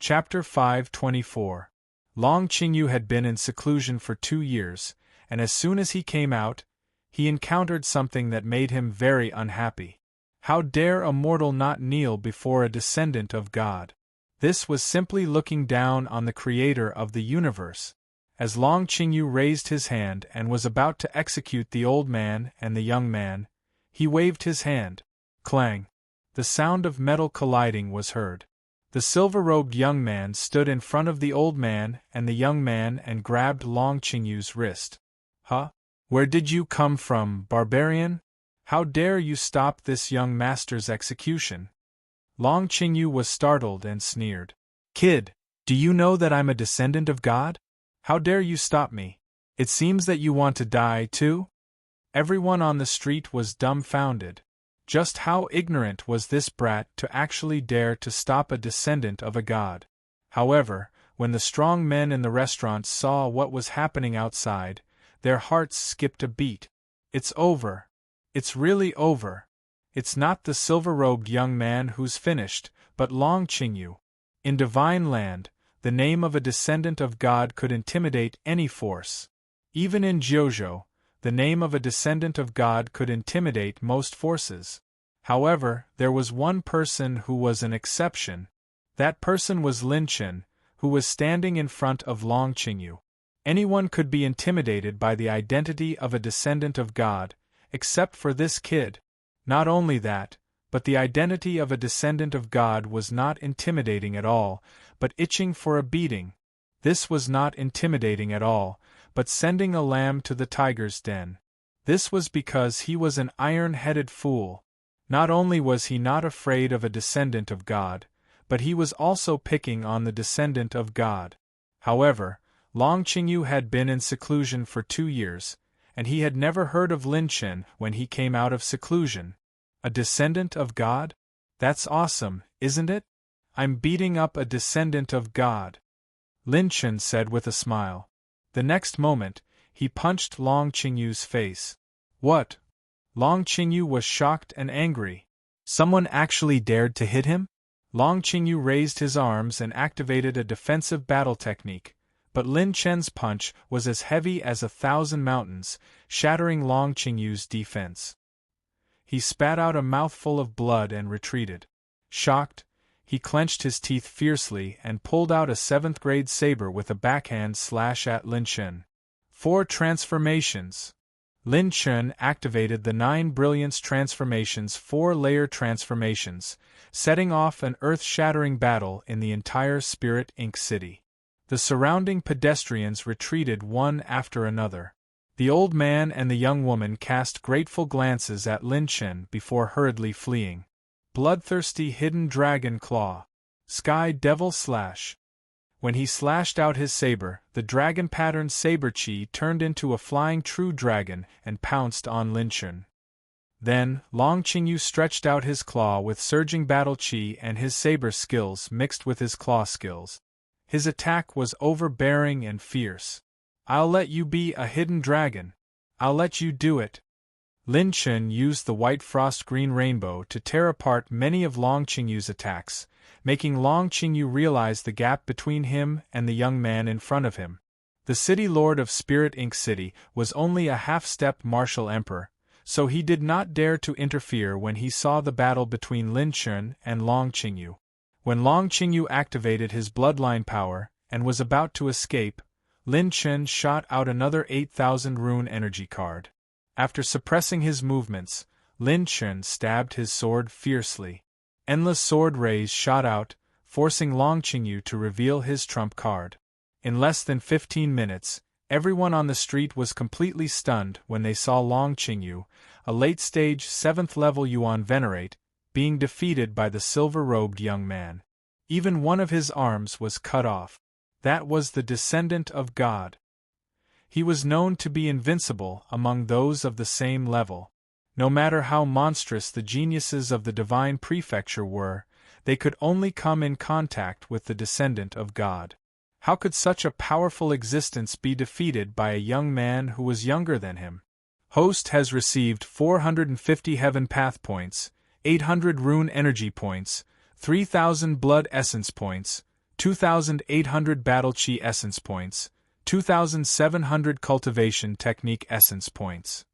Chapter 524. Long Qingyu had been in seclusion for 2 years, and as soon as he came out, he encountered something that made him very unhappy. How dare a mortal not kneel before a descendant of God? This was simply looking down on the creator of the universe. As Long Qingyu raised his hand and was about to execute the old man and the young man, he waved his hand. Clang! The sound of metal colliding was heard. The silver-robed young man stood in front of the old man and the young man and grabbed Long Qingyu's wrist. Huh? Where did you come from, barbarian? How dare you stop this young master's execution? Long Qingyu was startled and sneered. Kid, do you know that I'm a descendant of God? How dare you stop me? It seems that you want to die, too? Everyone on the street was dumbfounded. Just how ignorant was this brat to actually dare to stop a descendant of a god? However, when the strong men in the restaurant saw what was happening outside, their hearts skipped a beat. It's over. It's really over. It's not the silver-robed young man who's finished, but Long Qingyu. In divine land, the name of a descendant of God could intimidate any force. Even in Jiuzhou, the name of a descendant of God could intimidate most forces. However, there was one person who was an exception. That person was Lin Chen, who was standing in front of Long Qingyu. Anyone could be intimidated by the identity of a descendant of God, except for this kid. Not only that, but the identity of a descendant of God was not intimidating at all, but itching for a beating. This was not intimidating at all, but sending a lamb to the tiger's den. This was because he was an iron-headed fool. Not only was he not afraid of a descendant of God, but he was also picking on the descendant of God. However, Long Qingyu had been in seclusion for 2 years, and he had never heard of Lin Chen when he came out of seclusion. A descendant of God? That's awesome, isn't it? I'm beating up a descendant of God, Lin Chen said with a smile. The next moment, he punched Long Qingyu's face. What? Long Qingyu was shocked and angry. Someone actually dared to hit him? Long Qingyu raised his arms and activated a defensive battle technique, but Lin Chen's punch was as heavy as 1,000 mountains, shattering Long Qingyu's defense. He spat out a mouthful of blood and retreated. Shocked, he clenched his teeth fiercely and pulled out a 7th-grade saber with a backhand slash at Lin Chen. 4 transformations. Lin Chen activated the 9 Brilliance Transformations 4-layer transformations, setting off an earth-shattering battle in the entire Spirit Ink City. The surrounding pedestrians retreated one after another. The old man and the young woman cast grateful glances at Lin Chen before hurriedly fleeing. Bloodthirsty Hidden Dragon Claw. Sky Devil Slash. When he slashed out his saber, the dragon-patterned saber chi turned into a flying true dragon and pounced on Lin Chen. Then, Long Qingyu stretched out his claw with surging battle chi and his saber skills mixed with his claw skills. His attack was overbearing and fierce. I'll let you be a hidden dragon. I'll let you do it. Lin Chen used the white frost green rainbow to tear apart many of Long Qingyu's attacks, making Long Qingyu realize the gap between him and the young man in front of him. The city lord of Spirit Ink City was only a half-step martial emperor, so he did not dare to interfere when he saw the battle between Lin Chen and Long Qingyu. When Long Qingyu activated his bloodline power and was about to escape, Lin Chen shot out another 8,000 rune energy card. After suppressing his movements, Lin Chen stabbed his sword fiercely. Endless sword rays shot out, forcing Long Qingyu to reveal his trump card. In less than 15 minutes, everyone on the street was completely stunned when they saw Long Qingyu, a late-stage 7th-level Yuan Venerate, being defeated by the silver-robed young man. Even one of his arms was cut off. That was the descendant of God. He was known to be invincible among those of the same level. No matter how monstrous the geniuses of the divine prefecture were, they could only come in contact with the descendant of God. How could such a powerful existence be defeated by a young man who was younger than him? Host has received 450 Heaven Path points, 800 Rune Energy points, 3,000 Blood Essence points, 2,800 Battle Chi Essence Points, 2,700 Cultivation Technique Essence Points.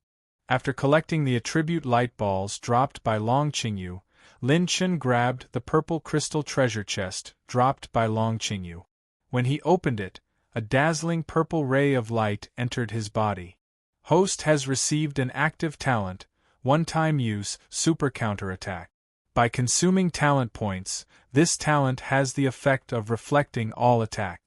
After collecting the attribute light balls dropped by Long Qingyu, Lin Chen grabbed the purple crystal treasure chest dropped by Long Qingyu. When he opened it, a dazzling purple ray of light entered his body. Host has received an active talent, one-time use, super counterattack. By consuming talent points, this talent has the effect of reflecting all attack.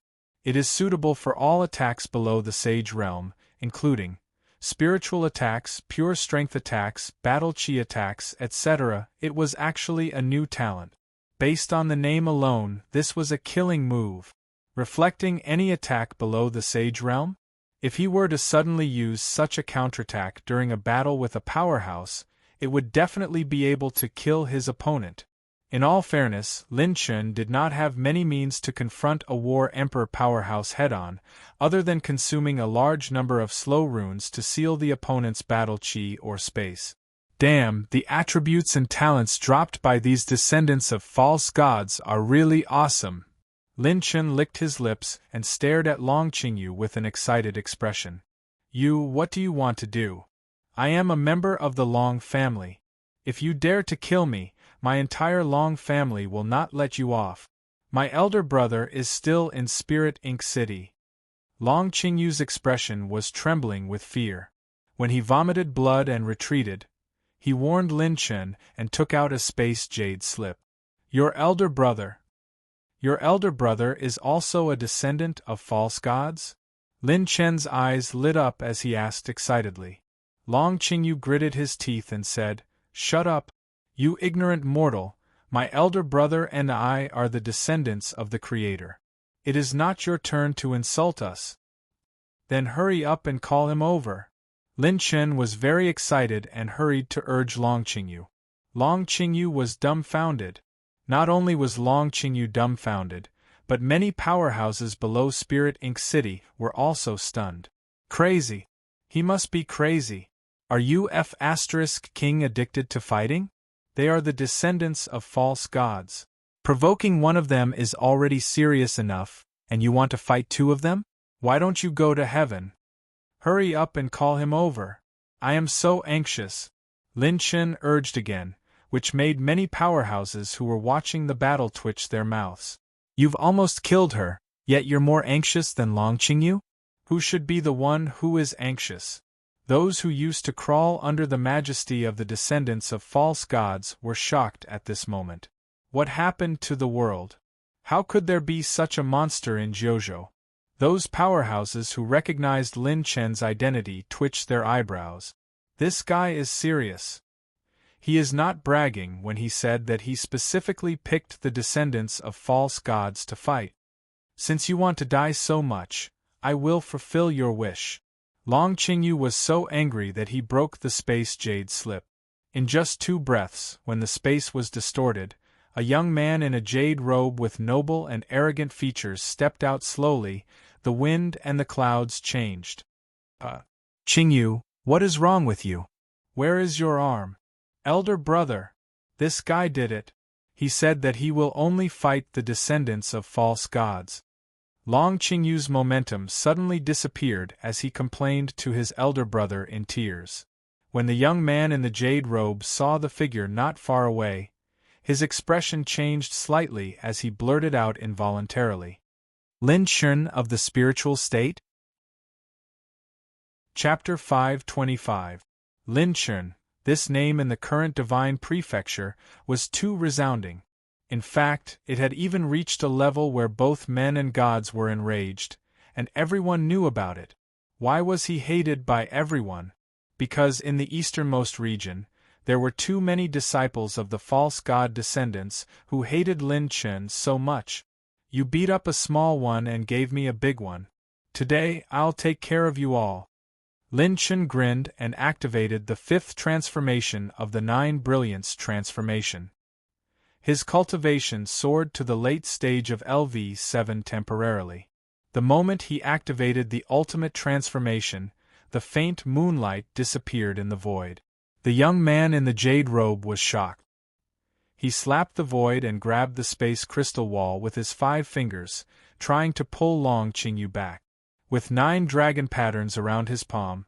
It is suitable for all attacks below the Sage Realm, including spiritual attacks, pure strength attacks, battle chi attacks, etc. It was actually a new talent. Based on the name alone, this was a killing move. Reflecting any attack below the Sage Realm? If he were to suddenly use such a counterattack during a battle with a powerhouse, it would definitely be able to kill his opponent. In all fairness, Lin Chen did not have many means to confront a War Emperor powerhouse head-on, other than consuming a large number of slow runes to seal the opponent's battle chi or space. Damn, the attributes and talents dropped by these descendants of false gods are really awesome. Lin Chen licked his lips and stared at Long Qingyu with an excited expression. What do you want to do? I am a member of the Long family. If you dare to kill me, my entire Long family will not let you off. My elder brother is still in Spirit Ink City. Long Qingyu's expression was trembling with fear. When he vomited blood and retreated, he warned Lin Chen and took out a space jade slip. Your elder brother is also a descendant of false gods? Lin Chen's eyes lit up as he asked excitedly. Long Qingyu gritted his teeth and said, "Shut up, you ignorant mortal, my elder brother and I are the descendants of the Creator. It is not your turn to insult us." Then hurry up and call him over. Lin Chen was very excited and hurried to urge Long Qingyu. Long Qingyu was dumbfounded. Not only was Long Qingyu dumbfounded, but many powerhouses below Spirit Ink City were also stunned. Crazy. He must be crazy. Are you King addicted to fighting? They are the descendants of false gods. Provoking one of them is already serious enough, and you want to fight two of them? Why don't you go to heaven? Hurry up and call him over. I am so anxious. Lin Chen urged again, which made many powerhouses who were watching the battle twitch their mouths. You've almost killed her, yet you're more anxious than Long Qingyu? Who should be the one who is anxious? Those who used to crawl under the majesty of the descendants of false gods were shocked at this moment. What happened to the world? How could there be such a monster in Jiuzhou? Those powerhouses who recognized Lin Chen's identity twitched their eyebrows. This guy is serious. He is not bragging when he said that he specifically picked the descendants of false gods to fight. Since you want to die so much, I will fulfill your wish. Long Qingyu was so angry that he broke the space jade slip. In just 2 breaths, when the space was distorted, a young man in a jade robe with noble and arrogant features stepped out slowly. The wind and the clouds changed. Qingyu, what is wrong with you? Where is your arm? Elder brother. This guy did it. He said that he will only fight the descendants of false gods. Long Qingyu's momentum suddenly disappeared as he complained to his elder brother in tears. When the young man in the jade robe saw the figure not far away, his expression changed slightly as he blurted out involuntarily. Lin Chen of the Spiritual State? Chapter 525. Lin Chen, this name in the current divine prefecture, was too resounding. In fact, it had even reached a level where both men and gods were enraged, and everyone knew about it. Why was he hated by everyone? Because in the easternmost region, there were too many disciples of the false god descendants who hated Lin Chen so much. You beat up a small one and gave me a big one. Today, I'll take care of you all. Lin Chen grinned and activated the 5th transformation of the 9 Brilliance transformation. His cultivation soared to the late stage of LV7 temporarily. The moment he activated the ultimate transformation, the faint moonlight disappeared in the void. The young man in the jade robe was shocked. He slapped the void and grabbed the space crystal wall with his 5 fingers, trying to pull Long Qingyu back. With 9 dragon patterns around his palm,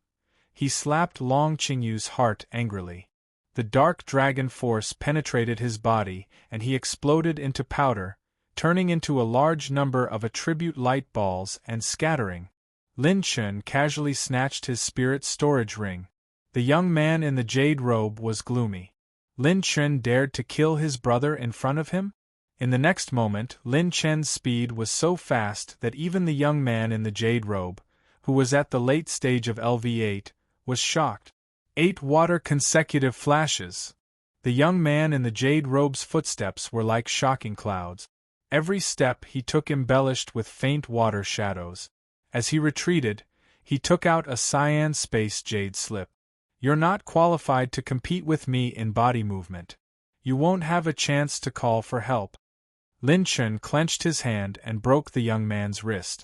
he slapped Long Qingyu's heart angrily. The dark dragon force penetrated his body and he exploded into powder, turning into a large number of attribute light balls and scattering. Lin Chen casually snatched his spirit storage ring. The young man in the jade robe was gloomy. Lin Chen dared to kill his brother in front of him? In the next moment, Lin Chen's speed was so fast that even the young man in the jade robe, who was at the late stage of LV8, was shocked. 8 water consecutive flashes. The young man in the jade robe's footsteps were like shocking clouds. Every step he took embellished with faint water shadows. As he retreated, he took out a cyan space jade slip. You're not qualified to compete with me in body movement. You won't have a chance to call for help. Lin Chen clenched his hand and broke the young man's wrist.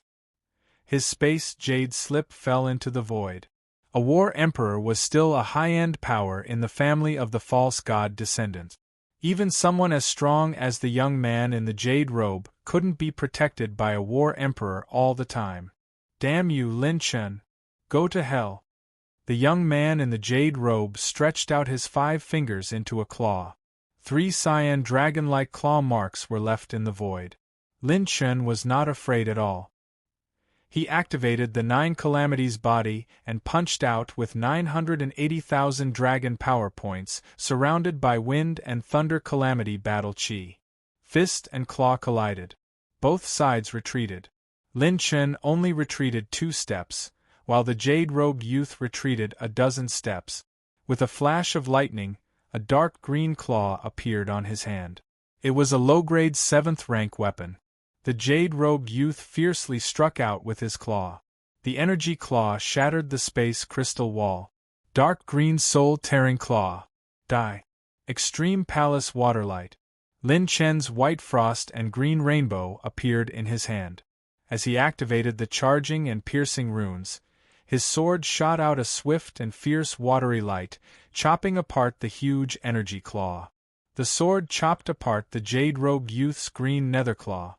His space jade slip fell into the void. A war emperor was still a high-end power in the family of the false god descendants. Even someone as strong as the young man in the jade robe couldn't be protected by a war emperor all the time. Damn you, Lin Chen! Go to hell! The young man in the jade robe stretched out his 5 fingers into a claw. 3 cyan dragon-like claw marks were left in the void. Lin Chen was not afraid at all. He activated the 9 Calamities body and punched out with 980,000 dragon power points, surrounded by wind and thunder calamity battle chi. Fist and claw collided. Both sides retreated. Lin Chen only retreated 2 steps, while the jade-robed youth retreated a dozen steps. With a flash of lightning, a dark green claw appeared on his hand. It was a low-grade 7th-rank weapon. The jade-robed youth fiercely struck out with his claw. The energy claw shattered the space crystal wall. Dark green soul-tearing claw. Die. Extreme Palace Waterlight. Lin Chen's white frost and green rainbow appeared in his hand. As he activated the charging and piercing runes, his sword shot out a swift and fierce watery light, chopping apart the huge energy claw. The sword chopped apart the jade-robed youth's green netherclaw.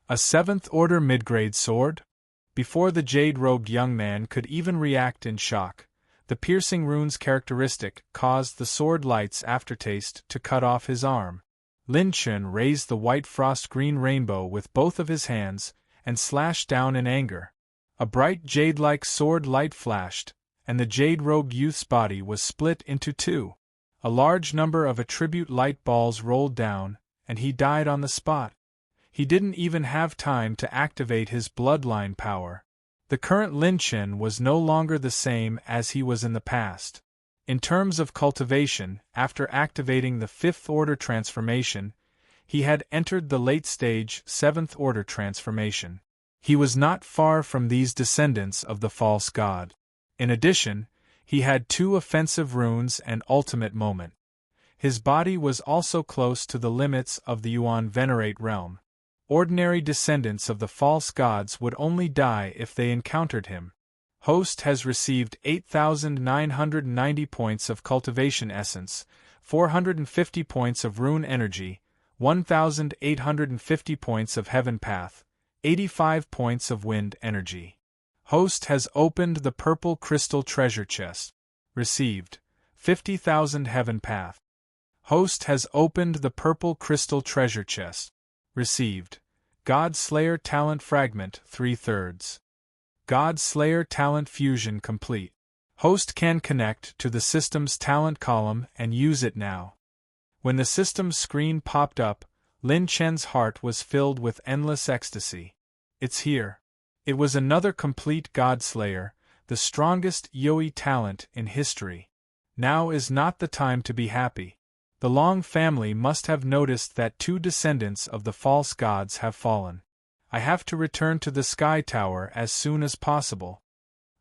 A 7th-order mid-grade sword? Before the jade-robed young man could even react in shock, the piercing rune's characteristic caused the sword light's aftertaste to cut off his arm. Lin Chen raised the white frost green rainbow with both of his hands and slashed down in anger. A bright jade-like sword light flashed, and the jade-robed youth's body was split into 2. A large number of attribute light balls rolled down, and he died on the spot. He didn't even have time to activate his bloodline power. The current Lin Chen was no longer the same as he was in the past. In terms of cultivation, after activating the 5th-order transformation, he had entered the late-stage 7th-order transformation. He was not far from these descendants of the false god. In addition, he had 2 offensive runes and ultimate moment. His body was also close to the limits of the Yuan Venerate realm. Ordinary descendants of the false gods would only die if they encountered him. Host has received 8,990 points of cultivation essence, 450 points of rune energy, 1,850 points of heaven path, 85 points of wind energy. Host has opened the purple crystal treasure chest. Received 50,000 heaven path. Host has opened the purple crystal treasure chest. Received God Slayer talent fragment 3/3. God Slayer talent fusion complete. Host can connect to the system's talent column and use it now. When the system's screen popped up, Lin Chen's heart was filled with endless ecstasy. It's here. It was another complete God Slayer, the strongest Yoi talent in history. Now is not the time to be happy. The Long family must have noticed that 2 descendants of the false gods have fallen. I have to return to the Sky Tower as soon as possible.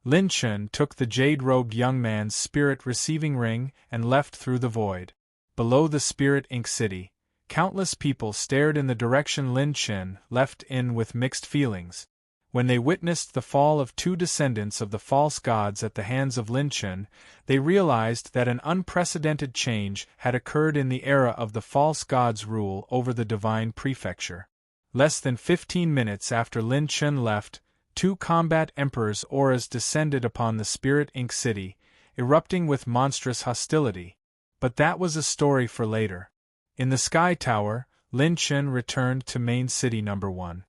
Lin Chen took the jade-robed young man's spirit receiving ring and left through the void. Below the Spirit Ink City, countless people stared in the direction Lin Chen left in with mixed feelings. When they witnessed the fall of two descendants of the false gods at the hands of Lin Chen, they realized that an unprecedented change had occurred in the era of the false gods' rule over the divine prefecture. Less than 15 minutes after Lin Chen left, two combat emperors' auras descended upon the Spirit Ink City, erupting with monstrous hostility. But that was a story for later. In the Sky Tower, Lin Chen returned to Main City No. 1.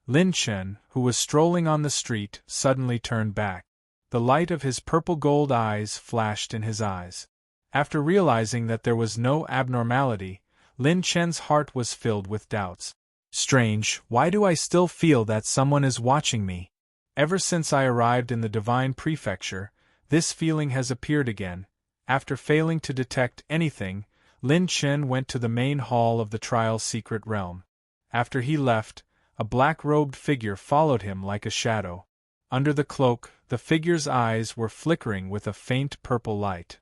Lin Chen, who was strolling on the street, suddenly turned back. The light of his purple-gold eyes flashed in his eyes. After realizing that there was no abnormality, Lin Chen's heart was filled with doubts. Strange, why do I still feel that someone is watching me? Ever since I arrived in the Divine Prefecture, this feeling has appeared again. After failing to detect anything, Lin Chen went to the main hall of the Trial's secret realm. After he left, a black-robed figure followed him like a shadow. Under the cloak, the figure's eyes were flickering with a faint purple light.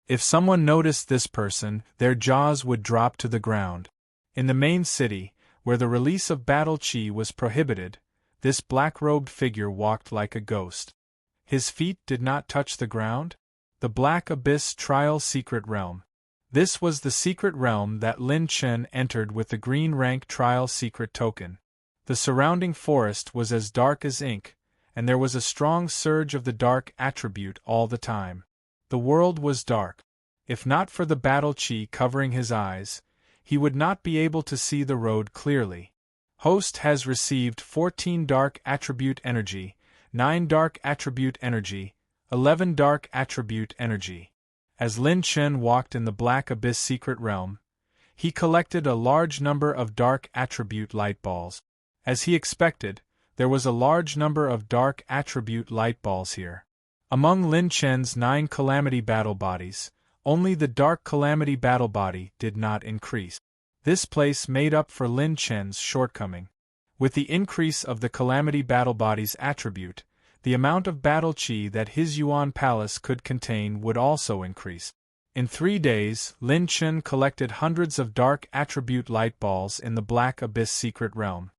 If someone noticed this person, their jaws would drop to the ground. In the main city, where the release of battle chi was prohibited, this black-robed figure walked like a ghost. His feet did not touch the ground. The Black Abyss Trial Secret Realm. This was the secret realm that Lin Chen entered with the green rank Trial Secret token. The surrounding forest was as dark as ink, and there was a strong surge of the dark attribute all the time. The world was dark. If not for the battle chi covering his eyes, he would not be able to see the road clearly. Host has received 14 dark attribute energy, 9 dark attribute energy, 11 dark attribute energy. As Lin Chen walked in the Black Abyss secret realm, he collected a large number of dark attribute light balls. As he expected, there was a large number of dark attribute light balls here. Among Lin Chen's 9 calamity battle bodies, only the dark calamity battle body did not increase. This place made up for Lin Chen's shortcoming. With the increase of the calamity battle body's attribute, the amount of battle chi that his Yuan Palace could contain would also increase. In 3 days, Lin Chen collected hundreds of dark attribute light balls in the Black Abyss secret realm.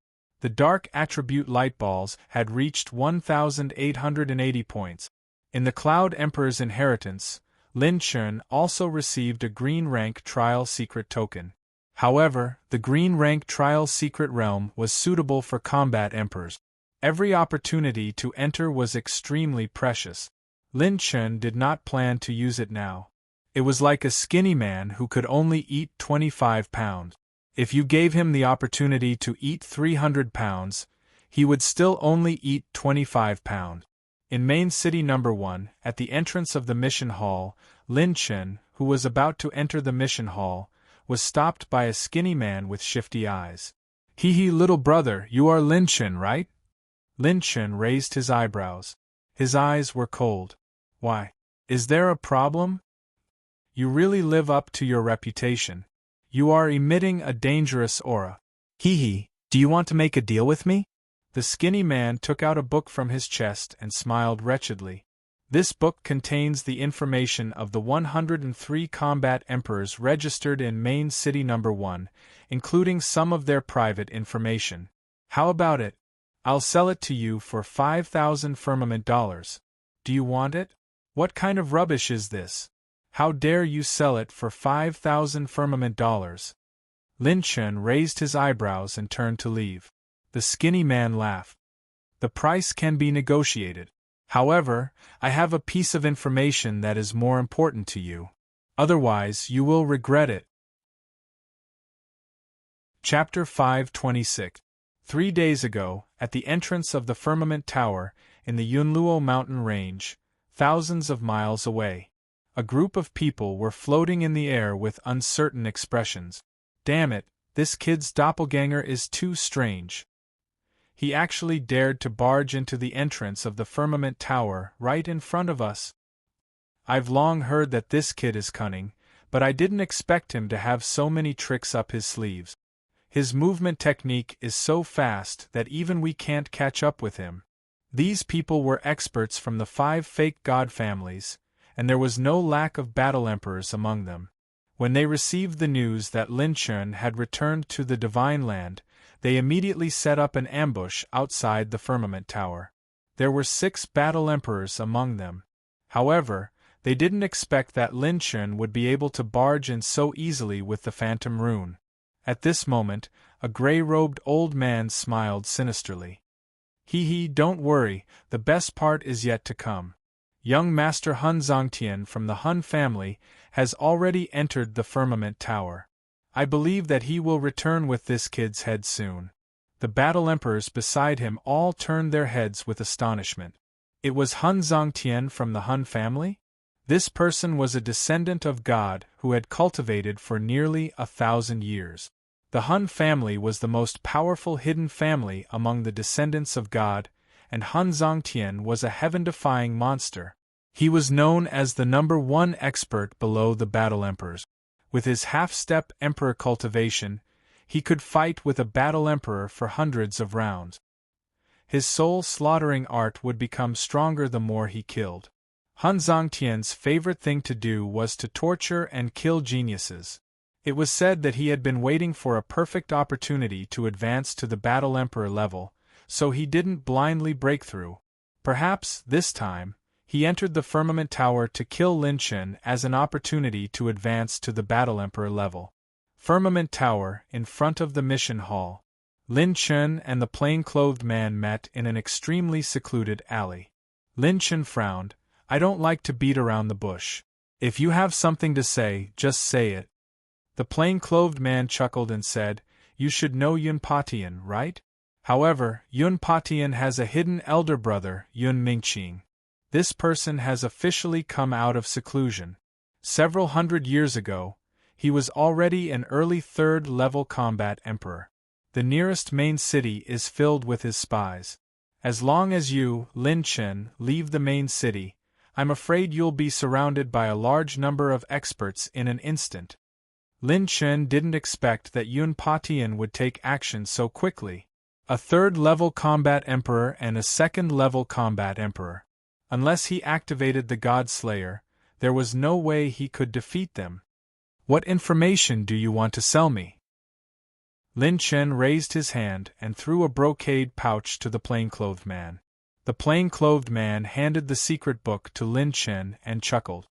The dark attribute light balls had reached 1,880 points. In the Cloud Emperor's inheritance, Lin Chen also received a green rank trial secret token. However, the green rank trial secret realm was suitable for combat emperors. Every opportunity to enter was extremely precious. Lin Chen did not plan to use it now. It was like a skinny man who could only eat 25 pounds. If you gave him the opportunity to eat 300 pounds, he would still only eat 25 pounds. In Main City No. 1, at the entrance of the mission hall, Lin Chen, who was about to enter the mission hall, was stopped by a skinny man with shifty eyes. Hee, little brother, you are Lin Chen, right? Lin Chen raised his eyebrows. His eyes were cold. Why? Is there a problem? You really live up to your reputation. You are emitting a dangerous aura. Hee, do you want to make a deal with me? The skinny man took out a book from his chest and smiled wretchedly. This book contains the information of the 103 combat emperors registered in Main City No. 1, including some of their private information. How about it? I'll sell it to you for 5,000 firmament dollars. Do you want it? What kind of rubbish is this? How dare you sell it for 5,000 firmament dollars? Lin Chen raised his eyebrows and turned to leave. The skinny man laughed. The price can be negotiated. However, I have a piece of information that is more important to you. Otherwise, you will regret it. Chapter 526. 3 days ago, at the entrance of the Firmament Tower, in the Yunluo mountain range, thousands of miles away, a group of people were floating in the air with uncertain expressions. Damn it, this kid's doppelganger is too strange. He actually dared to barge into the entrance of the Firmament Tower right in front of us. I've long heard that this kid is cunning, but I didn't expect him to have so many tricks up his sleeves. His movement technique is so fast that even we can't catch up with him. These people were experts from the 5 fake god families, and there was no lack of battle emperors among them. When they received the news that Lin Chen had returned to the Divine Land, they immediately set up an ambush outside the firmament tower. There were 6 battle emperors among them. However, they didn't expect that Lin Chun would be able to barge in so easily with the phantom rune. At this moment, a gray-robed old man smiled sinisterly. Hee, don't worry, the best part is yet to come. Young Master Hun Zongtian from the Hun family has already entered the firmament tower. I believe that he will return with this kid's head soon. The battle emperors beside him all turned their heads with astonishment. It was Hun Zongtian from the Hun family? This person was a descendant of God who had cultivated for nearly 1,000 years. The Hun family was the most powerful hidden family among the descendants of God, and Hun Zongtian was a heaven-defying monster. He was known as the #1 expert below the battle emperors. With his half-step emperor cultivation, he could fight with a battle emperor for hundreds of rounds. His soul-slaughtering art would become stronger the more he killed. Hun Zongtian's favorite thing to do was to torture and kill geniuses. It was said that he had been waiting for a perfect opportunity to advance to the battle emperor level, so he didn't blindly break through. Perhaps, this time, he entered the firmament tower to kill Lin Chun as an opportunity to advance to the battle emperor level. Firmament tower, in front of the mission hall. Lin Chun and the plain-clothed man met in an extremely secluded alley. Lin Chun frowned. I don't like to beat around the bush. If you have something to say, just say it. The plain-clothed man chuckled and said, You should know Yun Patian, right? However, Yun Patian has a hidden elder brother, Yun Mingqing. This person has officially come out of seclusion. Several hundred years ago, he was already an early 3rd-level combat emperor. The nearest main city is filled with his spies. As long as you, Lin Chun, leave the main city, I'm afraid you'll be surrounded by a large number of experts in an instant. Lin Chun didn't expect that Yun Patian would take action so quickly. A 3rd-level combat emperor and a 2nd-level combat emperor. Unless he activated the God Slayer, there was no way he could defeat them. What information do you want to sell me? Lin Chun raised his hand and threw a brocade pouch to the plain-clothed man. The plain-clothed man handed the secret book to Lin Chun and chuckled.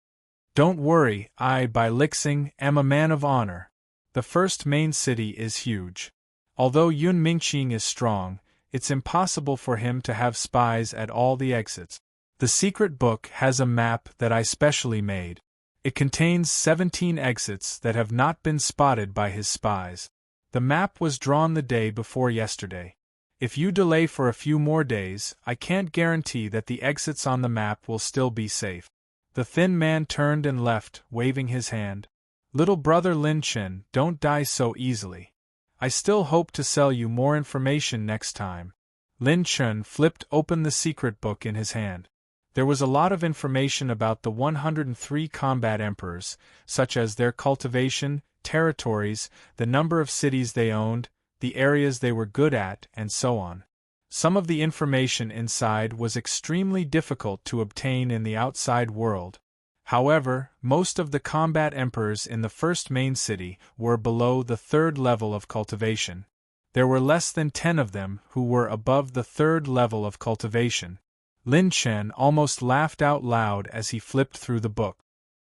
Don't worry, I, by Lixing, am a man of honor. The first main city is huge. Although Yun Mingqing is strong, it's impossible for him to have spies at all the exits. The secret book has a map that I specially made. It contains 17 exits that have not been spotted by his spies. The map was drawn the day before yesterday. If you delay for a few more days, I can't guarantee that the exits on the map will still be safe. The thin man turned and left, waving his hand. Little brother Lin Chun, don't die so easily. I still hope to sell you more information next time. Lin Chun flipped open the secret book in his hand. There was a lot of information about the 103 combat emperors, such as their cultivation, territories, the number of cities they owned, the areas they were good at, and so on. Some of the information inside was extremely difficult to obtain in the outside world. However, most of the combat emperors in the first main city were below the 3rd level of cultivation. There were less than 10 of them who were above the 3rd level of cultivation. Lin Chun almost laughed out loud as he flipped through the book.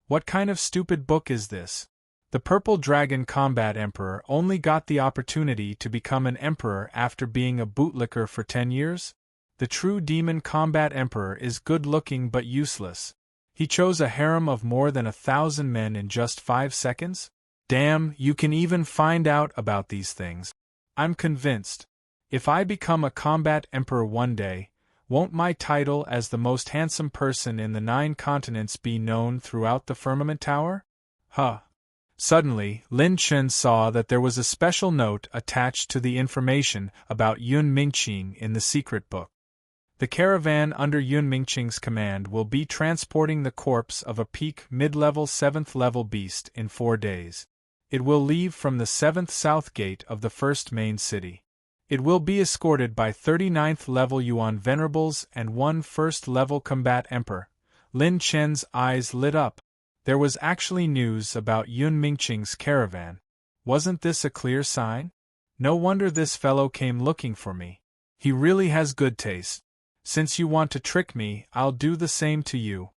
What kind of stupid book is this? The Purple Dragon Combat Emperor only got the opportunity to become an emperor after being a bootlicker for 10 years? The true Demon Combat Emperor is good-looking but useless. He chose a harem of more than 1,000 men in just 5 seconds? Damn, you can even find out about these things. I'm convinced. If I become a combat emperor one day, won't my title as the most handsome person in the 9 continents be known throughout the firmament tower? Huh. Suddenly, Lin Chun saw that there was a special note attached to the information about Yun Mingqing in the secret book. The caravan under Yun Mingqing's command will be transporting the corpse of a peak mid-level 7th-level beast in 4 days. It will leave from the 7th south gate of the first main city. It will be escorted by 39th-level Yuan Venerables and 1 1st-level combat emperor. Lin Chen's eyes lit up. There was actually news about Yun Mingqing's caravan. Wasn't this a clear sign? No wonder this fellow came looking for me. He really has good taste. Since you want to trick me, I'll do the same to you.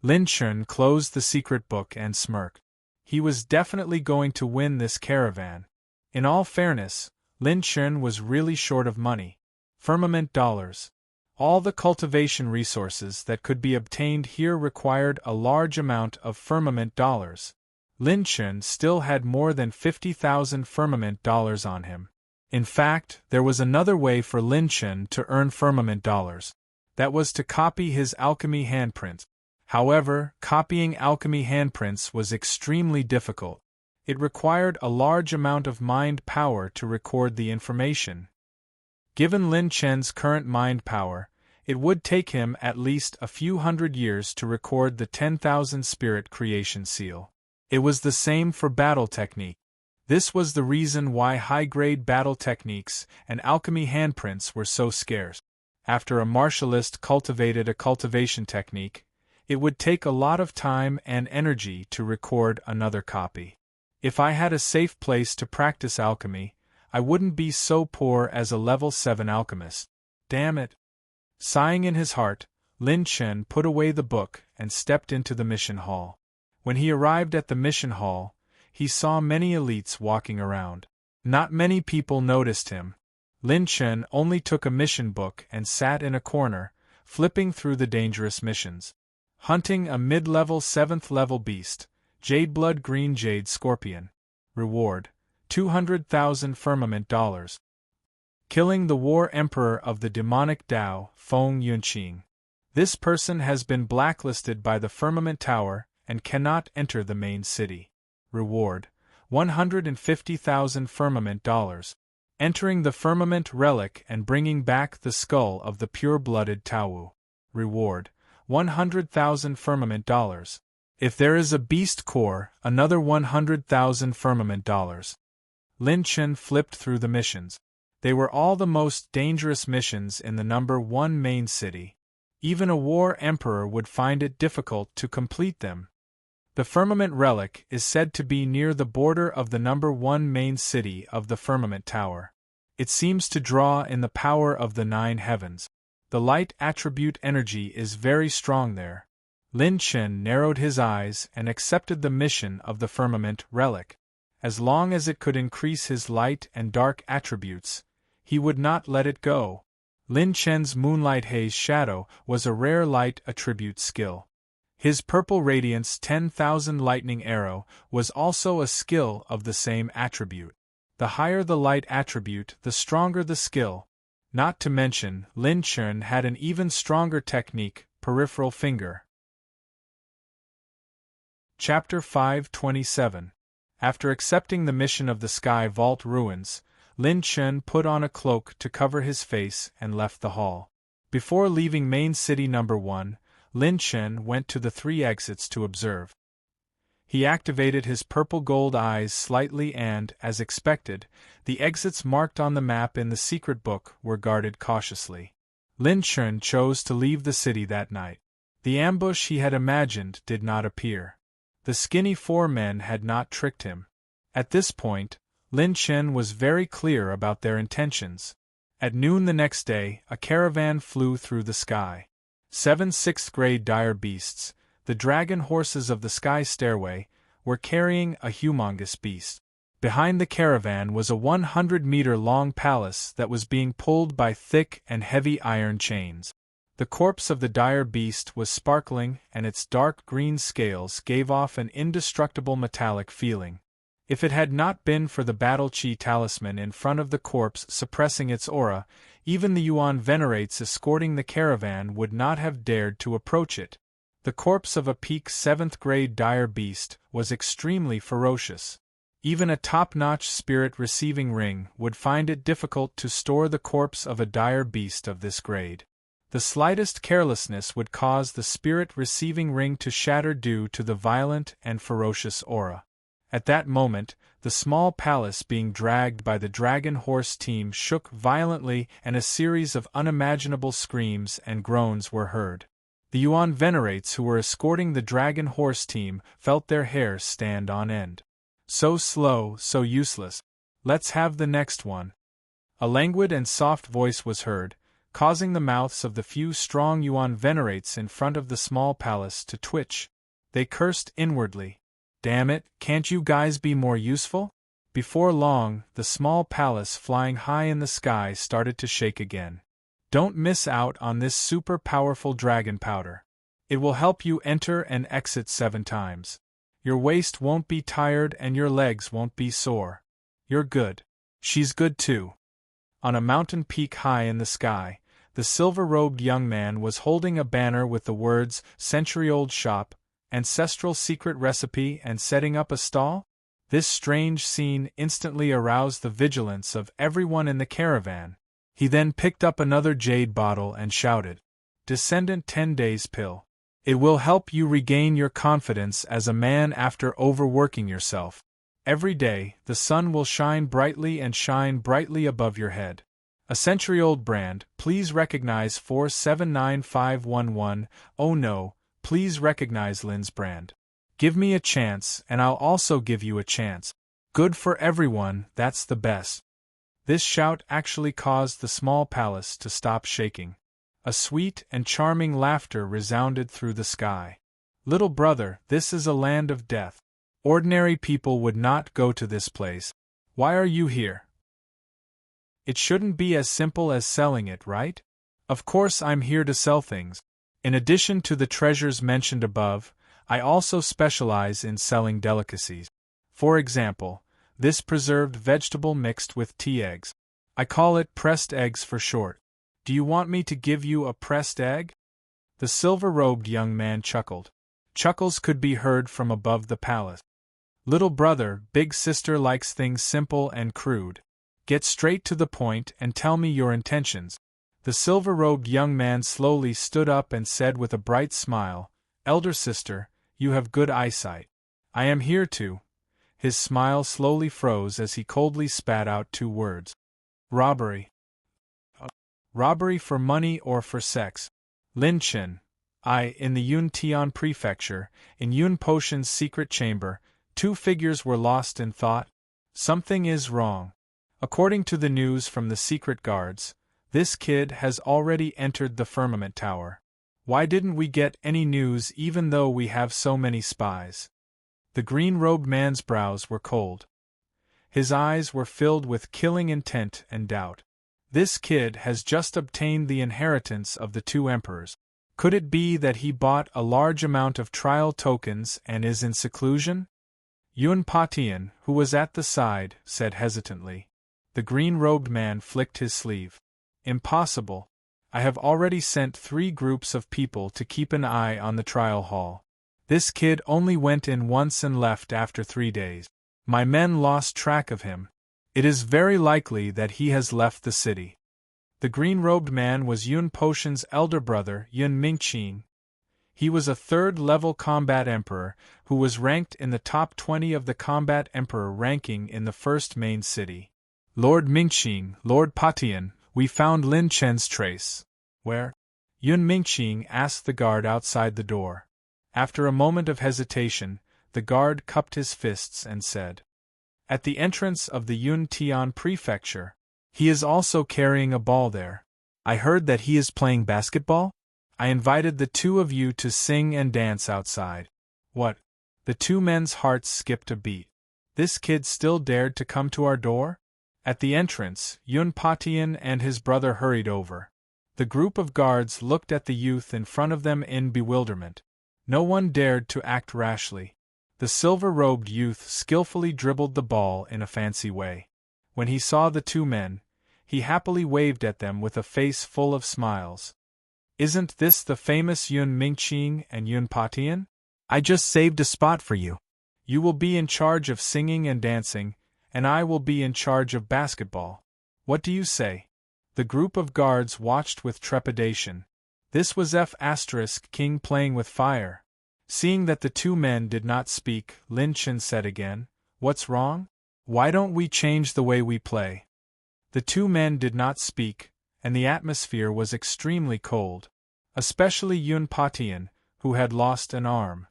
Lin Chen closed the secret book and smirked. He was definitely going to win this caravan. In all fairness, Lin Chen was really short of money. Firmament dollars. All the cultivation resources that could be obtained here required a large amount of firmament dollars. Lin Chen still had more than 50,000 firmament dollars on him. In fact, there was another way for Lin Chen to earn firmament dollars. That was to copy his alchemy handprint. However, copying alchemy handprints was extremely difficult. It required a large amount of mind power to record the information. Given Lin Chen's current mind power, it would take him at least a few hundred years to record the 10,000 spirit creation seal. It was the same for battle technique. This was the reason why high-grade battle techniques and alchemy handprints were so scarce. After a martialist cultivated a cultivation technique, it would take a lot of time and energy to record another copy. If I had a safe place to practice alchemy, I wouldn't be so poor as a level 7 alchemist. Damn it. Sighing in his heart, Lin Chen put away the book and stepped into the mission hall. When he arrived at the mission hall, he saw many elites walking around. Not many people noticed him. Lin Chen only took a mission book and sat in a corner, flipping through the dangerous missions. Hunting a mid-level 7th level beast, Jadeblood Green Jade Scorpion. Reward: 200,000 firmament dollars. Killing the War Emperor of the Demonic Tao, Feng Yunqing. This person has been blacklisted by the Firmament Tower and cannot enter the main city. Reward: 150,000 firmament dollars. Entering the Firmament Relic and bringing back the skull of the pure-blooded Taowu. Reward: 100,000 firmament dollars. If there is a beast core, another 100,000 firmament dollars. Lin Chen flipped through the missions. They were all the most dangerous missions in the number 1 main city. Even a war emperor would find it difficult to complete them. The Firmament Relic is said to be near the border of the number 1 main city of the Firmament Tower. It seems to draw in the power of the 9 heavens. The light attribute energy is very strong there. Lin Chen narrowed his eyes and accepted the mission of the Firmament Relic. As long as it could increase his light and dark attributes, he would not let it go. Lin Chen's Moonlight Haze Shadow was a rare light attribute skill. His Purple Radiance 10,000 Lightning Arrow was also a skill of the same attribute. The higher the light attribute, the stronger the skill. Not to mention, Lin Chen had an even stronger technique, Peripheral Finger. Chapter 527. After accepting the mission of the Sky Vault Ruins, Lin Chen put on a cloak to cover his face and left the hall. Before leaving main city number 1, Lin Chen went to the 3 exits to observe. He activated his purple gold eyes slightly and, as expected, the exits marked on the map in the secret book were guarded cautiously. Lin Chen chose to leave the city that night. The ambush he had imagined did not appear. The skinny 4 men had not tricked him. At this point, Lin Chen was very clear about their intentions. At noon the next day, a caravan flew through the sky. 7 6th-grade dire beasts, the dragon horses of the Sky Stairway, were carrying a humongous beast. Behind the caravan was a 100-meter-long palace that was being pulled by thick and heavy iron chains. The corpse of the dire beast was sparkling, and its dark green scales gave off an indestructible metallic feeling. If it had not been for the Battle Chi talisman in front of the corpse suppressing its aura, even the Yuan venerates escorting the caravan would not have dared to approach it. The corpse of a peak 7th-grade dire beast was extremely ferocious. Even a top-notch spirit receiving ring would find it difficult to store the corpse of a dire beast of this grade. The slightest carelessness would cause the spirit receiving ring to shatter due to the violent and ferocious aura. At that moment, the small palace being dragged by the dragon horse team shook violently and a series of unimaginable screams and groans were heard. The Yuan venerates who were escorting the dragon horse team felt their hair stand on end. So slow, so useless. Let's have the next one. A languid and soft voice was heard, causing the mouths of the few strong Yuan venerates in front of the small palace to twitch. They cursed inwardly. Damn it, can't you guys be more useful? Before long, the small palace flying high in the sky started to shake again. Don't miss out on this super powerful dragon powder. It will help you enter and exit 7 times. Your waist won't be tired and your legs won't be sore. You're good. She's good too. On a mountain peak high in the sky, the silver-robed young man was holding a banner with the words "Century-old shop," "Ancestral secret recipe," and "Setting up a stall." This strange scene instantly aroused the vigilance of everyone in the caravan. He then picked up another jade bottle and shouted, "Descendant 10 days pill. It will help you regain your confidence as a man after overworking yourself. Every day, the sun will shine brightly above your head. A century-old brand, please recognize 479511, oh no, please recognize Lynn's brand. Give me a chance and I'll also give you a chance. Good for everyone, that's the best." This shout actually caused the small palace to stop shaking. A sweet and charming laughter resounded through the sky. "Little brother, this is a land of death. Ordinary people would not go to this place. Why are you here? It shouldn't be as simple as selling it, right? Of course I'm here to sell things. In addition to the treasures mentioned above, I also specialize in selling delicacies. For example, this preserved vegetable mixed with tea eggs. I call it pressed eggs for short. Do you want me to give you a pressed egg?" The silver-robed young man chuckled. Chuckles could be heard from above the palace. "Little brother, big sister likes things simple and crude. Get straight to the point and tell me your intentions." The silver-robed young man slowly stood up and said with a bright smile, "Elder sister, you have good eyesight. I am here to—" His smile slowly froze as he coldly spat out 2 words. "Robbery." "Robbery for money or for sex?" Lin Chen. In the Yun Tian prefecture, in Yun Potion's secret chamber, 2 figures were lost in thought. Something is wrong. According to the news from the secret guards, this kid has already entered the firmament tower. Why didn't we get any news even though we have so many spies? The green-robed man's brows were cold. His eyes were filled with killing intent and doubt. This kid has just obtained the inheritance of the 2 emperors. Could it be that he bought a large amount of trial tokens and is in seclusion? Yun Patian, who was at the side, said hesitantly. The green-robed man flicked his sleeve. "Impossible. I have already sent 3 groups of people to keep an eye on the trial hall. This kid only went in once and left after 3 days. My men lost track of him. It is very likely that he has left the city." The green-robed man was Yun Potion's elder brother, Yun Mingqing. He was a 3rd-level combat emperor, who was ranked in the top 20 of the combat emperor ranking in the first main city. "Lord Mingqing, Lord Patian, we found Lin Chen's trace." "Where?" Yun Mingqing asked the guard outside the door. After a moment of hesitation, the guard cupped his fists and said, "At the entrance of the Yun Tian prefecture. He is also carrying a ball there. I heard that he is playing basketball? I invited the 2 of you to sing and dance outside." "What?" The 2 men's hearts skipped a beat. This kid still dared to come to our door? At the entrance, Yun Patian and his brother hurried over. The group of guards looked at the youth in front of them in bewilderment. No one dared to act rashly. The silver-robed youth skillfully dribbled the ball in a fancy way. When he saw the 2 men, he happily waved at them with a face full of smiles. "Isn't this the famous Yun Mingqing and Yun Patian? I just saved a spot for you. You will be in charge of singing and dancing, and I will be in charge of basketball. What do you say?" The group of guards watched with trepidation. This was King playing with fire. Seeing that the 2 men did not speak, Lin Chen said again, "What's wrong? Why don't we change the way we play?" The 2 men did not speak, and the atmosphere was extremely cold. Especially Yun Patian, who had lost an arm.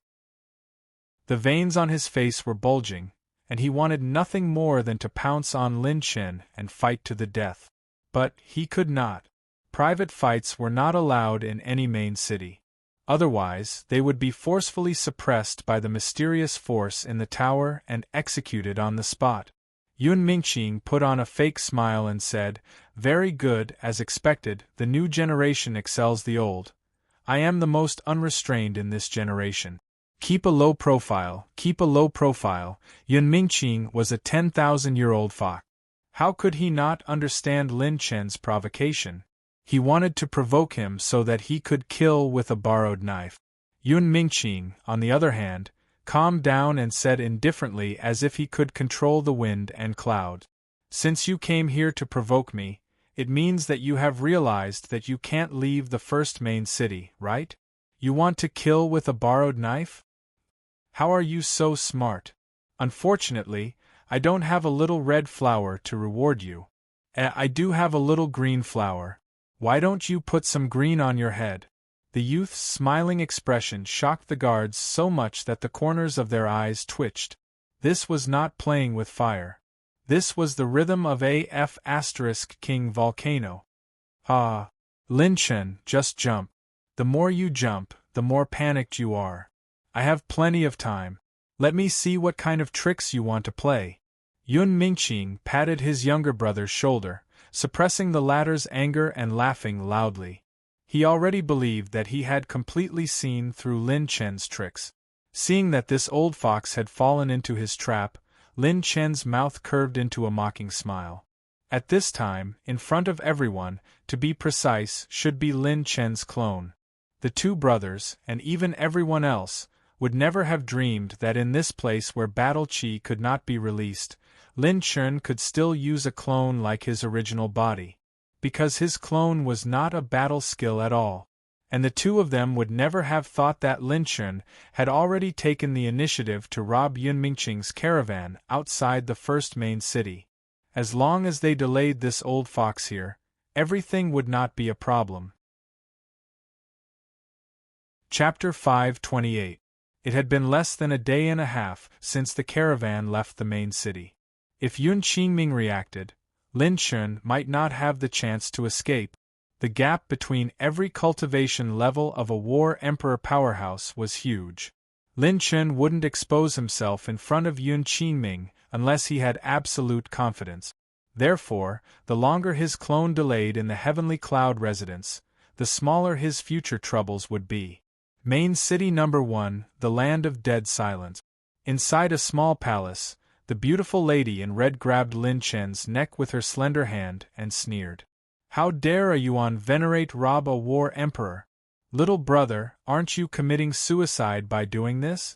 The veins on his face were bulging, and he wanted nothing more than to pounce on Lin Chen and fight to the death. But he could not. Private fights were not allowed in any main city. Otherwise, they would be forcefully suppressed by the mysterious force in the tower and executed on the spot. Yun Mingqing put on a fake smile and said, "Very good, as expected, the new generation excels the old. I am the most unrestrained in this generation. Keep a low profile, keep a low profile." Yun Mingqing was a 10,000-year-old fox. How could he not understand Lin Chen's provocation? He wanted to provoke him so that he could kill with a borrowed knife. Yun Mingqing, on the other hand, calmed down and said indifferently as if he could control the wind and cloud. "Since you came here to provoke me, it means that you have realized that you can't leave the first main city, right? You want to kill with a borrowed knife? How are you so smart? Unfortunately, I don't have a little red flower to reward you. I do have a little green flower. Why don't you put some green on your head?" The youth's smiling expression shocked the guards so much that the corners of their eyes twitched. This was not playing with fire. This was the rhythm of King Volcano. "Ah, Lin Chen, just jump. The more you jump, the more panicked you are. I have plenty of time. Let me see what kind of tricks you want to play." Yun Mingqing patted his younger brother's shoulder, suppressing the latter's anger and laughing loudly. He already believed that he had completely seen through Lin Chen's tricks. Seeing that this old fox had fallen into his trap, Lin Chen's mouth curved into a mocking smile. At this time, in front of everyone, to be precise, should be Lin Chen's clone. The two brothers, and even everyone else, would never have dreamed that in this place where battle chi could not be released, Lin Chen could still use a clone like his original body. Because his clone was not a battle skill at all. And the two of them would never have thought that Lin Chen had already taken the initiative to rob Yun Mingqing's caravan outside the first main city. As long as they delayed this old fox here, everything would not be a problem. Chapter 528. It had been less than a day and a half since the caravan left the main city. If Yun Qingming reacted, Lin Chen might not have the chance to escape. The gap between every cultivation level of a war emperor powerhouse was huge. Lin Chen wouldn't expose himself in front of Yun Qingming unless he had absolute confidence. Therefore, the longer his clone delayed in the Heavenly Cloud residence, the smaller his future troubles would be. Main City Number 1, the Land of Dead Silence. Inside a small palace, the beautiful lady in red grabbed Lin Chen's neck with her slender hand and sneered. "How dare you unvenerate rob a war emperor? Little brother, aren't you committing suicide by doing this?"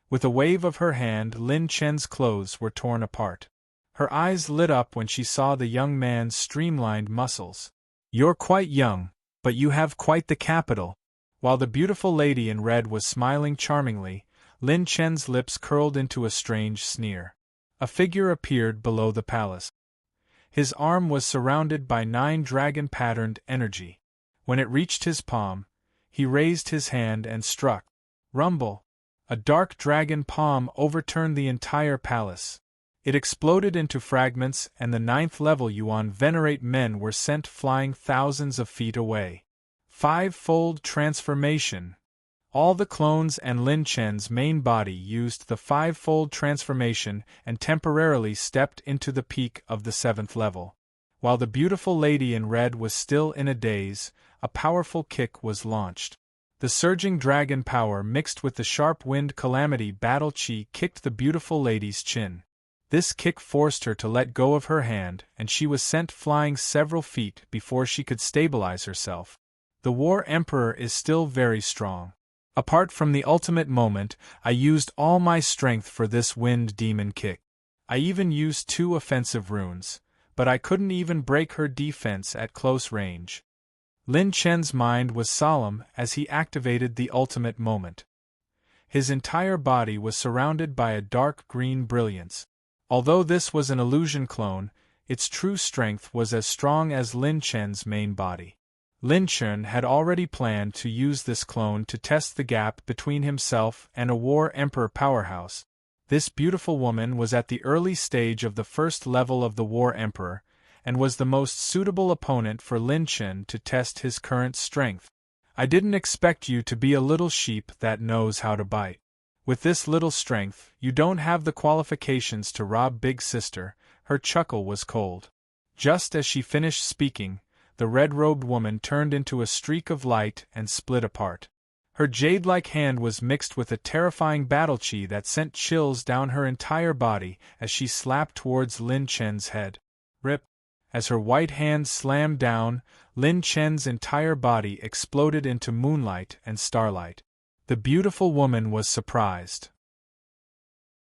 With a wave of her hand, Lin Chen's clothes were torn apart. Her eyes lit up when she saw the young man's streamlined muscles. "You're quite young, but you have quite the capital." While the beautiful lady in red was smiling charmingly, Lin Chen's lips curled into a strange sneer. A figure appeared below the palace. His arm was surrounded by 9 dragon-patterned energy. When it reached his palm, he raised his hand and struck. Rumble! A dark dragon palm overturned the entire palace. It exploded into fragments, and the 9th-level Yuan Venerate men were sent flying thousands of feet away. 5-fold transformation. All the clones and Lin Chen's main body used the 5-fold transformation and temporarily stepped into the peak of the 7th level. While the beautiful lady in red was still in a daze, a powerful kick was launched. The surging dragon power mixed with the sharp wind calamity battle chi kicked the beautiful lady's chin. This kick forced her to let go of her hand, and she was sent flying several feet before she could stabilize herself. The War Emperor is still very strong. Apart from the ultimate moment, I used all my strength for this wind demon kick. I even used 2 offensive runes, but I couldn't even break her defense at close range. Lin Chen's mind was solemn as he activated the ultimate moment. His entire body was surrounded by a dark green brilliance. Although this was an illusion clone, its true strength was as strong as Lin Chen's main body. Lin Chen had already planned to use this clone to test the gap between himself and a war emperor powerhouse. This beautiful woman was at the early stage of the first level of the War Emperor, and was the most suitable opponent for Lin Chen to test his current strength. I didn't expect you to be a little sheep that knows how to bite. With this little strength, you don't have the qualifications to rob Big Sister. Her chuckle was cold. Just as she finished speaking, the red-robed woman turned into a streak of light and split apart. Her jade-like hand was mixed with a terrifying battle chi that sent chills down her entire body as she slapped towards Lin Chen's head. Rip! As her white hand slammed down, Lin Chen's entire body exploded into moonlight and starlight. The beautiful woman was surprised.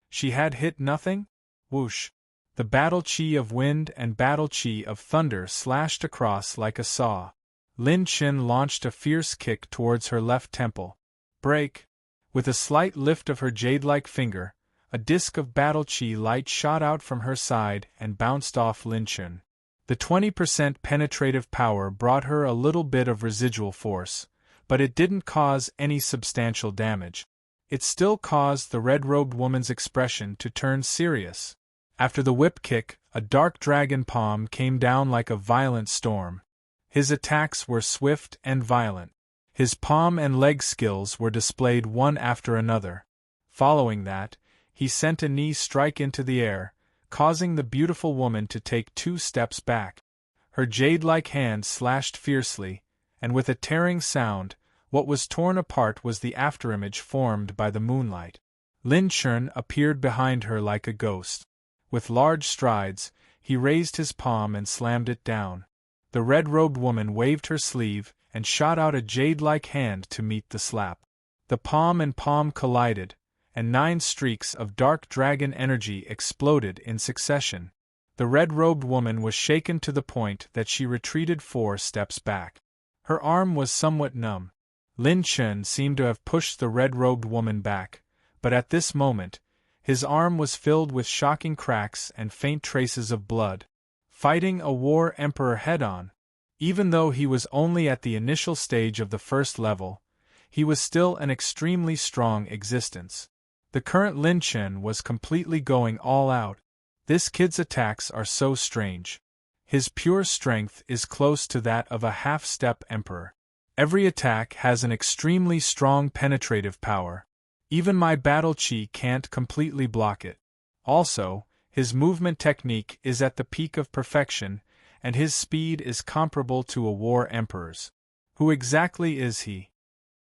She had hit nothing? Whoosh! The battle chi of wind and battle chi of thunder slashed across like a saw. Lin Chen launched a fierce kick towards her left temple. Break! With a slight lift of her jade-like finger, a disk of battle chi light shot out from her side and bounced off Lin Chen. The 20% penetrative power brought her a little bit of residual force, but it didn't cause any substantial damage. It still caused the red-robed woman's expression to turn serious. After the whip kick, a dark dragon palm came down like a violent storm. His attacks were swift and violent. His palm and leg skills were displayed one after another. Following that, he sent a knee strike into the air, causing the beautiful woman to take 2 steps back. Her jade-like hand slashed fiercely, and with a tearing sound, what was torn apart was the afterimage formed by the moonlight. Lin Chen appeared behind her like a ghost. With large strides, he raised his palm and slammed it down. The red-robed woman waved her sleeve and shot out a jade-like hand to meet the slap. The palm and palm collided, and 9 streaks of dark dragon energy exploded in succession. The red-robed woman was shaken to the point that she retreated 4 steps back. Her arm was somewhat numb. Lin Chen seemed to have pushed the red-robed woman back, but at this moment, his arm was filled with shocking cracks and faint traces of blood. Fighting a War Emperor head-on, even though he was only at the initial stage of the first level, he was still an extremely strong existence. The current Lin Chen was completely going all out. This kid's attacks are so strange. His pure strength is close to that of a half-step emperor. Every attack has an extremely strong penetrative power. Even my battle chi can't completely block it. Also, his movement technique is at the peak of perfection, and his speed is comparable to a war emperor's. Who exactly is he?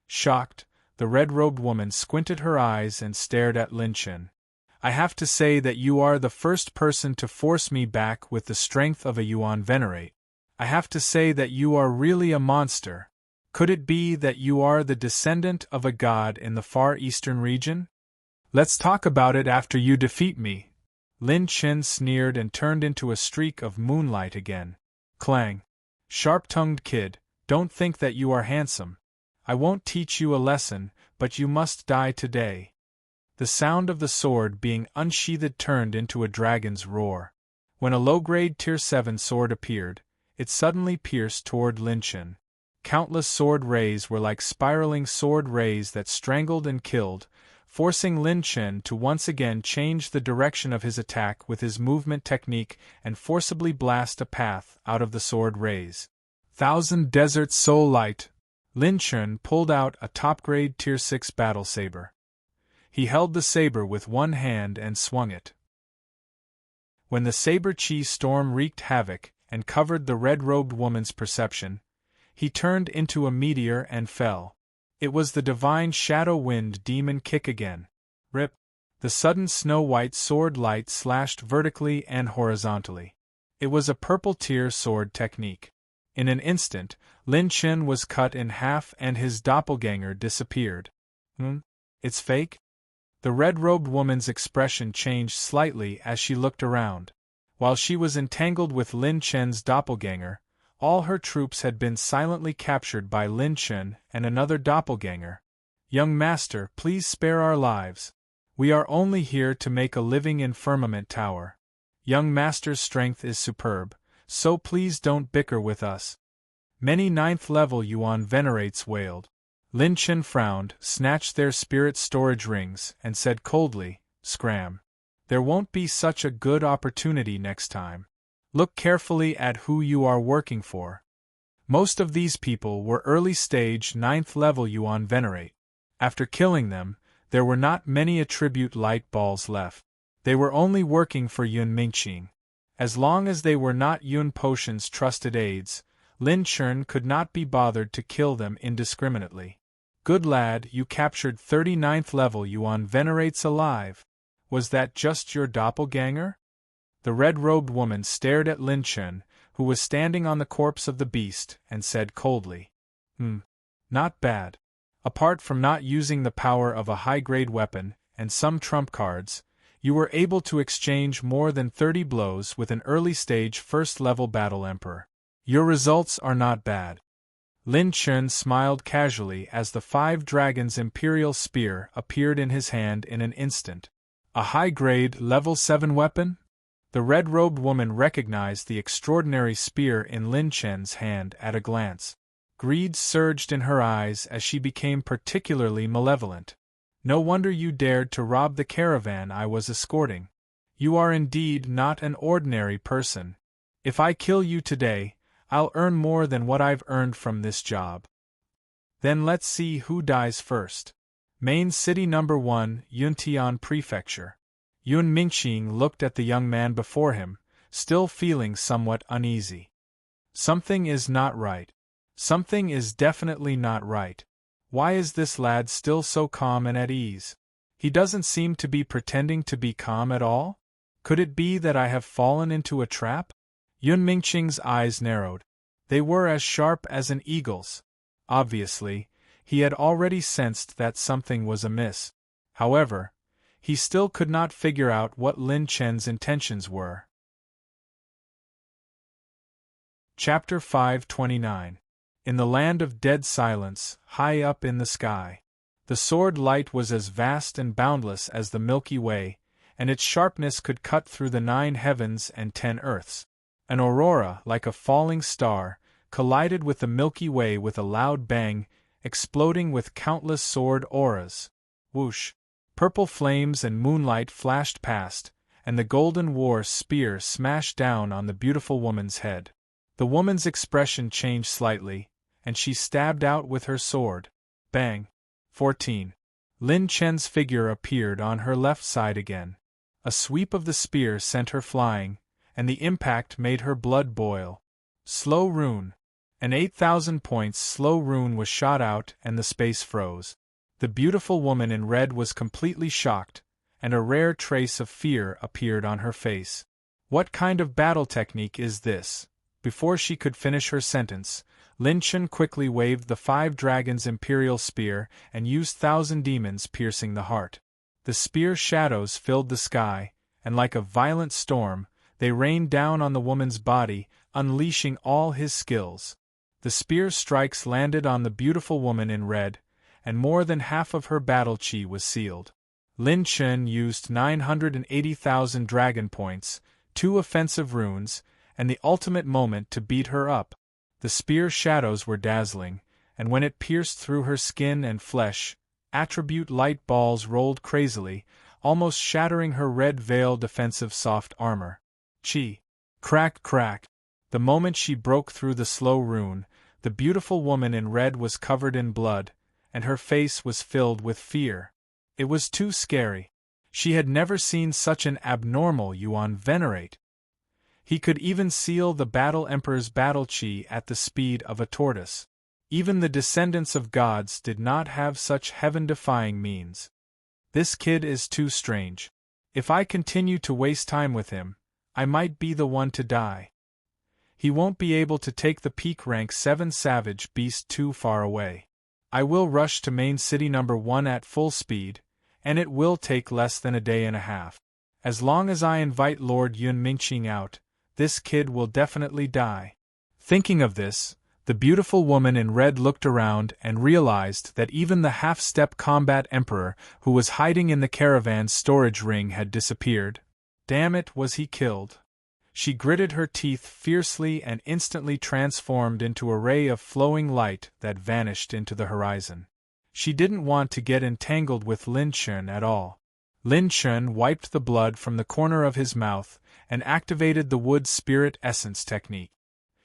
Shocked, the red-robed woman squinted her eyes and stared at Lin Chen. I have to say that you are the first person to force me back with the strength of a Yuan Venerate. I have to say that you are really a monster. Could it be that you are the descendant of a god in the Far Eastern region? Let's talk about it after you defeat me. Lin Chen sneered and turned into a streak of moonlight again. Clang! Sharp-tongued kid, don't think that you are handsome. I won't teach you a lesson, but you must die today. The sound of the sword being unsheathed turned into a dragon's roar. When a low-grade Tier 7 sword appeared, it suddenly pierced toward Lin Chen. Countless sword rays were like spiraling sword rays that strangled and killed, forcing Lin Chen to once again change the direction of his attack with his movement technique and forcibly blast a path out of the sword rays. Thousand Desert Soul Light! Lin Chen pulled out a top-grade Tier 6 battle saber. He held the saber with one hand and swung it. When the saber chi storm wreaked havoc and covered the red-robed woman's perception, he turned into a meteor and fell. It was the divine Shadow Wind Demon kick again. Rip! The sudden snow-white sword light slashed vertically and horizontally. It was a purple tier sword technique. In an instant, Lin Chen was cut in half and his doppelganger disappeared. It's fake? The red-robed woman's expression changed slightly as she looked around. While she was entangled with Lin Chen's doppelganger, all her troops had been silently captured by Lin Chen and another doppelganger. Young master, please spare our lives. We are only here to make a living in Firmament Tower. Young master's strength is superb, so please don't bicker with us. Many 9th-level Yuan Venerates wailed. Lin Chen frowned, snatched their spirit storage rings, and said coldly, Scram. There won't be such a good opportunity next time. Look carefully at who you are working for. Most of these people were early-stage 9th level Yuan Venerate. After killing them, there were not many attribute light balls left. They were only working for Yun Mingqing. As long as they were not Yun Potion's trusted aides, Lin Chun could not be bothered to kill them indiscriminately. Good lad, you captured 39th level Yuan Venerates alive. Was that just your doppelganger? The red-robed woman stared at Lin Chun, who was standing on the corpse of the beast, and said coldly, Not bad. Apart from not using the power of a high-grade weapon and some trump cards, you were able to exchange more than 30 blows with an early-stage first-level battle emperor. Your results are not bad. Lin Chun smiled casually as the 5 Dragons' Imperial Spear appeared in his hand in an instant. A high-grade, level 7 weapon? The red-robed woman recognized the extraordinary spear in Lin Chen's hand at a glance. Greed surged in her eyes as she became particularly malevolent. No wonder you dared to rob the caravan I was escorting. You are indeed not an ordinary person. If I kill you today, I'll earn more than what I've earned from this job. Then let's see who dies first. Main City No. 1, Yuntian Prefecture. Yun Mingqing looked at the young man before him, still feeling somewhat uneasy. Something is not right. Something is definitely not right. Why is this lad still so calm and at ease? He doesn't seem to be pretending to be calm at all? Could it be that I have fallen into a trap? Yun Mingqing's eyes narrowed. They were as sharp as an eagle's. Obviously, he had already sensed that something was amiss. However, he still could not figure out what Lin Chen's intentions were. Chapter 529. In the land of dead silence, high up in the sky. The sword light was as vast and boundless as the Milky Way, and its sharpness could cut through the 9 heavens and 10 earths. An aurora, like a falling star, collided with the Milky Way with a loud bang, exploding with countless sword auras. Whoosh! Purple flames and moonlight flashed past, and the golden war spear smashed down on the beautiful woman's head. The woman's expression changed slightly, and she stabbed out with her sword. Bang! 14. Lin Chen's figure appeared on her left side again. A sweep of the spear sent her flying, and the impact made her blood boil. Slow rune. An 8,000 points slow rune was shot out and the space froze. The beautiful woman in red was completely shocked, and a rare trace of fear appeared on her face. What kind of battle technique is this? Before she could finish her sentence, Lin Chun quickly waved the 5 Dragons' Imperial Spear and used 1,000 demons piercing the heart. The spear shadows filled the sky, and like a violent storm, they rained down on the woman's body, unleashing all his skills. The spear strikes landed on the beautiful woman in red, and more than half of her battle chi was sealed. Lin Chun used 980,000 dragon points, 2 offensive runes, and the ultimate moment to beat her up. The spear shadows were dazzling, and when it pierced through her skin and flesh, attribute light balls rolled crazily, almost shattering her red veil defensive soft armor. Chi! Crack, crack! The moment she broke through the slow rune, the beautiful woman in red was covered in blood, and her face was filled with fear. It was too scary. She had never seen such an abnormal Yuan Venerate. He could even seal the Battle Emperor's battle chi at the speed of a tortoise. Even the descendants of gods did not have such heaven-defying means. This kid is too strange. If I continue to waste time with him, I might be the one to die. He won't be able to take the peak rank 7 savage beast too far away. I will rush to main city No. 1 at full speed, and it will take less than a day and a half. As long as I invite Lord Yun Mingqing out, this kid will definitely die. Thinking of this, the beautiful woman in red looked around and realized that even the half-step combat emperor who was hiding in the caravan's storage ring had disappeared. Damn it, was he killed? She gritted her teeth fiercely and instantly transformed into a ray of flowing light that vanished into the horizon. She didn't want to get entangled with Lin Chun at all. Lin Chen wiped the blood from the corner of his mouth and activated the wood spirit essence technique.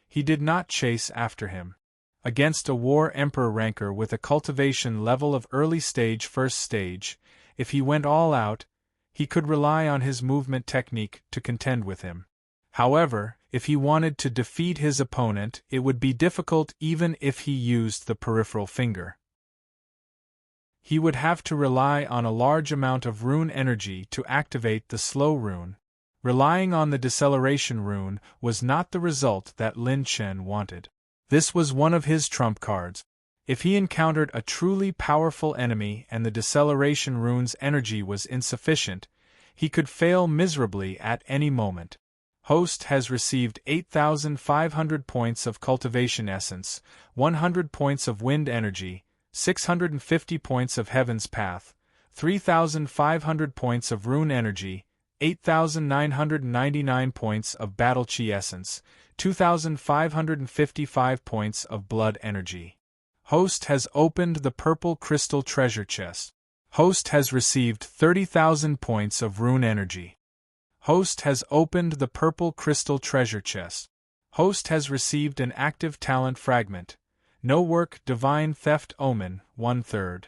He did not chase after him. Against a war emperor ranker with a cultivation level of early stage first stage, if he went all out, he could rely on his movement technique to contend with him. However, if he wanted to defeat his opponent, it would be difficult even if he used the peripheral finger. He would have to rely on a large amount of rune energy to activate the slow rune. Relying on the deceleration rune was not the result that Lin Chen wanted. This was one of his trump cards. If he encountered a truly powerful enemy and the deceleration rune's energy was insufficient, he could fail miserably at any moment. Host has received 8,500 points of cultivation essence, 100 points of wind energy, 650 points of heaven's path, 3,500 points of rune energy, 8,999 points of battle chi essence, 2,555 points of blood energy. Host has opened the purple crystal treasure chest. Host has received 30,000 points of rune energy. Host has opened the purple crystal treasure chest. Host has received an active talent fragment. No work divine theft omen, 1/3.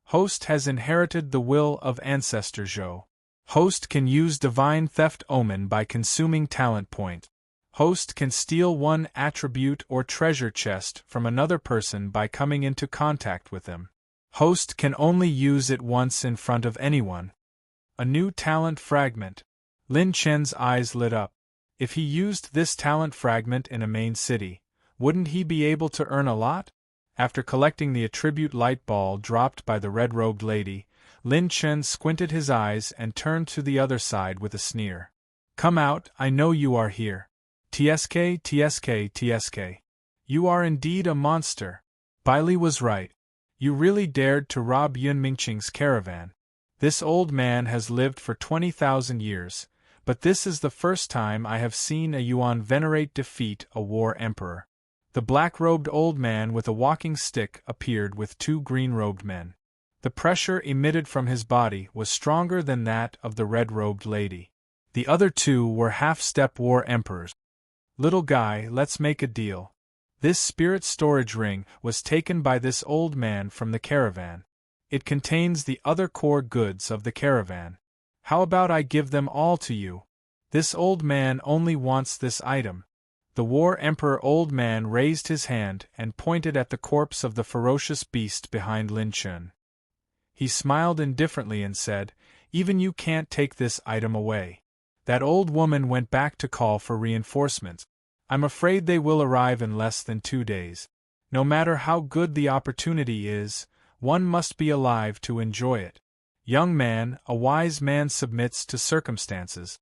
Host has inherited the will of ancestor Zhou. Host can use divine theft omen by consuming talent point. Host can steal one attribute or treasure chest from another person by coming into contact with them. Host can only use it once in front of anyone. A new talent fragment. Lin Chen's eyes lit up. If he used this talent fragment in a main city, wouldn't he be able to earn a lot? After collecting the attribute light ball dropped by the red-robed lady, Lin Chen squinted his eyes and turned to the other side with a sneer. Come out, I know you are here. TSK, TSK, TSK. You are indeed a monster. Bailey was right. You really dared to rob Yun Mingqing's caravan. This old man has lived for 20,000 years, but this is the first time I have seen a Yuan venerate defeat a war emperor. The black-robed old man with a walking stick appeared with two green-robed men. The pressure emitted from his body was stronger than that of the red-robed lady. The other two were half-step war emperors. Little guy, let's make a deal. This spirit storage ring was taken by this old man from the caravan. It contains the other core goods of the caravan. How about I give them all to you? This old man only wants this item. The war emperor old man raised his hand and pointed at the corpse of the ferocious beast behind Lin Chen. He smiled indifferently and said, Even you can't take this item away. That old woman went back to call for reinforcements. I'm afraid they will arrive in less than 2 days. No matter how good the opportunity is, one must be alive to enjoy it. Young man, a wise man submits to circumstances.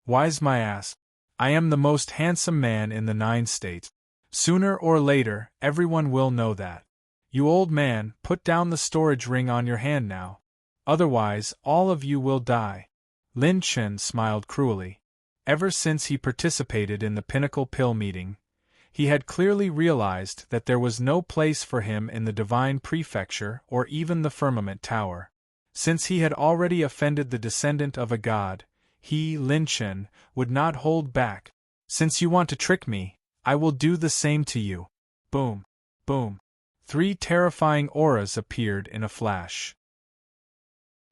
Wise my ass. I am the most handsome man in the 9 states. Sooner or later, everyone will know that. You old man, put down the storage ring on your hand now. Otherwise, all of you will die. Lin Chen smiled cruelly. Ever since he participated in the Pinnacle Pill meeting, he had clearly realized that there was no place for him in the Divine Prefecture or even the Firmament Tower. Since he had already offended the descendant of a god, he, Lin Chen, would not hold back. Since you want to trick me, I will do the same to you. Boom. Boom. 3 terrifying auras appeared in a flash.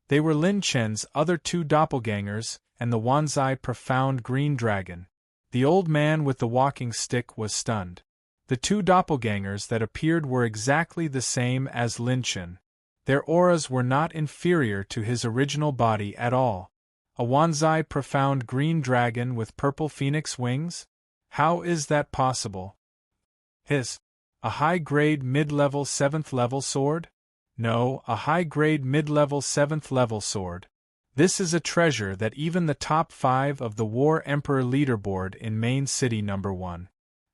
They were Lin Chen's other 2 doppelgangers and the Wanzai profound green dragon. The old man with the walking stick was stunned. The 2 doppelgangers that appeared were exactly the same as Lin Chen. Their auras were not inferior to his original body at all. A Wanzai profound green dragon with purple phoenix wings? How is that possible? A high-grade mid-level 7th-level sword? No, a high-grade mid-level 7th-level sword. This is a treasure that even the top 5 of the War Emperor leaderboard in Main City No. 1.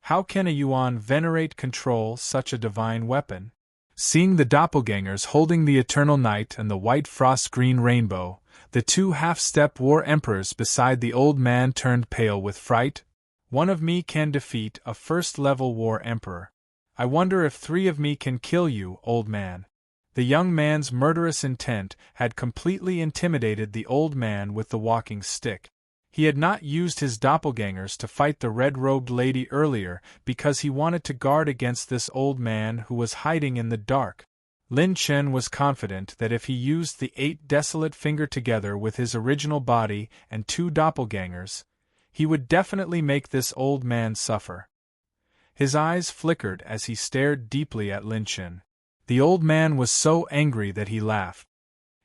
How can a Yuan venerate control such a divine weapon? Seeing the doppelgangers holding the Eternal Night and the white frost green rainbow, the 2 half-step war emperors beside the old man turned pale with fright. One of me can defeat a first-level war emperor. I wonder if 3 of me can kill you, old man. The young man's murderous intent had completely intimidated the old man with the walking stick. He had not used his doppelgangers to fight the red-robed lady earlier because he wanted to guard against this old man who was hiding in the dark. Lin Chen was confident that if he used the 8 desolate finger together with his original body and 2 doppelgangers, he would definitely make this old man suffer. His eyes flickered as he stared deeply at Lin Chen. The old man was so angry that he laughed.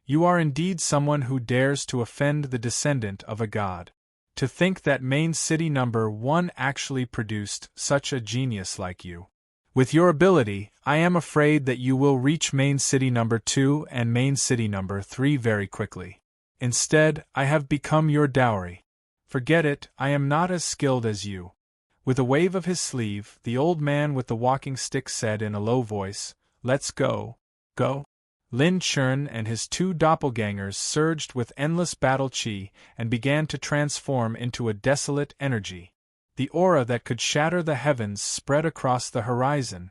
"You are indeed someone who dares to offend the descendant of a god. To think that Main City number 1 actually produced such a genius like you. With your ability, I am afraid that you will reach Main City number 2 and Main City number 3 very quickly. Instead, I have become your dowry. Forget it, I am not as skilled as you." With a wave of his sleeve, the old man with the walking stick said in a low voice, "Let's go. Go." Lin Chen and his 2 doppelgangers surged with endless battle chi and began to transform into a desolate energy. The aura that could shatter the heavens spread across the horizon.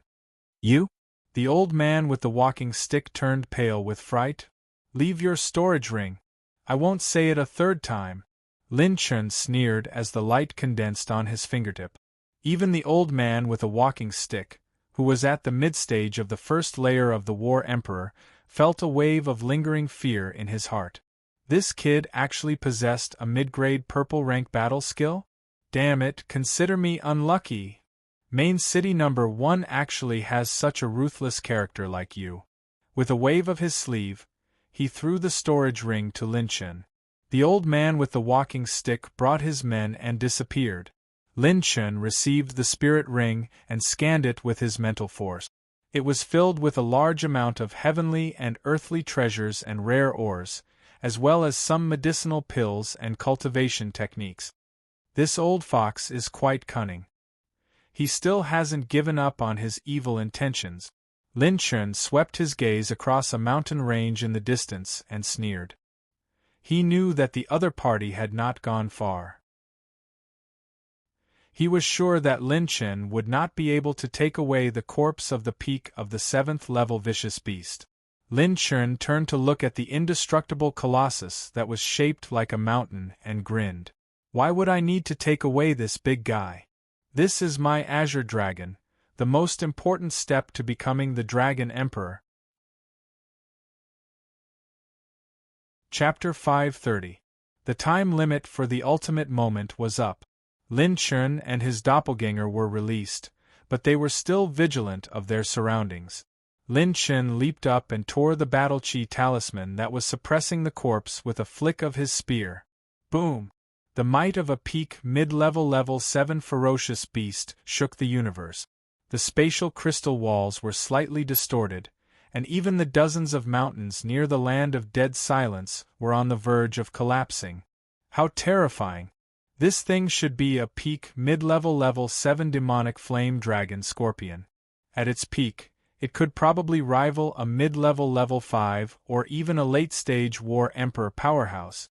"You?" The old man with the walking stick turned pale with fright. "Leave your storage ring. I won't say it a third time." Lin Chen sneered as the light condensed on his fingertip. Even the old man with a walking stick, who was at the mid-stage of the first layer of the War Emperor, felt a wave of lingering fear in his heart. This kid actually possessed a mid-grade purple rank battle skill? Damn it, consider me unlucky. Main City number 1 actually has such a ruthless character like you. With a wave of his sleeve, he threw the storage ring to Lin Chen. The old man with the walking stick brought his men and disappeared. Lin Chen received the spirit ring and scanned it with his mental force. It was filled with a large amount of heavenly and earthly treasures and rare ores, as well as some medicinal pills and cultivation techniques. This old fox is quite cunning. He still hasn't given up on his evil intentions. Lin Chen swept his gaze across a mountain range in the distance and sneered. He knew that the other party had not gone far. He was sure that Lin Chen would not be able to take away the corpse of the peak of the 7th-level vicious beast. Lin Chen turned to look at the indestructible colossus that was shaped like a mountain and grinned. "Why would I need to take away this big guy? This is my Azure Dragon, the most important step to becoming the Dragon Emperor." Chapter 530. The time limit for the ultimate moment was up. Lin Chen and his doppelganger were released, but they were still vigilant of their surroundings. Lin Chen leaped up and tore the battle chi talisman that was suppressing the corpse with a flick of his spear. Boom! The might of a peak mid-level level 7 ferocious beast shook the universe. The spatial crystal walls were slightly distorted, and even the dozens of mountains near the land of dead silence were on the verge of collapsing. How terrifying! This thing should be a peak mid-level level 7 demonic flame dragon scorpion. At its peak, it could probably rival a mid-level level 5 or even a late-stage War Emperor powerhouse.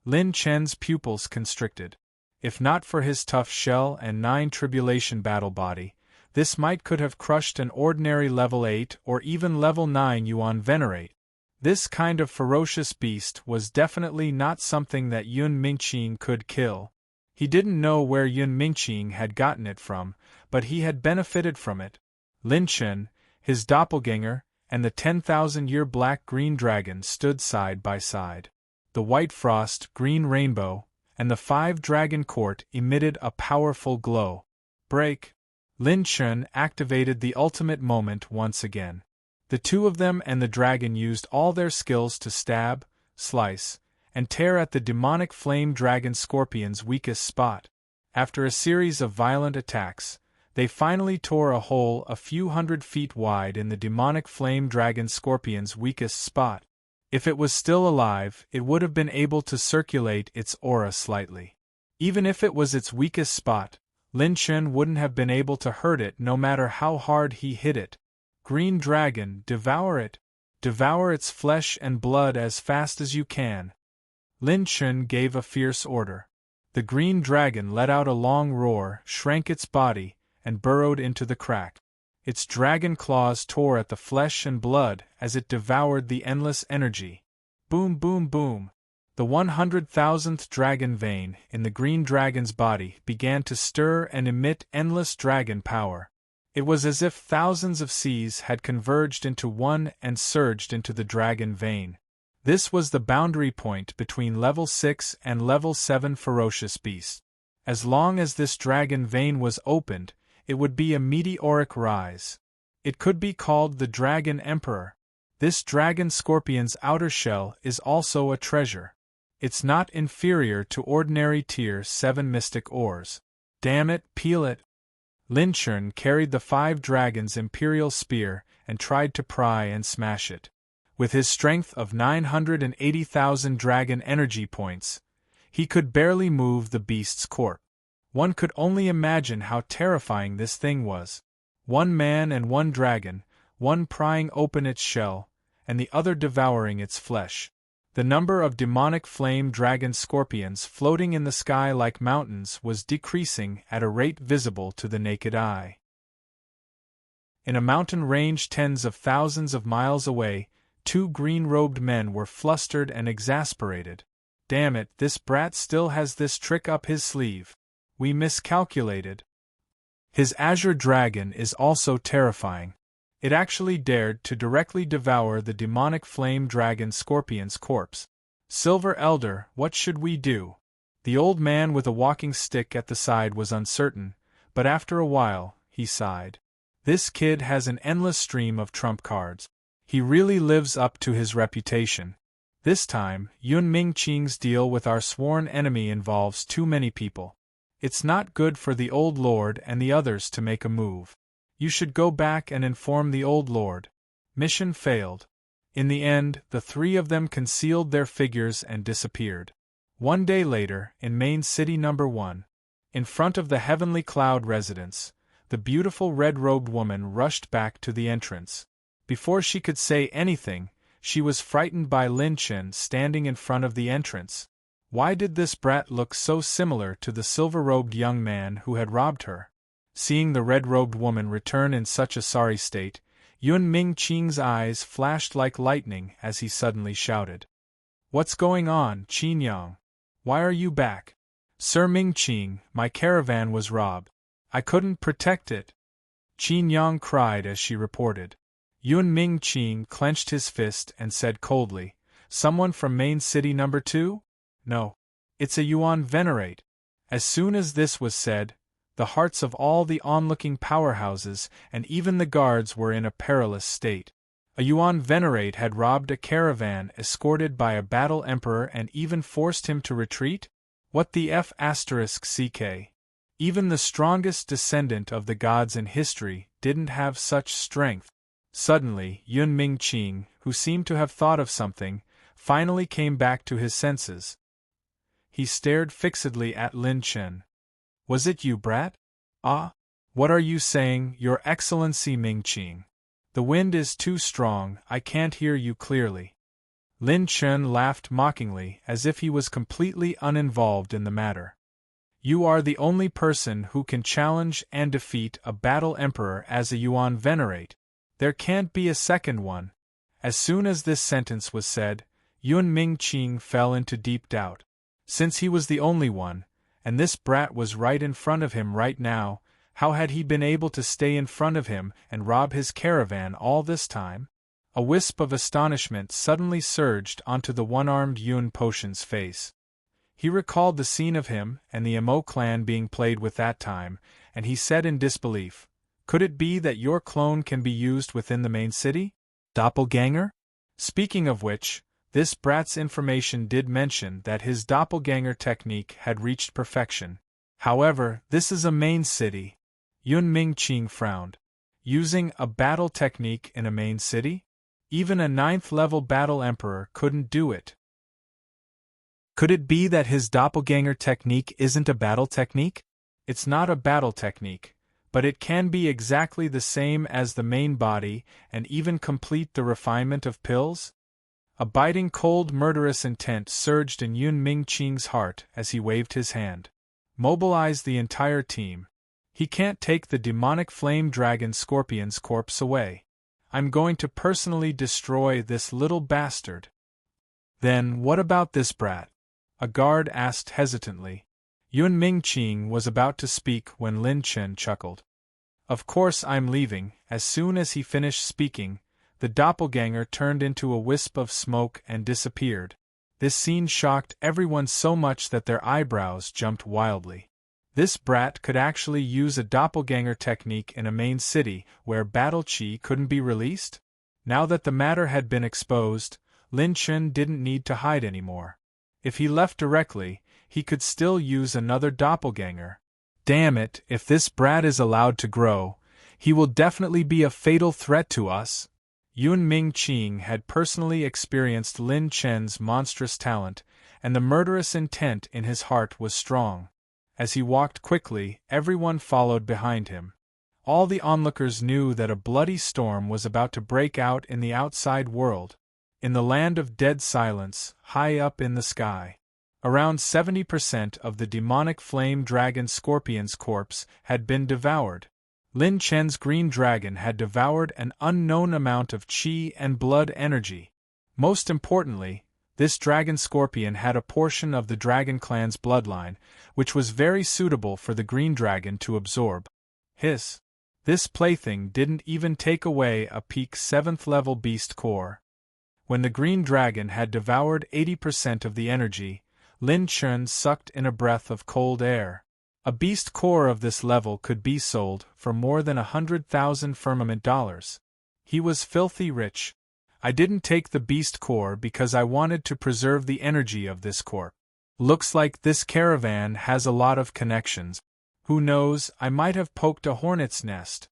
Lin Chen's pupils constricted. If not for his tough shell and 9 tribulation battle body, this might could have crushed an ordinary level 8 or even level 9 Yuan Venerate. This kind of ferocious beast was definitely not something that Yun Mingqing could kill. He didn't know where Yun Mingqing had gotten it from, but he had benefited from it. Lin Chen, his doppelganger, and the 10,000-year black-green dragon stood side by side. The white frost, green rainbow, and the 5-dragon court emitted a powerful glow. Break! Lin Chen activated the ultimate moment once again. The 2 of them and the dragon used all their skills to stab, slice, and tear at the demonic flame dragon scorpion's weakest spot. After a series of violent attacks, they finally tore a hole a few hundred feet wide in the demonic flame dragon scorpion's weakest spot. If it was still alive, it would have been able to circulate its aura slightly. Even if it was its weakest spot, Lin Chen wouldn't have been able to hurt it no matter how hard he hit it. Green dragon, devour it! Devour its flesh and blood as fast as you can! Lin Chen gave a fierce order. The green dragon let out a long roar, shrank its body, and burrowed into the crack. Its dragon claws tore at the flesh and blood as it devoured the endless energy. Boom, boom, boom. The 100,000th dragon vein in the green dragon's body began to stir and emit endless dragon power. It was as if thousands of seas had converged into one and surged into the dragon vein. This was the boundary point between level 6 and level 7 ferocious beasts. As long as this dragon vein was opened, it would be a meteoric rise. It could be called the Dragon Emperor. This dragon scorpion's outer shell is also a treasure. It's not inferior to ordinary Tier 7 mystic ores. Damn it, peel it! Lin Chun carried the 5 dragons' imperial spear and tried to pry and smash it. With his strength of 980,000 dragon energy points, he could barely move the beast's corpse. One could only imagine how terrifying this thing was. One man and one dragon, one prying open its shell, and the other devouring its flesh. The number of demonic flame dragon scorpions floating in the sky like mountains was decreasing at a rate visible to the naked eye. In a mountain range tens of thousands of miles away, 2 green-robed men were flustered and exasperated. Damn it, this brat still has this trick up his sleeve. We miscalculated. His azure dragon is also terrifying. It actually dared to directly devour the demonic flame dragon scorpion's corpse. Silver Elder, what should we do? The old man with a walking stick at the side was uncertain, but after a while, he sighed. This kid has an endless stream of trump cards. He really lives up to his reputation. This time, Yun Ming Qing's deal with our sworn enemy involves too many people. It's not good for the old lord and the others to make a move. You should go back and inform the old lord. Mission failed. In the end, the 3 of them concealed their figures and disappeared. 1 day later, in Main City No. 1, in front of the Heavenly Cloud residence, the beautiful red-robed woman rushed back to the entrance. Before she could say anything, she was frightened by Lin Chun standing in front of the entrance. Why did this brat look so similar to the silver-robed young man who had robbed her? Seeing the red-robed woman return in such a sorry state, Yun Ming Qing's eyes flashed like lightning as he suddenly shouted. What's going on, Qin Yang? Why are you back? Sir Ming Qing, my caravan was robbed. I couldn't protect it. Qin Yang cried as she reported. Yun Ming Qing clenched his fist and said coldly, Someone from Main City No. 2? No. It's a Yuan Venerate. As soon as this was said, the hearts of all the onlooking powerhouses and even the guards were in a perilous state. A Yuan Venerate had robbed a caravan escorted by a battle emperor and even forced him to retreat? What the F***ck? Even the strongest descendant of the gods in history didn't have such strength. Suddenly, Yun Ming Qing, who seemed to have thought of something, finally came back to his senses. He stared fixedly at Lin Chun. Was it you, brat? Ah? What are you saying, Your Excellency Ming Qing? The wind is too strong, I can't hear you clearly. Lin Chun laughed mockingly as if he was completely uninvolved in the matter. You are the only person who can challenge and defeat a battle emperor as a Yuan Venerate. There can't be a second one. As soon as this sentence was said, Yun Ming Qing fell into deep doubt. Since he was the only one, and this brat was right in front of him right now, how had he been able to stay in front of him and rob his caravan all this time? A wisp of astonishment suddenly surged onto the one-armed Yun Potion's face. He recalled the scene of him and the Mo clan being played with that time, and he said in disbelief, Could it be that your clone can be used within the main city? Doppelganger? Speaking of which, this brat's information did mention that his doppelganger technique had reached perfection. However, this is a main city. Yun Ming Qing frowned. Using a battle technique in a main city? Even a 9th-level battle emperor couldn't do it. Could it be that his doppelganger technique isn't a battle technique? It's not a battle technique, but it can be exactly the same as the main body and even complete the refinement of pills? A biting cold murderous intent surged in Yun Ming Qing's heart as he waved his hand. Mobilize the entire team. He can't take the demonic flame dragon scorpion's corpse away. I'm going to personally destroy this little bastard. Then what about this brat? A guard asked hesitantly. Yun Mingqing was about to speak when Lin Chen chuckled. Of course I'm leaving. As soon as he finished speaking, the doppelganger turned into a wisp of smoke and disappeared. This scene shocked everyone so much that their eyebrows jumped wildly. This brat could actually use a doppelganger technique in a main city where battle chi couldn't be released? Now that the matter had been exposed, Lin Chen didn't need to hide anymore. If he left directly, he could still use another doppelganger. Damn it, if this brat is allowed to grow, he will definitely be a fatal threat to us. Yun Mingqing had personally experienced Lin Chen's monstrous talent, and the murderous intent in his heart was strong. As he walked quickly, everyone followed behind him. All the onlookers knew that a bloody storm was about to break out in the outside world. In the land of dead silence, high up in the sky, around 70% of the demonic flame dragon scorpion's corpse had been devoured. Lin Chen's green dragon had devoured an unknown amount of qi and blood energy. Most importantly, this dragon scorpion had a portion of the dragon clan's bloodline, which was very suitable for the green dragon to absorb. This plaything didn't even take away a peak 7th level beast core. When the green dragon had devoured 80% of the energy, Lin Chen sucked in a breath of cold air. A beast core of this level could be sold for more than 100,000 firmament dollars. He was filthy rich. I didn't take the beast core because I wanted to preserve the energy of this corp. Looks like this caravan has a lot of connections. Who knows, I might have poked a hornet's nest.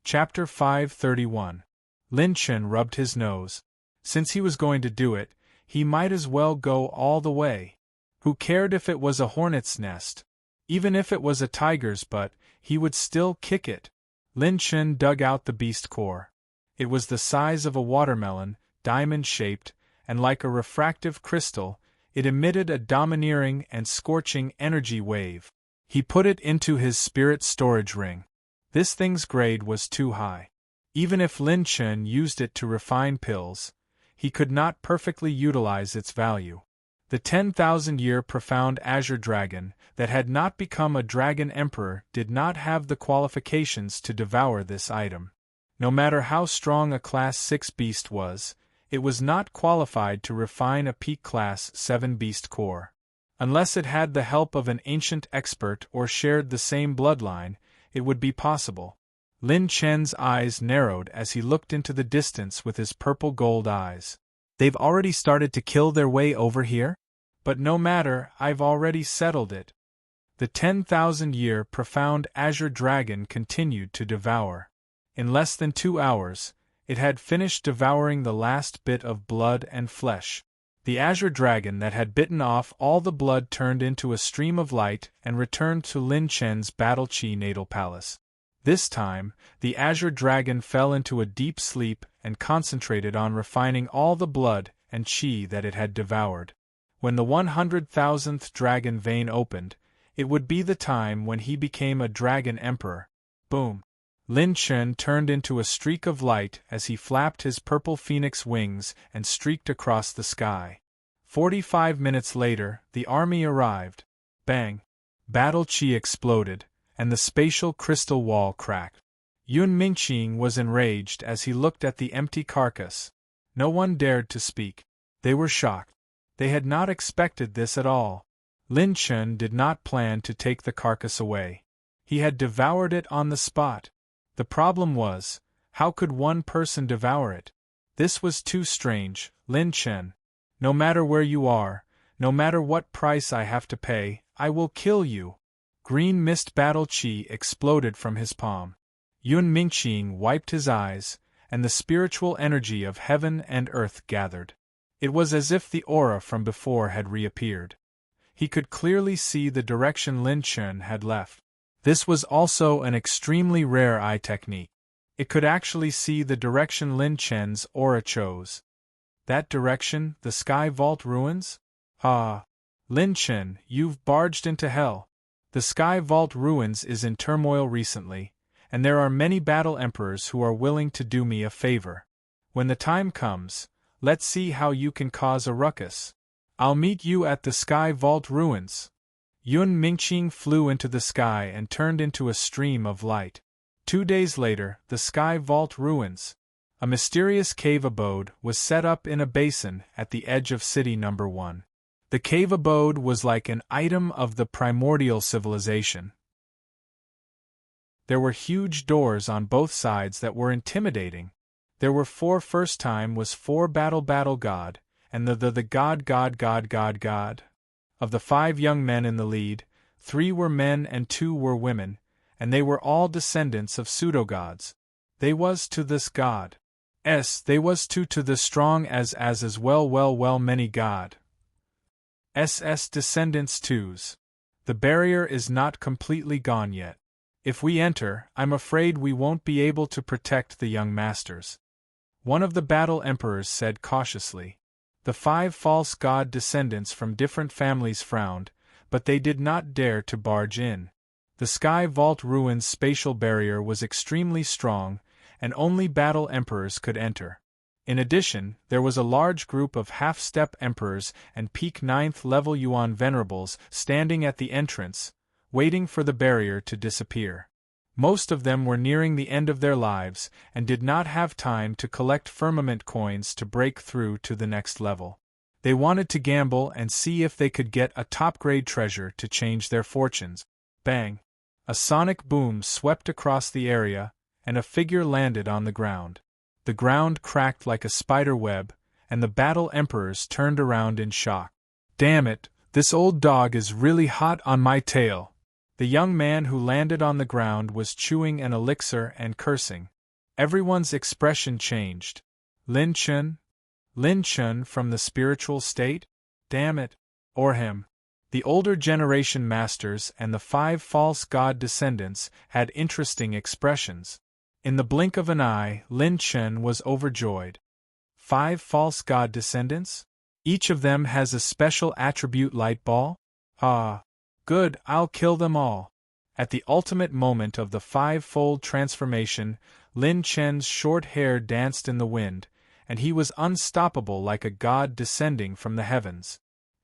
Chapter 531. Lin Chen rubbed his nose. Since he was going to do it, he might as well go all the way. Who cared if it was a hornet's nest? Even if it was a tiger's butt, he would still kick it. Lin Chen dug out the beast core. It was the size of a watermelon, diamond-shaped, and like a refractive crystal, it emitted a domineering and scorching energy wave. He put it into his spirit storage ring. This thing's grade was too high. Even if Lin Chen used it to refine pills, he could not perfectly utilize its value. The 10,000-year profound azure dragon that had not become a dragon emperor did not have the qualifications to devour this item. No matter how strong a Class 6 beast was, it was not qualified to refine a peak Class 7 beast core. Unless it had the help of an ancient expert or shared the same bloodline, it would be possible. Lin Chen's eyes narrowed as he looked into the distance with his purple-gold eyes. They've already started to kill their way over here? But no matter, I've already settled it. The 10,000-year profound azure dragon continued to devour. In less than 2 hours, it had finished devouring the last bit of blood and flesh. The azure dragon that had bitten off all the blood turned into a stream of light and returned to Lin Chen's battle chi natal palace. This time, the azure dragon fell into a deep sleep and concentrated on refining all the blood and qi that it had devoured. When the 100,000th dragon vein opened, it would be the time when he became a dragon emperor. Boom! Lin Chen turned into a streak of light as he flapped his purple phoenix wings and streaked across the sky. 45 minutes later, the army arrived. Bang! Battle chi exploded, and the spatial crystal wall cracked. Yun Mingqing was enraged as he looked at the empty carcass. No one dared to speak. They were shocked. They had not expected this at all. Lin Chen did not plan to take the carcass away. He had devoured it on the spot. The problem was, how could one person devour it? This was too strange. Lin Chen, no matter where you are, no matter what price I have to pay, I will kill you. Green mist battle chi exploded from his palm. Yun Mingqing wiped his eyes, and the spiritual energy of heaven and earth gathered. It was as if the aura from before had reappeared. He could clearly see the direction Lin Chen had left. This was also an extremely rare eye technique. It could actually see the direction Lin Chen's aura chose. That direction, the sky vault ruins? Ah! Lin Chen, you've barged into hell. The Sky Vault Ruins is in turmoil recently, and there are many battle emperors who are willing to do me a favor. When the time comes, let's see how you can cause a ruckus. I'll meet you at the Sky Vault Ruins. Yun Mingqing flew into the sky and turned into a stream of light. 2 days later, the Sky Vault Ruins, a mysterious cave abode, was set up in a basin at the edge of City No. 1. The cave abode was like an item of the primordial civilization. There were huge doors on both sides that were intimidating. There were 4. First time was 4 battle god, and the god. Of the 5 young men in the lead, 3 were men and 2 were women, and they were all descendants of pseudo-gods. They was to this god. They was to the strong as well many god. Descendants twos. The barrier is not completely gone yet. If we enter, I'm afraid we won't be able to protect the young masters. One of the battle emperors said cautiously. The 5 false god descendants from different families frowned, but they did not dare to barge in. The Sky Vault Ruins spatial barrier was extremely strong, and only battle emperors could enter. In addition, there was a large group of half-step emperors and peak 9th level Yuan venerables standing at the entrance, waiting for the barrier to disappear. Most of them were nearing the end of their lives and did not have time to collect firmament coins to break through to the next level. They wanted to gamble and see if they could get a top-grade treasure to change their fortunes. Bang! A sonic boom swept across the area, and a figure landed on the ground. The ground cracked like a spider web, and the battle emperors turned around in shock. Damn it, this old dog is really hot on my tail. The young man who landed on the ground was chewing an elixir and cursing. Everyone's expression changed. Lin Chen? Lin Chen from the spiritual state? Damn it. Or him. The older generation masters and the 5 false god descendants had interesting expressions. In the blink of an eye, Lin Chen was overjoyed. 5 false god descendants? Each of them has a special attribute light ball? Ah. Good, I'll kill them all. At the ultimate moment of the 5-fold transformation, Lin Chen's short hair danced in the wind, and he was unstoppable like a god descending from the heavens.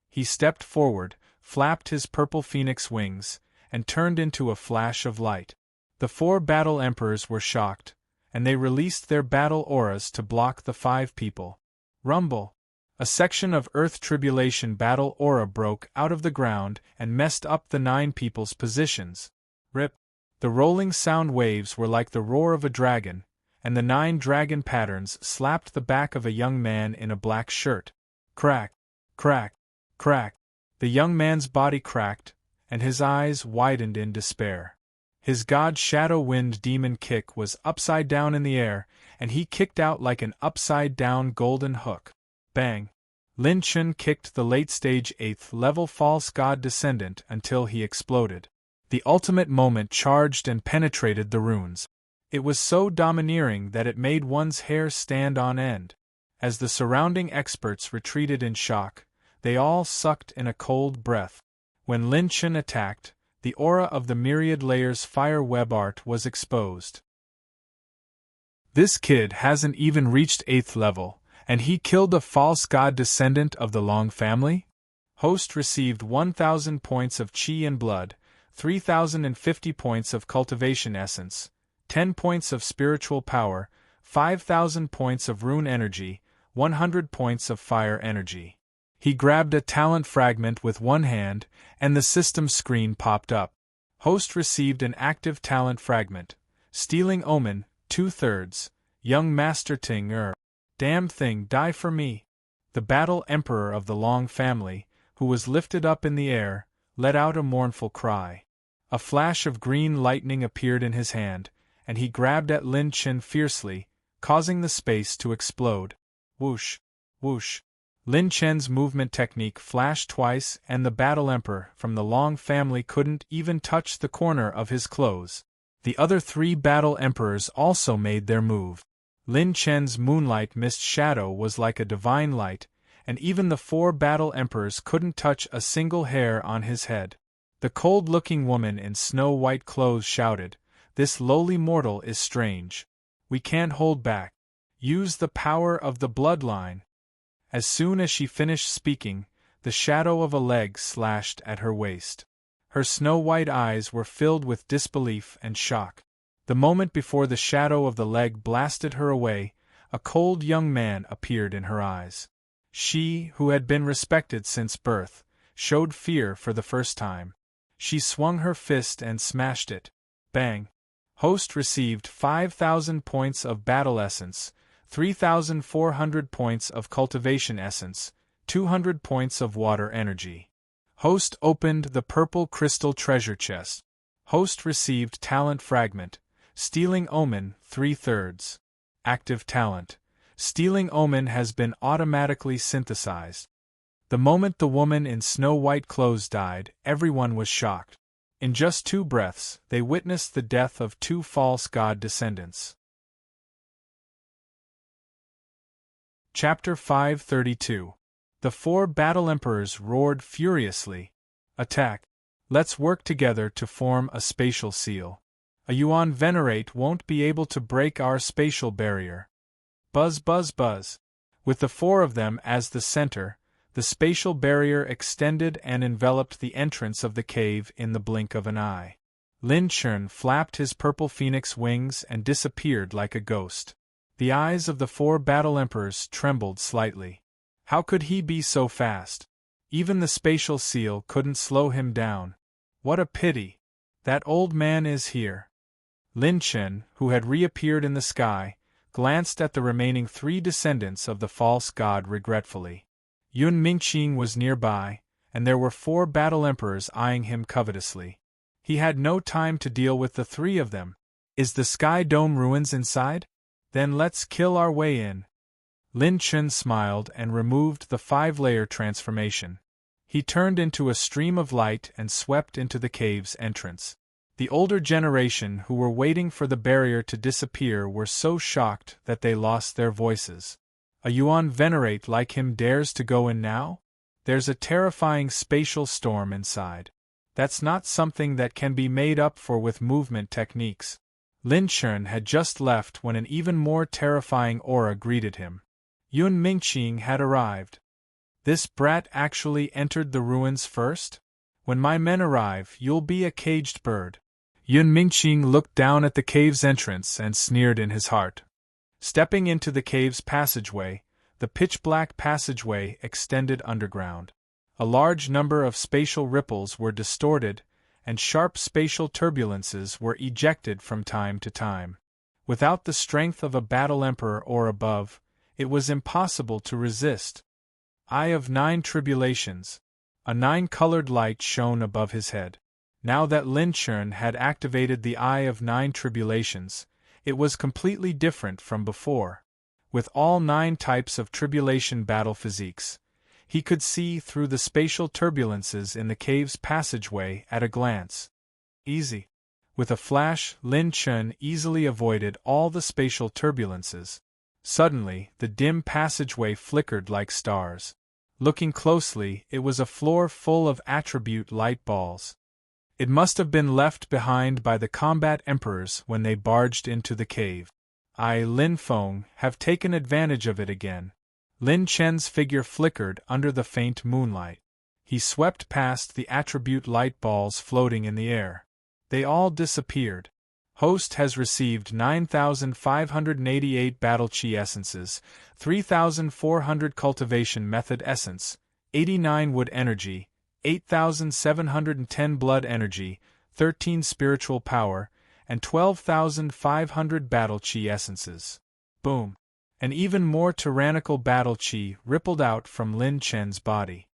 He stepped forward, flapped his purple phoenix wings, and turned into a flash of light. The 4 battle emperors were shocked, and they released their battle auras to block the 5 people. Rumble! A section of Earth Tribulation battle aura broke out of the ground and messed up the 9 people's positions. Rip! The rolling sound waves were like the roar of a dragon, and the 9 dragon patterns slapped the back of a young man in a black shirt. Crack! Crack! Crack! The young man's body cracked, and his eyes widened in despair. His god Shadow Wind Demon kick was upside down in the air, and he kicked out like an upside-down golden hook. Bang! Lin Chen kicked the late-stage 8th level false god descendant until he exploded. The ultimate moment charged and penetrated the runes. It was so domineering that it made one's hair stand on end. As the surrounding experts retreated in shock, they all sucked in a cold breath. When Lin Chen attacked, the aura of the myriad layers fire web art was exposed. This kid hasn't even reached 8th level. And he killed a false god descendant of the Long family? Host received 1,000 points of Qi and blood, 3,050 points of cultivation essence, 10 points of spiritual power, 5,000 points of rune energy, 100 points of fire energy. He grabbed a talent fragment with one hand, and the system screen popped up. Host received an active talent fragment. Stealing Omen, 2/3, Young Master Ting Damn thing, die for me. The battle emperor of the Long family, who was lifted up in the air, let out a mournful cry. A flash of green lightning appeared in his hand, and he grabbed at Lin Chen fiercely, causing the space to explode. Whoosh! Whoosh! Lin Chen's movement technique flashed twice, and the battle emperor from the Long family couldn't even touch the corner of his clothes. The other 3 battle emperors also made their move. Lin Chen's moonlight mist shadow was like a divine light, and even the 4 battle emperors couldn't touch a single hair on his head. The cold-looking woman in snow-white clothes shouted, "This lowly mortal is strange. We can't hold back. Use the power of the bloodline." As soon as she finished speaking, the shadow of a leg slashed at her waist. Her snow-white eyes were filled with disbelief and shock. The moment before the shadow of the leg blasted her away, a cold young man appeared in her eyes. She, who had been respected since birth, showed fear for the first time. She swung her fist and smashed it. Bang! Host received 5,000 points of battle essence, 3,400 points of cultivation essence, 200 points of water energy. Host opened the purple crystal treasure chest. Host received talent fragment, stealing omen 3/3. Active talent. Stealing omen has been automatically synthesized. The moment the woman in snow-white clothes died, everyone was shocked. In just 2 breaths, they witnessed the death of 2 false god descendants. Chapter 532. The 4 battle emperors roared furiously. Attack! Let's work together to form a spatial seal. A yuan venerate won't be able to break our spatial barrier. Buzz buzz buzz. With the 4 of them as the center, the spatial barrier extended and enveloped the entrance of the cave in the blink of an eye. Lin Chun flapped his purple phoenix wings and disappeared like a ghost. The eyes of the 4 battle emperors trembled slightly. How could he be so fast? Even the spatial seal couldn't slow him down. What a pity! That old man is here. Lin Chun, who had reappeared in the sky, glanced at the remaining 3 descendants of the false god regretfully. Yun Mingqing was nearby, and there were 4 battle emperors eyeing him covetously. He had no time to deal with the 3 of them. Is the sky dome ruins inside? Then let's kill our way in. Lin Chun smiled and removed the 5-layer transformation. He turned into a stream of light and swept into the cave's entrance. The older generation who were waiting for the barrier to disappear were so shocked that they lost their voices. A yuan venerate like him dares to go in now? There's a terrifying spatial storm inside. That's not something that can be made up for with movement techniques. Lin Chun had just left when an even more terrifying aura greeted him. Yun Mingqing had arrived. This brat actually entered the ruins first? When my men arrive, you'll be a caged bird. Yun Mingqing looked down at the cave's entrance and sneered in his heart. Stepping into the cave's passageway, the pitch-black passageway extended underground. A large number of spatial ripples were distorted, and sharp spatial turbulences were ejected from time to time. Without the strength of a battle emperor or above, it was impossible to resist. Eye of 9 tribulations. A 9-colored light shone above his head. Now that Lin Chun had activated the Eye of 9 tribulations, it was completely different from before. With all 9 types of tribulation battle physiques, he could see through the spatial turbulences in the cave's passageway at a glance. Easy. With a flash, Lin Chun easily avoided all the spatial turbulences. Suddenly, the dim passageway flickered like stars. Looking closely, it was a floor full of attribute light balls. It must have been left behind by the combat emperors when they barged into the cave. Lin Feng, have taken advantage of it again. Lin Chen's figure flickered under the faint moonlight. He swept past the attribute light balls floating in the air. They all disappeared. Host has received 9,588 battle chi essences, 3,400 cultivation method essence, 89 wood energy, 8,710 blood energy, 13 spiritual power, and 12,500 battle chi essences. Boom! An even more tyrannical battle chi rippled out from Lin Chen's body.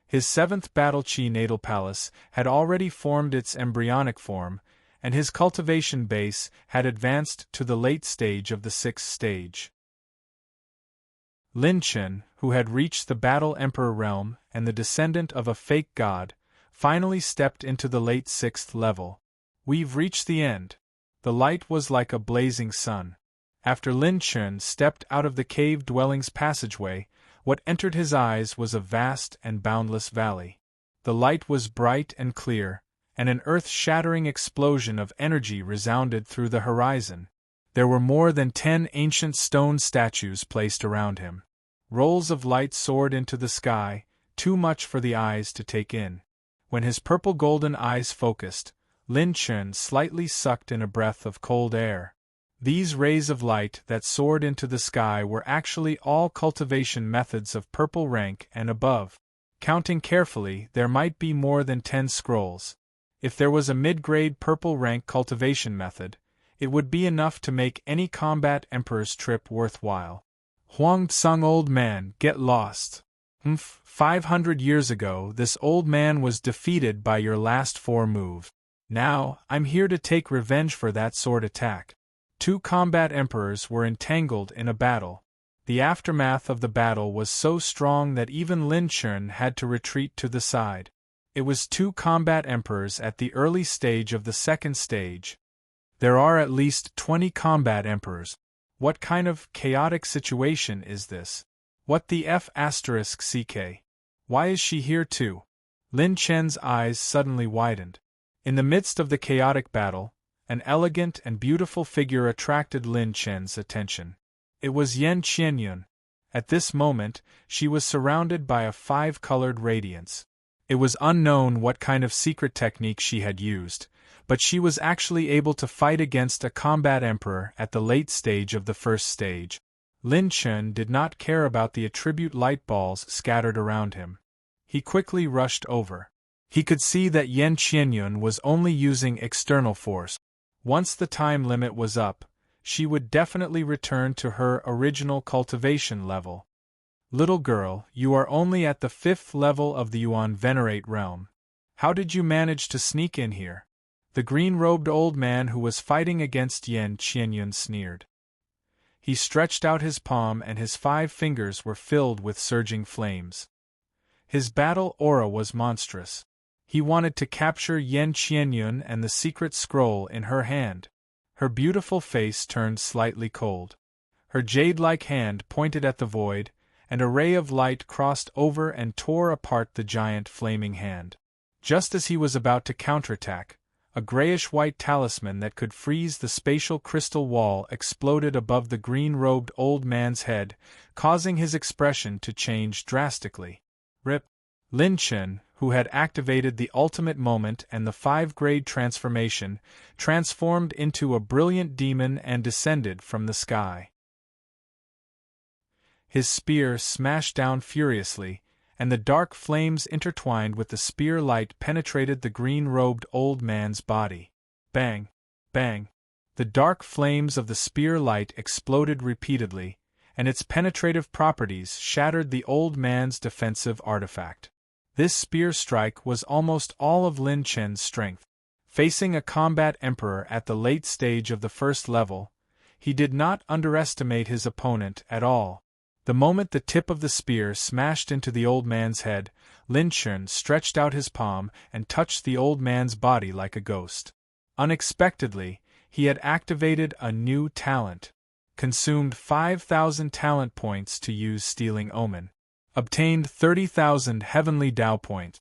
His 7th battle chi natal palace had already formed its embryonic form, and his cultivation base had advanced to the late stage of the 6th stage. Lin Chen, who had reached the battle emperor realm and the descendant of a fake god, finally stepped into the late 6th level. We've reached the end. The light was like a blazing sun. After Lin Chen stepped out of the cave dwelling's passageway, What entered his eyes was a vast and boundless valley. The light was bright and clear, and an earth-shattering explosion of energy resounded through the horizon. There were more than 10 ancient stone statues placed around him. Rolls of light soared into the sky, too much for the eyes to take in. When his purple-golden eyes focused, Lin Chen slightly sucked in a breath of cold air. These rays of light that soared into the sky were actually all cultivation methods of purple rank and above. Counting carefully, there might be more than 10 scrolls. If there was a mid-grade purple rank cultivation method, it would be enough to make any combat emperor's trip worthwhile. Huang Tsung, old man, get lost. 500 years ago, this old man was defeated by your last 4 moves. Now, I'm here to take revenge for that sword attack. 2 combat emperors were entangled in a battle. The aftermath of the battle was so strong that even Lin Chen had to retreat to the side. It was 2 combat emperors at the early stage of the second stage. There are at least 20 combat emperors. What kind of chaotic situation is this? What the F***CK? Why is she here too? Lin Chen's eyes suddenly widened. In the midst of the chaotic battle, an elegant and beautiful figure attracted Lin Chen's attention. It was Yan Qianyun. At this moment, she was surrounded by a 5-colored radiance. It was unknown what kind of secret technique she had used, but she was actually able to fight against a combat emperor at the late stage of the first stage. Lin Chen did not care about the attribute light balls scattered around him. He quickly rushed over. He could see that Yan Qianyun was only using external force. Once the time limit was up, she would definitely return to her original cultivation level. Little girl, you are only at the 5th level of the Yuan Venerate realm. How did you manage to sneak in here? The green-robed old man who was fighting against Yan Qianyun sneered. He stretched out his palm and his 5 fingers were filled with surging flames. His battle aura was monstrous. He wanted to capture Yan Qianyun and the secret scroll in her hand. Her beautiful face turned slightly cold. Her jade-like hand pointed at the void, and a ray of light crossed over and tore apart the giant flaming hand. Just as he was about to counterattack, a grayish-white talisman that could freeze the spatial crystal wall exploded above the green-robed old man's head, causing his expression to change drastically. Rip. Lin Chen, who had activated the ultimate moment and the 5-grade transformation, transformed into a brilliant demon and descended from the sky. His spear smashed down furiously, and the dark flames intertwined with the spear light penetrated the green-robed old man's body. Bang! Bang! The dark flames of the spear light exploded repeatedly, and its penetrative properties shattered the old man's defensive artifact. This spear strike was almost all of Lin Chen's strength. Facing a combat emperor at the late stage of the first level, he did not underestimate his opponent at all. The moment the tip of the spear smashed into the old man's head, Lin Chen stretched out his palm and touched the old man's body like a ghost. Unexpectedly, he had activated a new talent. Consumed 5,000 talent points to use Stealing Omen. Obtained 30,000 Heavenly Dao points.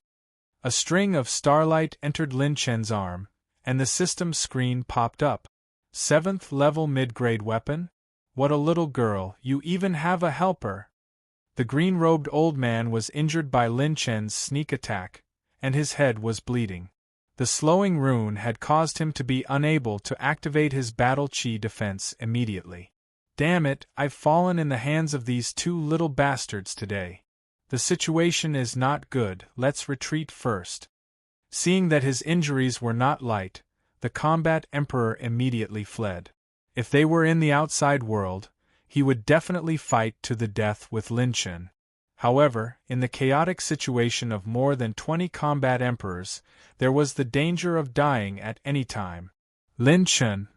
A string of starlight entered Lin Chen's arm, and the system screen popped up. 7th level mid-grade weapon? What a little girl, you even have a helper! The green-robed old man was injured by Lin Chen's sneak attack, and his head was bleeding. The slowing rune had caused him to be unable to activate his battle chi defense immediately. Damn it, I've fallen in the hands of these 2 little bastards today. The situation is not good, let's retreat first. Seeing that his injuries were not light, the combat emperor immediately fled. If they were in the outside world, he would definitely fight to the death with Lin Chen. However, in the chaotic situation of more than 20 combat emperors, there was the danger of dying at any time. Lin Chen!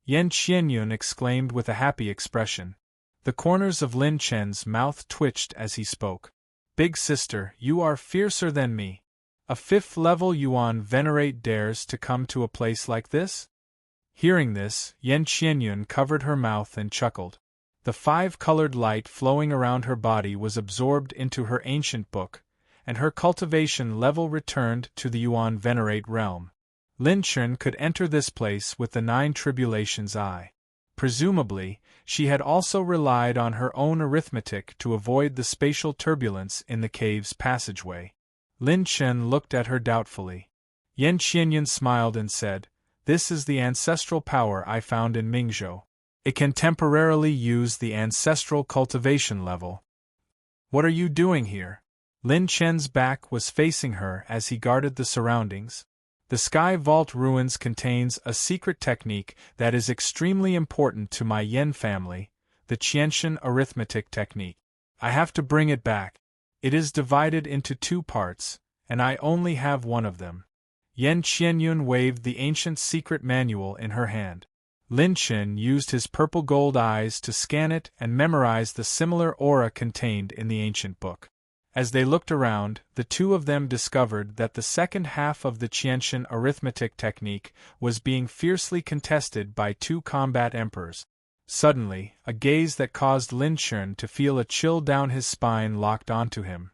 Yan Qianyun exclaimed with a happy expression. The corners of Lin Chen's mouth twitched as he spoke. Big sister, you are fiercer than me. A 5th level Yuan Venerate dares to come to a place like this? Hearing this, Yan Qianyun covered her mouth and chuckled. The five-colored light flowing around her body was absorbed into her ancient book, and her cultivation level returned to the Yuan Venerate realm. Lin Chen could enter this place with the 9 tribulations eye. Presumably, she had also relied on her own arithmetic to avoid the spatial turbulence in the cave's passageway. Lin Chen looked at her doubtfully. Yan Qianyan smiled and said, "This is the ancestral power I found in Mingzhou. It can temporarily use the ancestral cultivation level." "What are you doing here?" Lin Chen's back was facing her as he guarded the surroundings. "The Sky Vault Ruins contains a secret technique that is extremely important to my Yen family, the Qiantian arithmetic technique. I have to bring it back. It is divided into 2 parts, and I only have one of them." Yan Qianyun waved the ancient secret manual in her hand. Lin Chen used his purple-gold eyes to scan it and memorize the similar aura contained in the ancient book. As they looked around, the two of them discovered that the second half of the Qiantian arithmetic technique was being fiercely contested by 2 combat emperors. Suddenly, a gaze that caused Lin Chen to feel a chill down his spine locked onto him.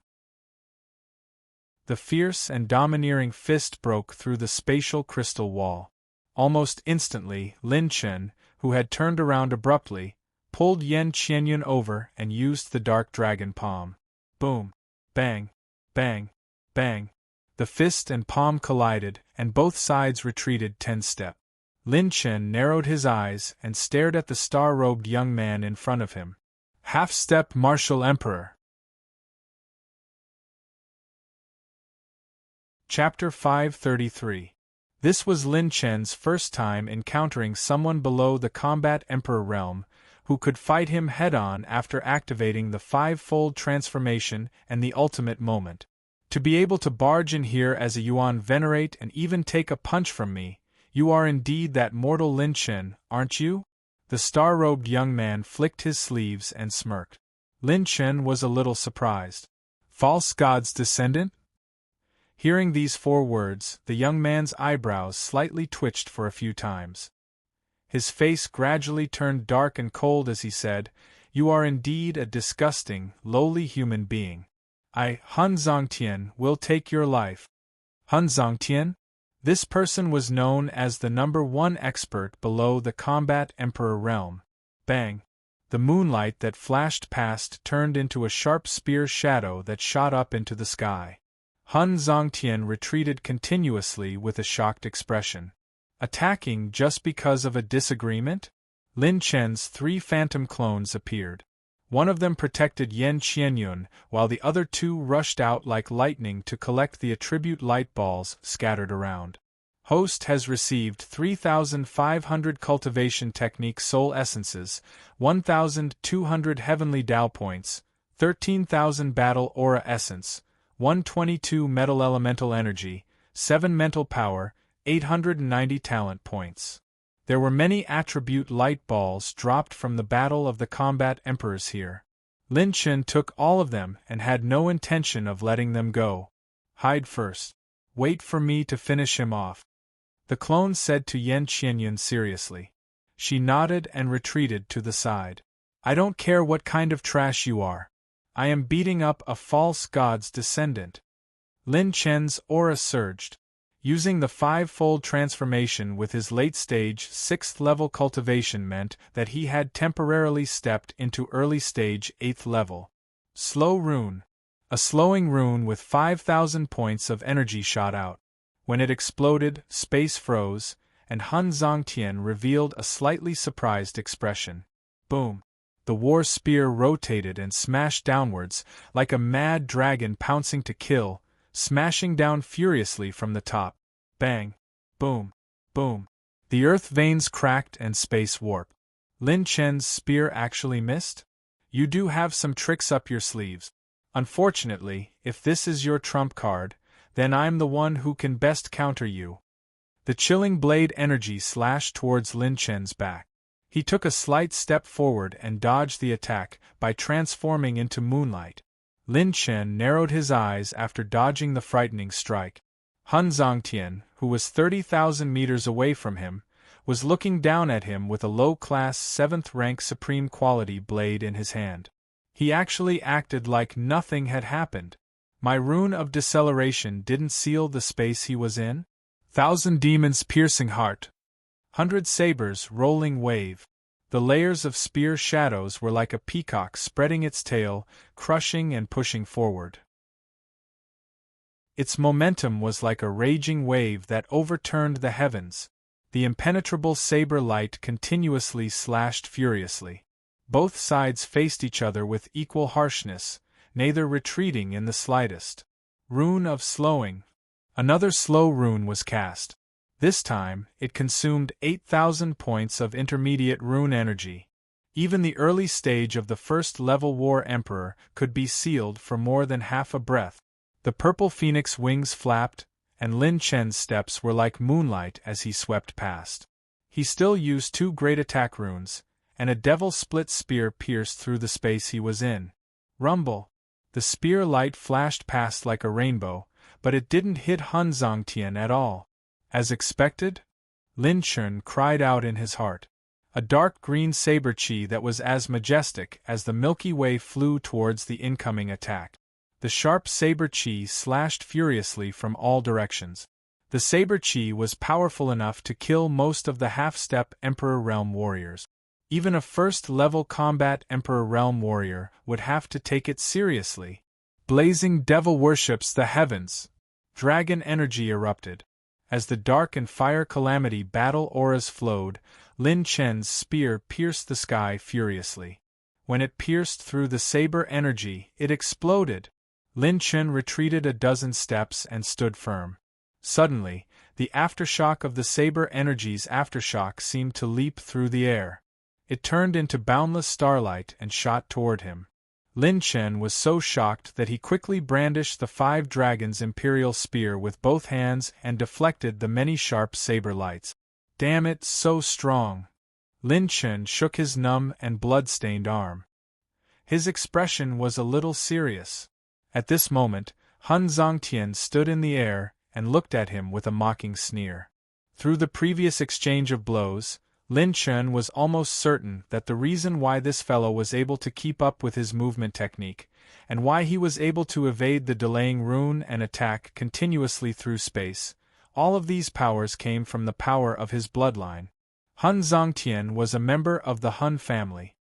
The fierce and domineering fist broke through the spatial crystal wall. Almost instantly, Lin Chen, who had turned around abruptly, pulled Yan Qianyun over and used the dark dragon palm. Boom! Bang! Bang! Bang! The fist and palm collided, and both sides retreated 10 steps. Lin Chen narrowed his eyes and stared at the star-robed young man in front of him. Half-step martial emperor. Chapter 533. This was Lin Chen's first time encountering someone below the combat emperor realm, who could fight him head-on after activating the 5-fold transformation and the ultimate moment. To be able to barge in here as a Yuan Venerate and even take a punch from me, you are indeed that mortal Lin Chen, aren't you? The star-robed young man flicked his sleeves and smirked. Lin Chen was a little surprised. False god's descendant? Hearing these 4 words, the young man's eyebrows slightly twitched for a few times. His face gradually turned dark and cold as he said, "You are indeed a disgusting, lowly human being. Han Zongtian, will take your life." Han Zongtian? This person was known as the #1 expert below the combat emperor realm. Bang! The moonlight that flashed past turned into a sharp spear shadow that shot up into the sky. Han Zongtian retreated continuously with a shocked expression. Attacking just because of a disagreement? Lin Chen's 3 phantom clones appeared. One of them protected Yan Qianyun, while the other 2 rushed out like lightning to collect the attribute light balls scattered around. Host has received 3,500 cultivation technique soul essences, 1,200 heavenly Tao points, 13,000 battle aura essence, 122 metal elemental energy, 7 mental power, 890 talent points. There were many attribute light balls dropped from the battle of the combat emperors here. Lin Chen took all of them and had no intention of letting them go. Hide first. Wait for me to finish him off. The clone said to Yan Qianyun seriously. She nodded and retreated to the side. I don't care what kind of trash you are. I am beating up a false god's descendant. Lin Chen's aura surged. Using the 5-fold transformation with his late-stage 6th-level cultivation meant that he had temporarily stepped into early-stage 8th level. Slow rune. A slowing rune with 5,000 points of energy shot out. When it exploded, space froze, and Han Zongtian revealed a slightly surprised expression. Boom. The war spear rotated and smashed downwards, like a mad dragon pouncing to kill, smashing down furiously from the top. Bang! Boom! Boom! The earth veins cracked and space warped. Lin Chen's spear actually missed? You do have some tricks up your sleeves. Unfortunately, if this is your trump card, then I'm the one who can best counter you. The chilling blade energy slashed towards Lin Chen's back. He took a slight step forward and dodged the attack by transforming into moonlight. Lin Chen narrowed his eyes after dodging the frightening strike. Han Zongtian, who was 30,000 meters away from him, was looking down at him with a low-class 7th-rank supreme quality blade in his hand. He actually acted like nothing had happened. My rune of deceleration didn't seal the space he was in? 1,000 demons piercing heart. 100 sabers rolling wave. The layers of spear shadows were like a peacock spreading its tail, crushing and pushing forward. Its momentum was like a raging wave that overturned the heavens. The impenetrable saber light continuously slashed furiously. Both sides faced each other with equal harshness, neither retreating in the slightest. Rune of slowing. Another slow rune was cast. This time, it consumed 8,000 points of intermediate rune energy. Even the early stage of the first-level War Emperor could be sealed for more than half a breath. The purple phoenix wings flapped, and Lin Chen's steps were like moonlight as he swept past. He still used 2 great attack runes, and a devil-split spear pierced through the space he was in. Rumble! The spear light flashed past like a rainbow, but it didn't hit Han Zongtian at all. As expected? Lin Chen cried out in his heart. A dark green saber chi that was as majestic as the Milky Way flew towards the incoming attack. The sharp saber chi slashed furiously from all directions. The saber chi was powerful enough to kill most of the half-step Emperor Realm warriors. Even a first-level combat Emperor Realm warrior would have to take it seriously. Blazing devil worships the heavens. Dragon energy erupted. As the dark and fire calamity battle auras flowed, Lin Chen's spear pierced the sky furiously. When it pierced through the saber energy, it exploded. Lin Chen retreated a dozen steps and stood firm. Suddenly, the aftershock of the saber energy's aftershock seemed to leap through the air. It turned into boundless starlight and shot toward him. Lin Chen was so shocked that he quickly brandished the 5 dragons' imperial spear with both hands and deflected the many sharp saber lights. Damn it, so strong! Lin Chen shook his numb and blood-stained arm. His expression was a little serious. At this moment, Han Zongtian stood in the air and looked at him with a mocking sneer. Through the previous exchange of blows, Lin Chen was almost certain that the reason why this fellow was able to keep up with his movement technique, and why he was able to evade the delaying rune and attack continuously through space, all of these powers came from the power of his bloodline. Han Zongtian was a member of the Han family.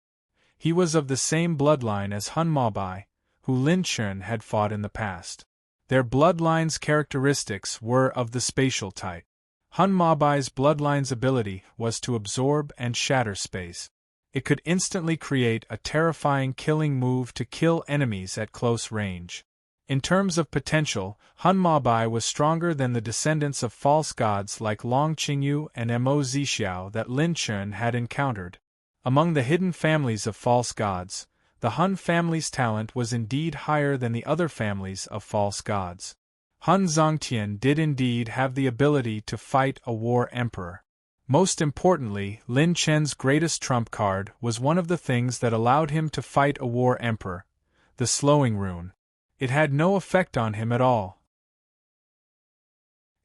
He was of the same bloodline as Han Maobai, who Lin Chen had fought in the past. Their bloodline's characteristics were of the spatial type. Han Maobai's bloodline's ability was to absorb and shatter space. It could instantly create a terrifying killing move to kill enemies at close range. In terms of potential, Han Maobai was stronger than the descendants of false gods like Long Qingyu and Mo Zixiao that Lin Chen had encountered. Among the hidden families of false gods, the Han family's talent was indeed higher than the other families of false gods. Han Zongtian did indeed have the ability to fight a war emperor. Most importantly, Lin Chen's greatest trump card was one of the things that allowed him to fight a war emperor, the slowing rune. It had no effect on him at all.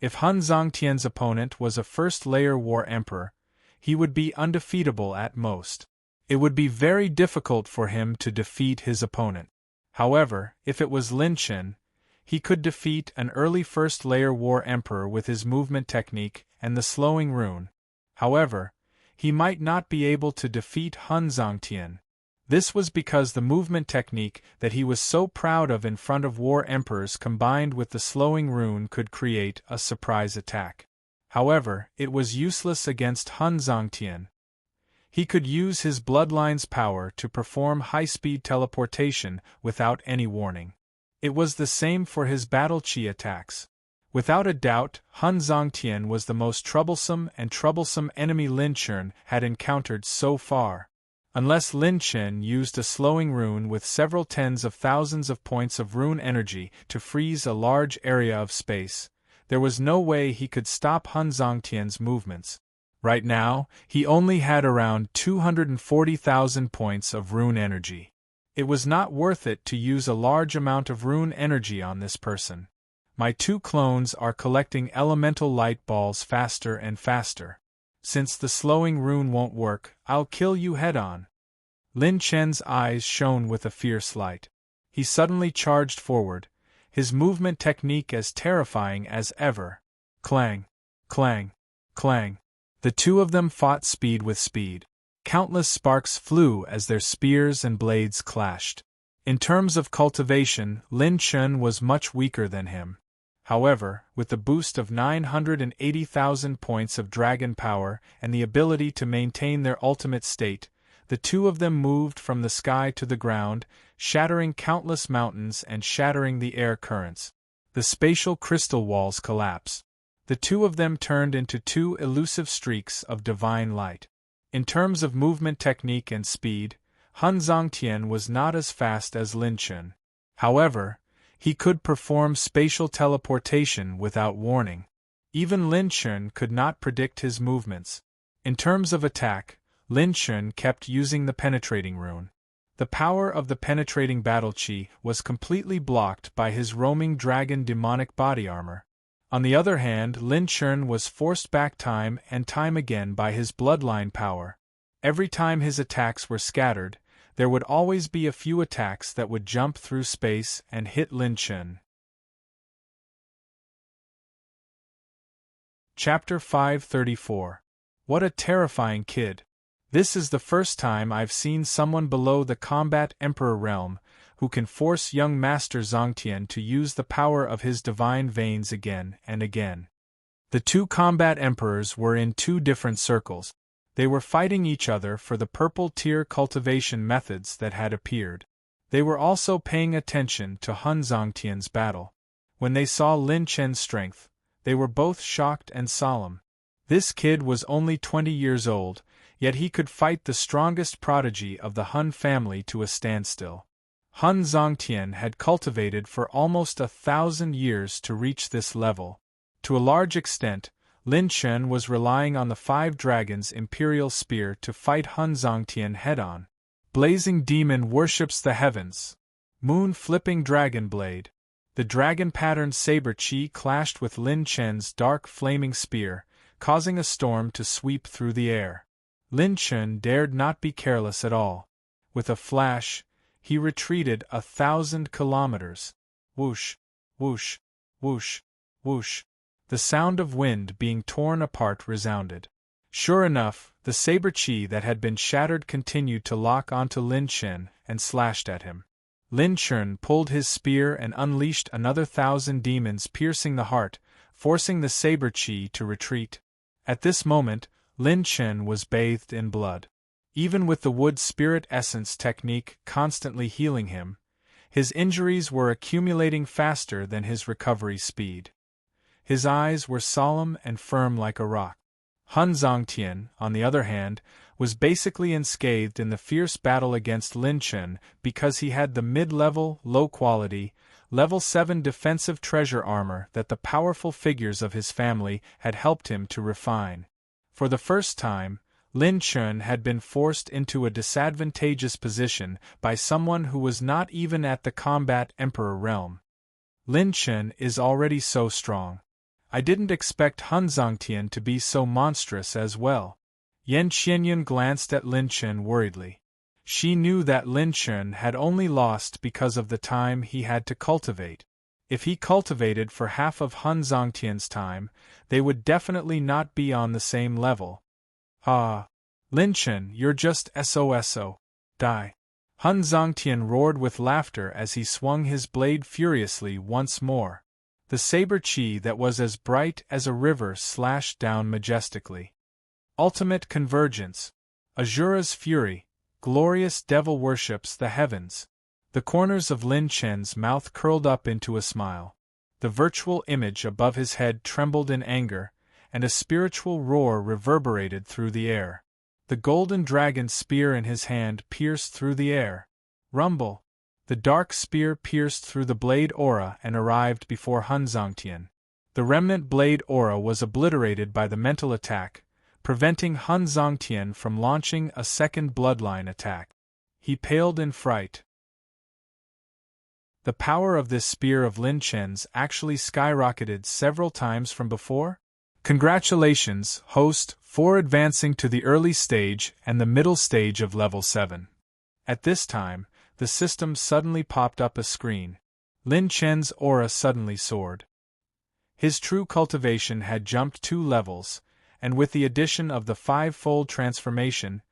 If Han Zongtian's opponent was a first-layer war emperor, he would be undefeatable at most. It would be very difficult for him to defeat his opponent. However, if it was Lin Chen, he could defeat an early first-layer war emperor with his movement technique and the slowing rune. However, he might not be able to defeat Han Zongtian. This was because the movement technique that he was so proud of in front of war emperors combined with the slowing rune could create a surprise attack. However, it was useless against Han Zongtian. He could use his bloodline's power to perform high-speed teleportation without any warning. It was the same for his battle chi attacks. Without a doubt, Han Zongtian was the most troublesome enemy Lin Chen had encountered so far. Unless Lin Chen used a slowing rune with several tens of thousands of points of rune energy to freeze a large area of space, there was no way he could stop Han Zongtian's movements. Right now, he only had around 240,000 points of rune energy. It was not worth it to use a large amount of rune energy on this person. My 2 clones are collecting elemental light balls faster and faster. Since the slowing rune won't work, I'll kill you head-on. Lin Chen's eyes shone with a fierce light. He suddenly charged forward, his movement technique as terrifying as ever. Clang, clang, clang. The two of them fought speed with speed. Countless sparks flew as their spears and blades clashed. In terms of cultivation, Lin Chen was much weaker than him. However, with the boost of 980,000 points of dragon power and the ability to maintain their ultimate state, the two of them moved from the sky to the ground, shattering countless mountains and shattering the air currents. The spatial crystal walls collapsed. The two of them turned into two elusive streaks of divine light. In terms of movement technique and speed, Han Zongtian was not as fast as Lin Chen. However, he could perform spatial teleportation without warning. Even Lin Chen could not predict his movements. In terms of attack, Lin Chen kept using the penetrating rune. The power of the penetrating battle chi was completely blocked by his roaming dragon demonic body armor. On the other hand, Lin Chen was forced back time and time again by his bloodline power. Every time his attacks were scattered, there would always be a few attacks that would jump through space and hit Lin Chen. Chapter 534. What a terrifying kid! This is the first time I've seen someone below the combat emperor realm who can force young Master Zongtian to use the power of his divine veins again and again. The two combat emperors were in two different circles. They were fighting each other for the purple tier cultivation methods that had appeared. They were also paying attention to Han Zongtian's battle. When they saw Lin Chen's strength, they were both shocked and solemn. This kid was only 20 years old, yet he could fight the strongest prodigy of the Han family to a standstill. Han Zongtian had cultivated for almost 1,000 years to reach this level. To a large extent, Lin Chen was relying on the 5 Dragons' Imperial Spear to fight Han Zongtian head-on. Blazing Demon worships the heavens. Moon-flipping Dragon Blade. The dragon-patterned saber chi clashed with Lin Chen's dark flaming spear, causing a storm to sweep through the air. Lin Chen dared not be careless at all. With a flash, he retreated 1,000 kilometers. Whoosh, whoosh, whoosh, whoosh. The sound of wind being torn apart resounded. Sure enough, the saber chi that had been shattered continued to lock onto Lin Chen and slashed at him. Lin Chen pulled his spear and unleashed another 1,000 demons piercing the heart, forcing the saber chi to retreat. At this moment, Lin Chen was bathed in blood. Even with the wood spirit essence technique constantly healing him, his injuries were accumulating faster than his recovery speed. His eyes were solemn and firm like a rock. Han Zongtian, on the other hand, was basically unscathed in the fierce battle against Lin Chen because he had the mid-level, low-quality, level 7 defensive treasure armor that the powerful figures of his family had helped him to refine. For the first time, Lin Chen had been forced into a disadvantageous position by someone who was not even at the combat emperor realm. Lin Chen is already so strong. I didn't expect Han Zongtian to be so monstrous as well. Yan Qianyun glanced at Lin Chen worriedly. She knew that Lin Chen had only lost because of the time he had to cultivate. If he cultivated for half of Han Zongtian's time, they would definitely not be on the same level. Ah! Lin Chen, you're just SOSO. Die. Han Zongtian roared with laughter as he swung his blade furiously once more. The saber chi that was as bright as a river slashed down majestically. Ultimate convergence. Azura's fury. Glorious devil worships the heavens. The corners of Lin Chen's mouth curled up into a smile. The virtual image above his head trembled in anger, and a spiritual roar reverberated through the air. The golden dragon spear in his hand pierced through the air. Rumble! The dark spear pierced through the blade aura and arrived before Han Zongtian. The remnant blade aura was obliterated by the mental attack, preventing Han Zongtian from launching a second bloodline attack. He paled in fright. The power of this spear of Lin Chen's actually skyrocketed several times from before? Congratulations, host, for advancing to the early stage and the middle stage of level 7. At this time, the system suddenly popped up a screen. Lin Chen's aura suddenly soared. His true cultivation had jumped 2 levels, and with the addition of the 5-fold transformation,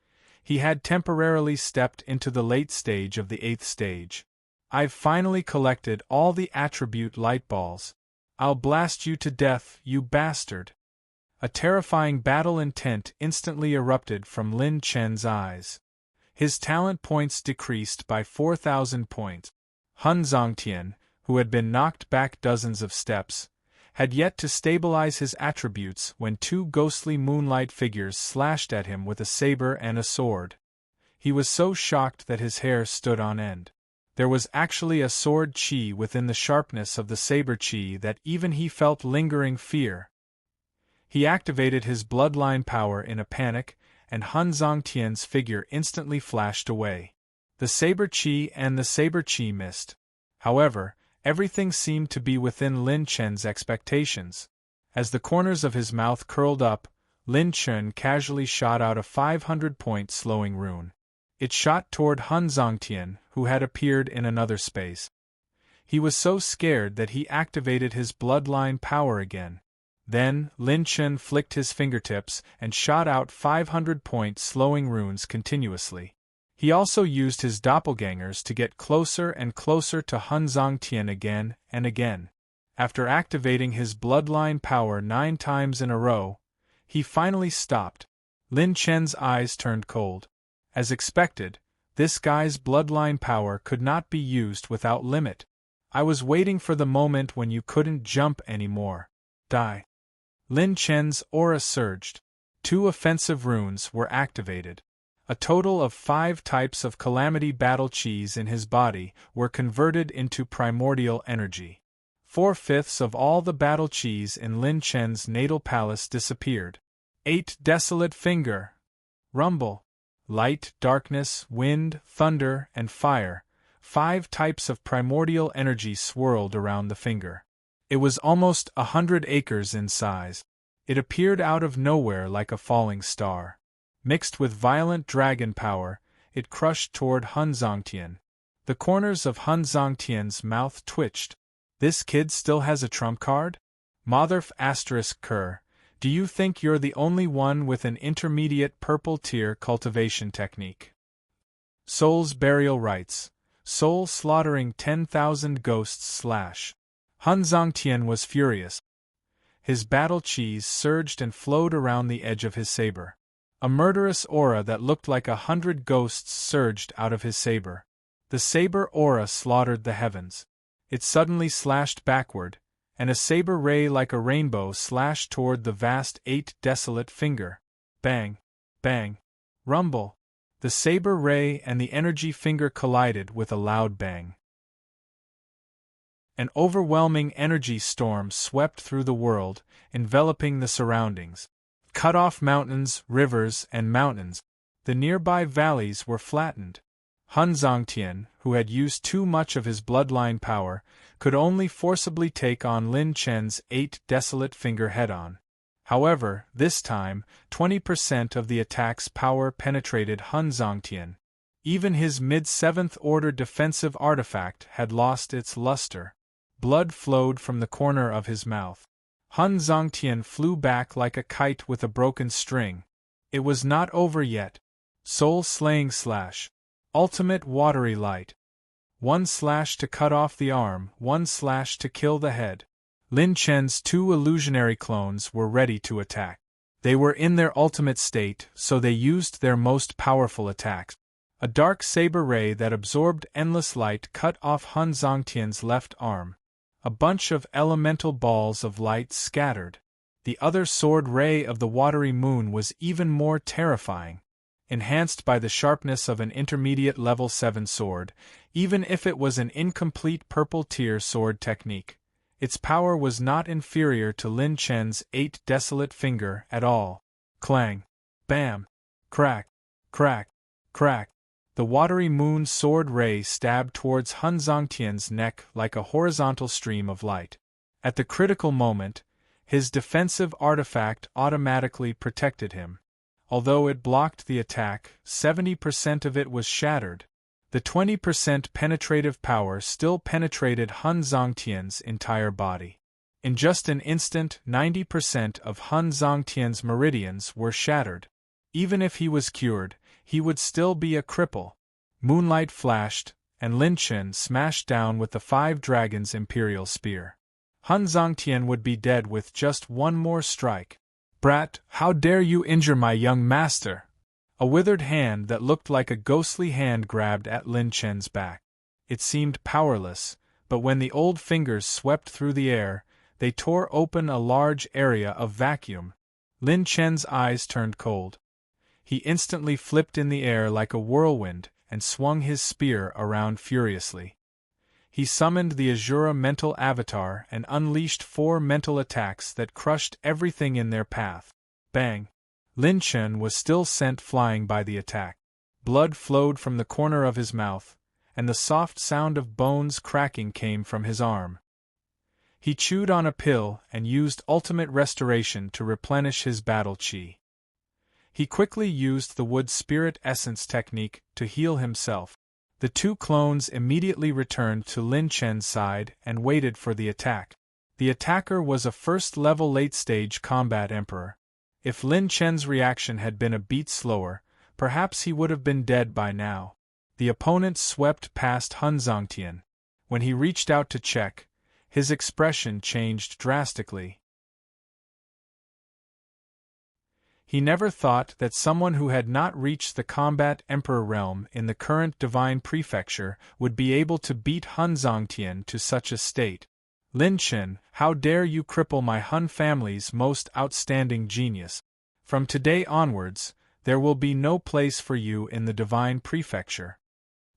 he had temporarily stepped into the late stage of the 8th stage. I've finally collected all the attribute light balls. I'll blast you to death, you bastard! A terrifying battle intent instantly erupted from Lin Chen's eyes. His talent points decreased by 4,000 points. Han Zongtian, who had been knocked back dozens of steps, had yet to stabilize his attributes when 2 ghostly moonlight figures slashed at him with a saber and a sword. He was so shocked that his hair stood on end. There was actually a sword chi within the sharpness of the saber chi that even he felt lingering fear. He activated his bloodline power in a panic, and Han Zongtian's figure instantly flashed away. The saber chi and the saber chi missed. However, everything seemed to be within Lin Chen's expectations. As the corners of his mouth curled up, Lin Chen casually shot out a 500-point slowing rune. It shot toward Han Zongtian, who had appeared in another space. He was so scared that he activated his bloodline power again. Then, Lin Chen flicked his fingertips and shot out 500-point slowing runes continuously. He also used his doppelgangers to get closer and closer to Han Zongtian again and again. After activating his bloodline power 9 times in a row, he finally stopped. Lin Chen's eyes turned cold. As expected, this guy's bloodline power could not be used without limit. I was waiting for the moment when you couldn't jump anymore. Die. Lin Chen's aura surged. 2 offensive runes were activated. A total of 5 types of calamity battle chis in his body were converted into primordial energy. 4/5 of all the battle chis in Lin Chen's natal palace disappeared. 8 desolate finger. Rumble. Light, darkness, wind, thunder, and fire. 5 types of primordial energy swirled around the finger. It was almost 100 acres in size. It appeared out of nowhere like a falling star. Mixed with violent dragon power, it crushed toward Han Zongtian. The corners of Han Zongtian's mouth twitched. This kid still has a trump card? Motherf ****, do you think you're the only one with an intermediate purple tier cultivation technique? Soul's burial rites. Soul slaughtering 10,000 ghosts / Han Zongtian was furious. His battle chis surged and flowed around the edge of his saber. A murderous aura that looked like 100 ghosts surged out of his saber. The saber aura slaughtered the heavens. It suddenly slashed backward, and a saber ray like a rainbow slashed toward the vast 8 desolate finger. Bang! Bang! Rumble! The saber ray and the energy finger collided with a loud bang. An overwhelming energy storm swept through the world, enveloping the surroundings. Cut off mountains, rivers, and mountains. The nearby valleys were flattened. Han Zongtian, who had used too much of his bloodline power, could only forcibly take on Lin Chen's 8 desolate finger head-on. However, this time, 20% of the attack's power penetrated Han Zongtian. Even his mid-7th order defensive artifact had lost its luster. Blood flowed from the corner of his mouth. Han Zongtian flew back like a kite with a broken string. It was not over yet. Soul-slaying slash. Ultimate watery light. 1 slash to cut off the arm, 1 slash to kill the head. Lin Chen's 2 illusionary clones were ready to attack. They were in their ultimate state, so they used their most powerful attacks. A dark saber ray that absorbed endless light cut off Han Zongtian's left arm. A bunch of elemental balls of light scattered. The other sword ray of the watery moon was even more terrifying. Enhanced by the sharpness of an intermediate level 7 sword, even if it was an incomplete purple tier sword technique, its power was not inferior to Lin Chen's 8 desolate finger at all. Clang! Bam! Crack! Crack! Crack! The watery moon sword ray stabbed towards Han Zongtian's neck like a horizontal stream of light. At the critical moment, His defensive artifact automatically protected him. Although it blocked the attack, 70% of it was shattered. The 20% penetrative power still penetrated Han Zongtian's entire body. In just an instant, 90% of Han Zongtian's meridians were shattered. Even if he was cured, he would still be a cripple. Moonlight flashed, and Lin Chen smashed down with the 5 dragons' imperial spear. Han Zongtian would be dead with just one more strike. "Brat, how dare you injure my young master!" A withered hand that looked like a ghostly hand grabbed at Lin Chen's back. It seemed powerless, but when the old fingers swept through the air, they tore open a large area of vacuum. Lin Chen's eyes turned cold. He instantly flipped in the air like a whirlwind and swung his spear around furiously. He summoned the Azura mental avatar and unleashed 4 mental attacks that crushed everything in their path. Bang! Lin Chen was still sent flying by the attack. Blood flowed from the corner of his mouth, and the soft sound of bones cracking came from his arm. He chewed on a pill and used ultimate restoration to replenish his battle chi. He quickly used the wood spirit essence technique to heal himself. The 2 clones immediately returned to Lin Chen's side and waited for the attack. The attacker was a first-level late-stage combat emperor. If Lin Chen's reaction had been a beat slower, perhaps he would have been dead by now. The opponent swept past Han Zongtian. When he reached out to check, his expression changed drastically. He never thought that someone who had not reached the combat emperor realm in the current divine prefecture would be able to beat Han Zongtian to such a state. "Lin Chen, how dare you cripple my Han family's most outstanding genius? From today onwards, there will be no place for you in the divine prefecture."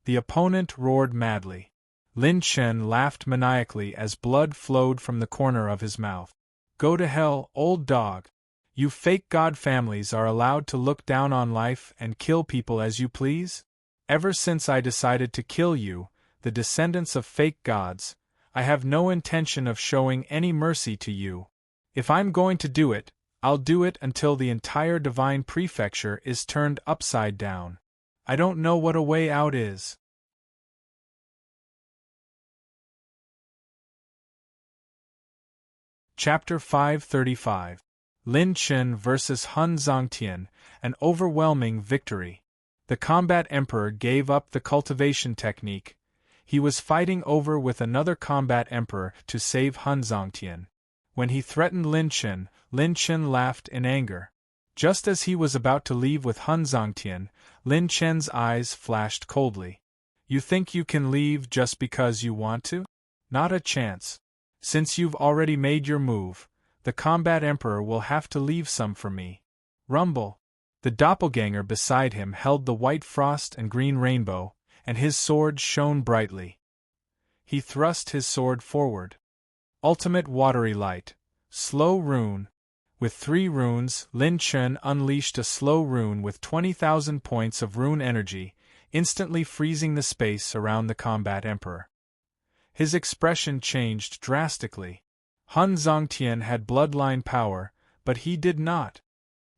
The opponent roared madly. Lin Chen laughed maniacally as blood flowed from the corner of his mouth. "Go to hell, old dog. You fake god families are allowed to look down on life and kill people as you please? Ever since I decided to kill you, the descendants of fake gods, I have no intention of showing any mercy to you. If I'm going to do it, I'll do it until the entire divine prefecture is turned upside down. I don't know what a way out is." Chapter 535. Lin Chen vs. Han Zongtian, an overwhelming victory. The combat emperor gave up the cultivation technique. He was fighting over with another combat emperor to save Han Zongtian. When he threatened Lin Chen laughed in anger. Just as he was about to leave with Han Zongtian, Lin Chen's eyes flashed coldly. "You think you can leave just because you want to? Not a chance. Since you've already made your move, the combat emperor will have to leave some for me." Rumble. The doppelganger beside him held the white frost and green rainbow, and his sword shone brightly. He thrust his sword forward. Ultimate watery light. Slow rune. With 3 runes, Lin Chen unleashed a slow rune with 20,000 points of rune energy, instantly freezing the space around the combat emperor. His expression changed drastically. Han Zongtian had bloodline power, but he did not.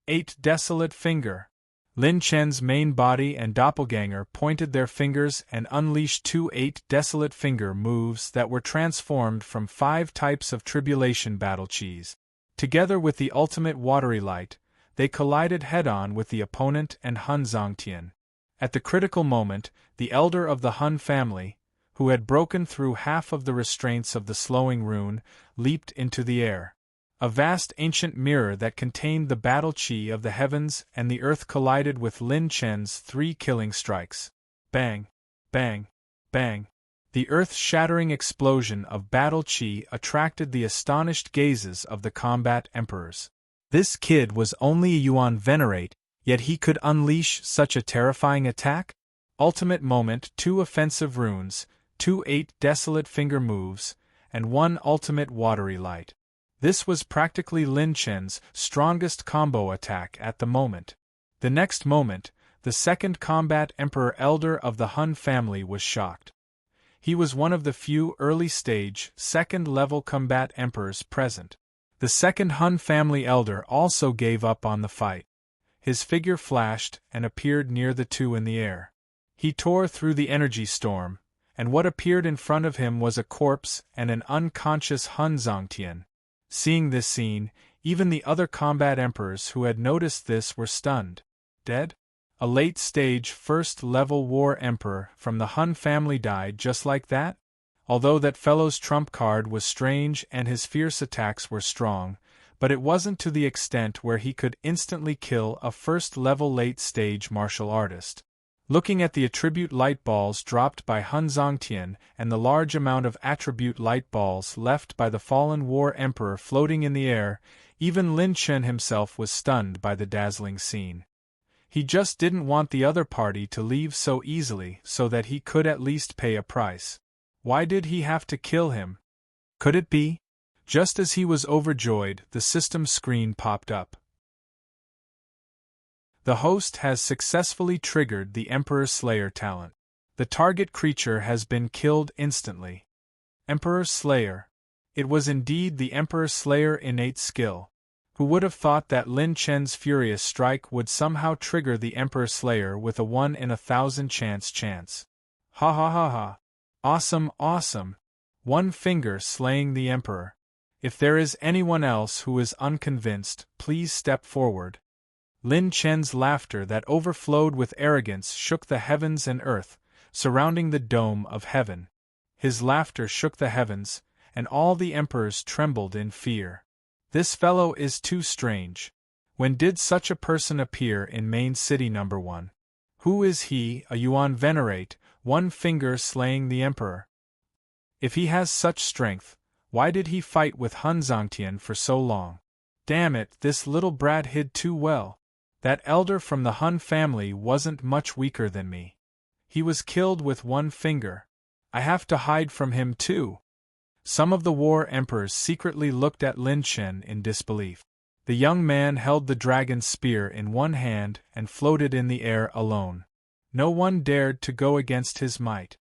8 desolate finger. Lin Chen's main body and doppelganger pointed their fingers and unleashed 2 8 desolate finger moves that were transformed from 5 types of tribulation battle chis. Together with the ultimate watery light, they collided head-on with the opponent and Han Zongtian. At the critical moment, the elder of the Han family, who had broken through half of the restraints of the slowing rune, leaped into the air. A vast ancient mirror that contained the battle chi of the heavens and the earth collided with Lin Chen's 3 killing strikes. Bang! Bang! Bang! The earth-shattering explosion of battle chi attracted the astonished gazes of the combat emperors. This kid was only a Yuan Venerate, yet he could unleash such a terrifying attack? Ultimate moment, 2 offensive runes, 2 8 desolate finger moves, and 1 ultimate watery light. This was practically Lin Chen's strongest combo attack at the moment. The next moment, the second combat emperor elder of the Han family was shocked. He was one of the few early-stage, second-level combat emperors present. The second Han family elder also gave up on the fight. His figure flashed and appeared near the two in the air. He tore through the energy storm, and what appeared in front of him was a corpse and an unconscious Han Zongtian. Seeing this scene, even the other combat emperors who had noticed this were stunned. Dead? A late-stage first-level war emperor from the Han family died just like that? Although that fellow's trump card was strange and his fierce attacks were strong, but it wasn't to the extent where he could instantly kill a first-level late-stage martial artist. Looking at the attribute light balls dropped by Han Zongtian and the large amount of attribute light balls left by the fallen war emperor floating in the air, even Lin Chen himself was stunned by the dazzling scene. He just didn't want the other party to leave so easily so that he could at least pay a price. Why did he have to kill him? Could it be? Just as he was overjoyed, the system screen popped up. The host has successfully triggered the Emperor Slayer talent. The target creature has been killed instantly. Emperor Slayer. It was indeed the Emperor Slayer innate skill. Who would have thought that Lin Chen's furious strike would somehow trigger the Emperor Slayer with a 1 in 1,000 chance? Ha ha ha ha. Awesome, awesome. One finger slaying the Emperor. If there is anyone else who is unconvinced, please step forward. Lin Chen's laughter that overflowed with arrogance shook the heavens and earth, surrounding the dome of heaven. His laughter shook the heavens, and all the emperors trembled in fear. This fellow is too strange. When did such a person appear in main city number 1? Who is he, a Yuan venerate, one finger slaying the emperor? If he has such strength, why did he fight with Han Zongtian for so long? Damn it, this little brat hid too well. That elder from the Han family wasn't much weaker than me. He was killed with one finger. I have to hide from him too. Some of the war emperors secretly looked at Lin Chen in disbelief. The young man held the dragon's spear in one hand and floated in the air alone. No one dared to go against his might.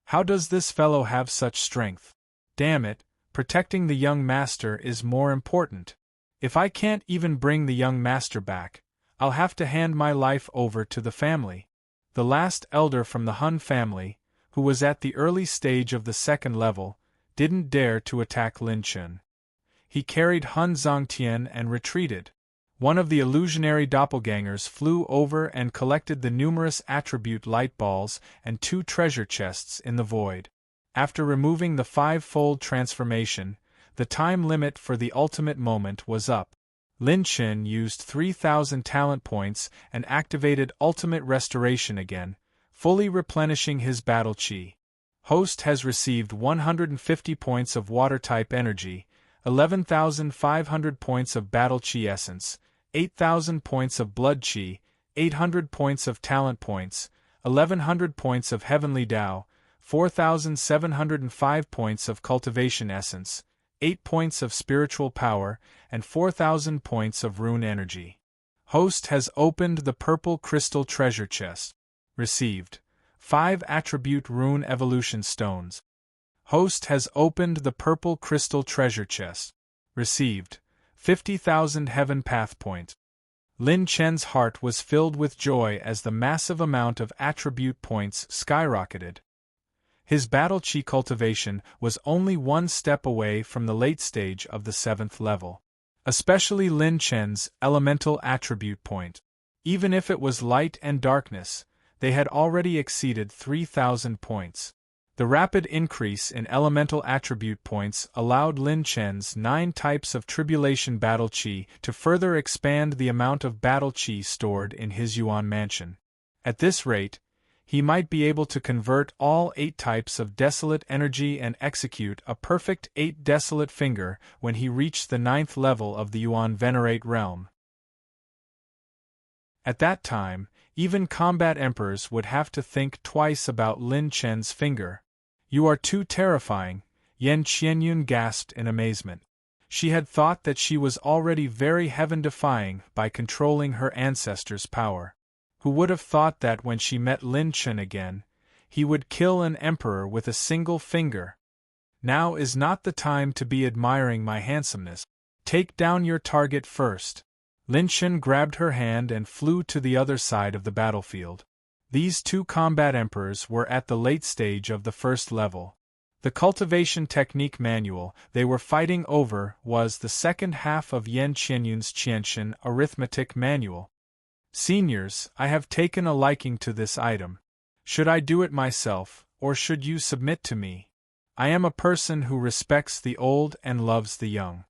How does this fellow have such strength? Damn it, protecting the young master is more important. If I can't even bring the young master back, I'll have to hand my life over to the family. The last elder from the Han family, who was at the early stage of the second level, didn't dare to attack Lin Chen. He carried Han Zongtian and retreated. One of the illusionary doppelgangers flew over and collected the numerous attribute light balls and 2 treasure chests in the void. After removing the 5-fold transformation, the time limit for the ultimate moment was up. Lin Chen used 3,000 talent points and activated ultimate restoration again, fully replenishing his battle chi. Host has received 150 points of water-type energy, 11,500 points of battle chi essence, 8,000 points of blood chi, 800 points of talent points, 1,100 points of heavenly Tao, 4,705 points of cultivation essence, 8 points of spiritual power, and 4,000 points of rune energy. Host has opened the purple crystal treasure chest. Received 5 attribute rune evolution stones. Host has opened the purple crystal treasure chest. Received 50,000 heaven path points. Lin Chen's heart was filled with joy as the massive amount of attribute points skyrocketed. His battle chi cultivation was only one step away from the late stage of the 7th level. Especially Lin Chen's elemental attribute point. Even if it was light and darkness, they had already exceeded 3,000 points. The rapid increase in elemental attribute points allowed Lin Chen's 9 types of tribulation battle chi to further expand the amount of battle chi stored in his Yuan mansion. At this rate, he might be able to convert all 8 types of desolate energy and execute a perfect 8 desolate finger when he reached the 9th level of the Yuan Venerate realm. At that time, even combat emperors would have to think twice about Lin Chen's finger. You are too terrifying, Yan Qianyun gasped in amazement. She had thought that she was already very heaven-defying by controlling her ancestors' power. Who would have thought that when she met Lin Chen again, he would kill an emperor with a single finger? Now is not the time to be admiring my handsomeness. Take down your target first. Lin Chen grabbed her hand and flew to the other side of the battlefield. These two combat emperors were at the late stage of the first level. The cultivation technique manual they were fighting over was the second half of Yan Qianyun's Qianshan arithmetic manual. Seniors, I have taken a liking to this item. Should I do it myself, or should you submit to me? I am a person who respects the old and loves the young.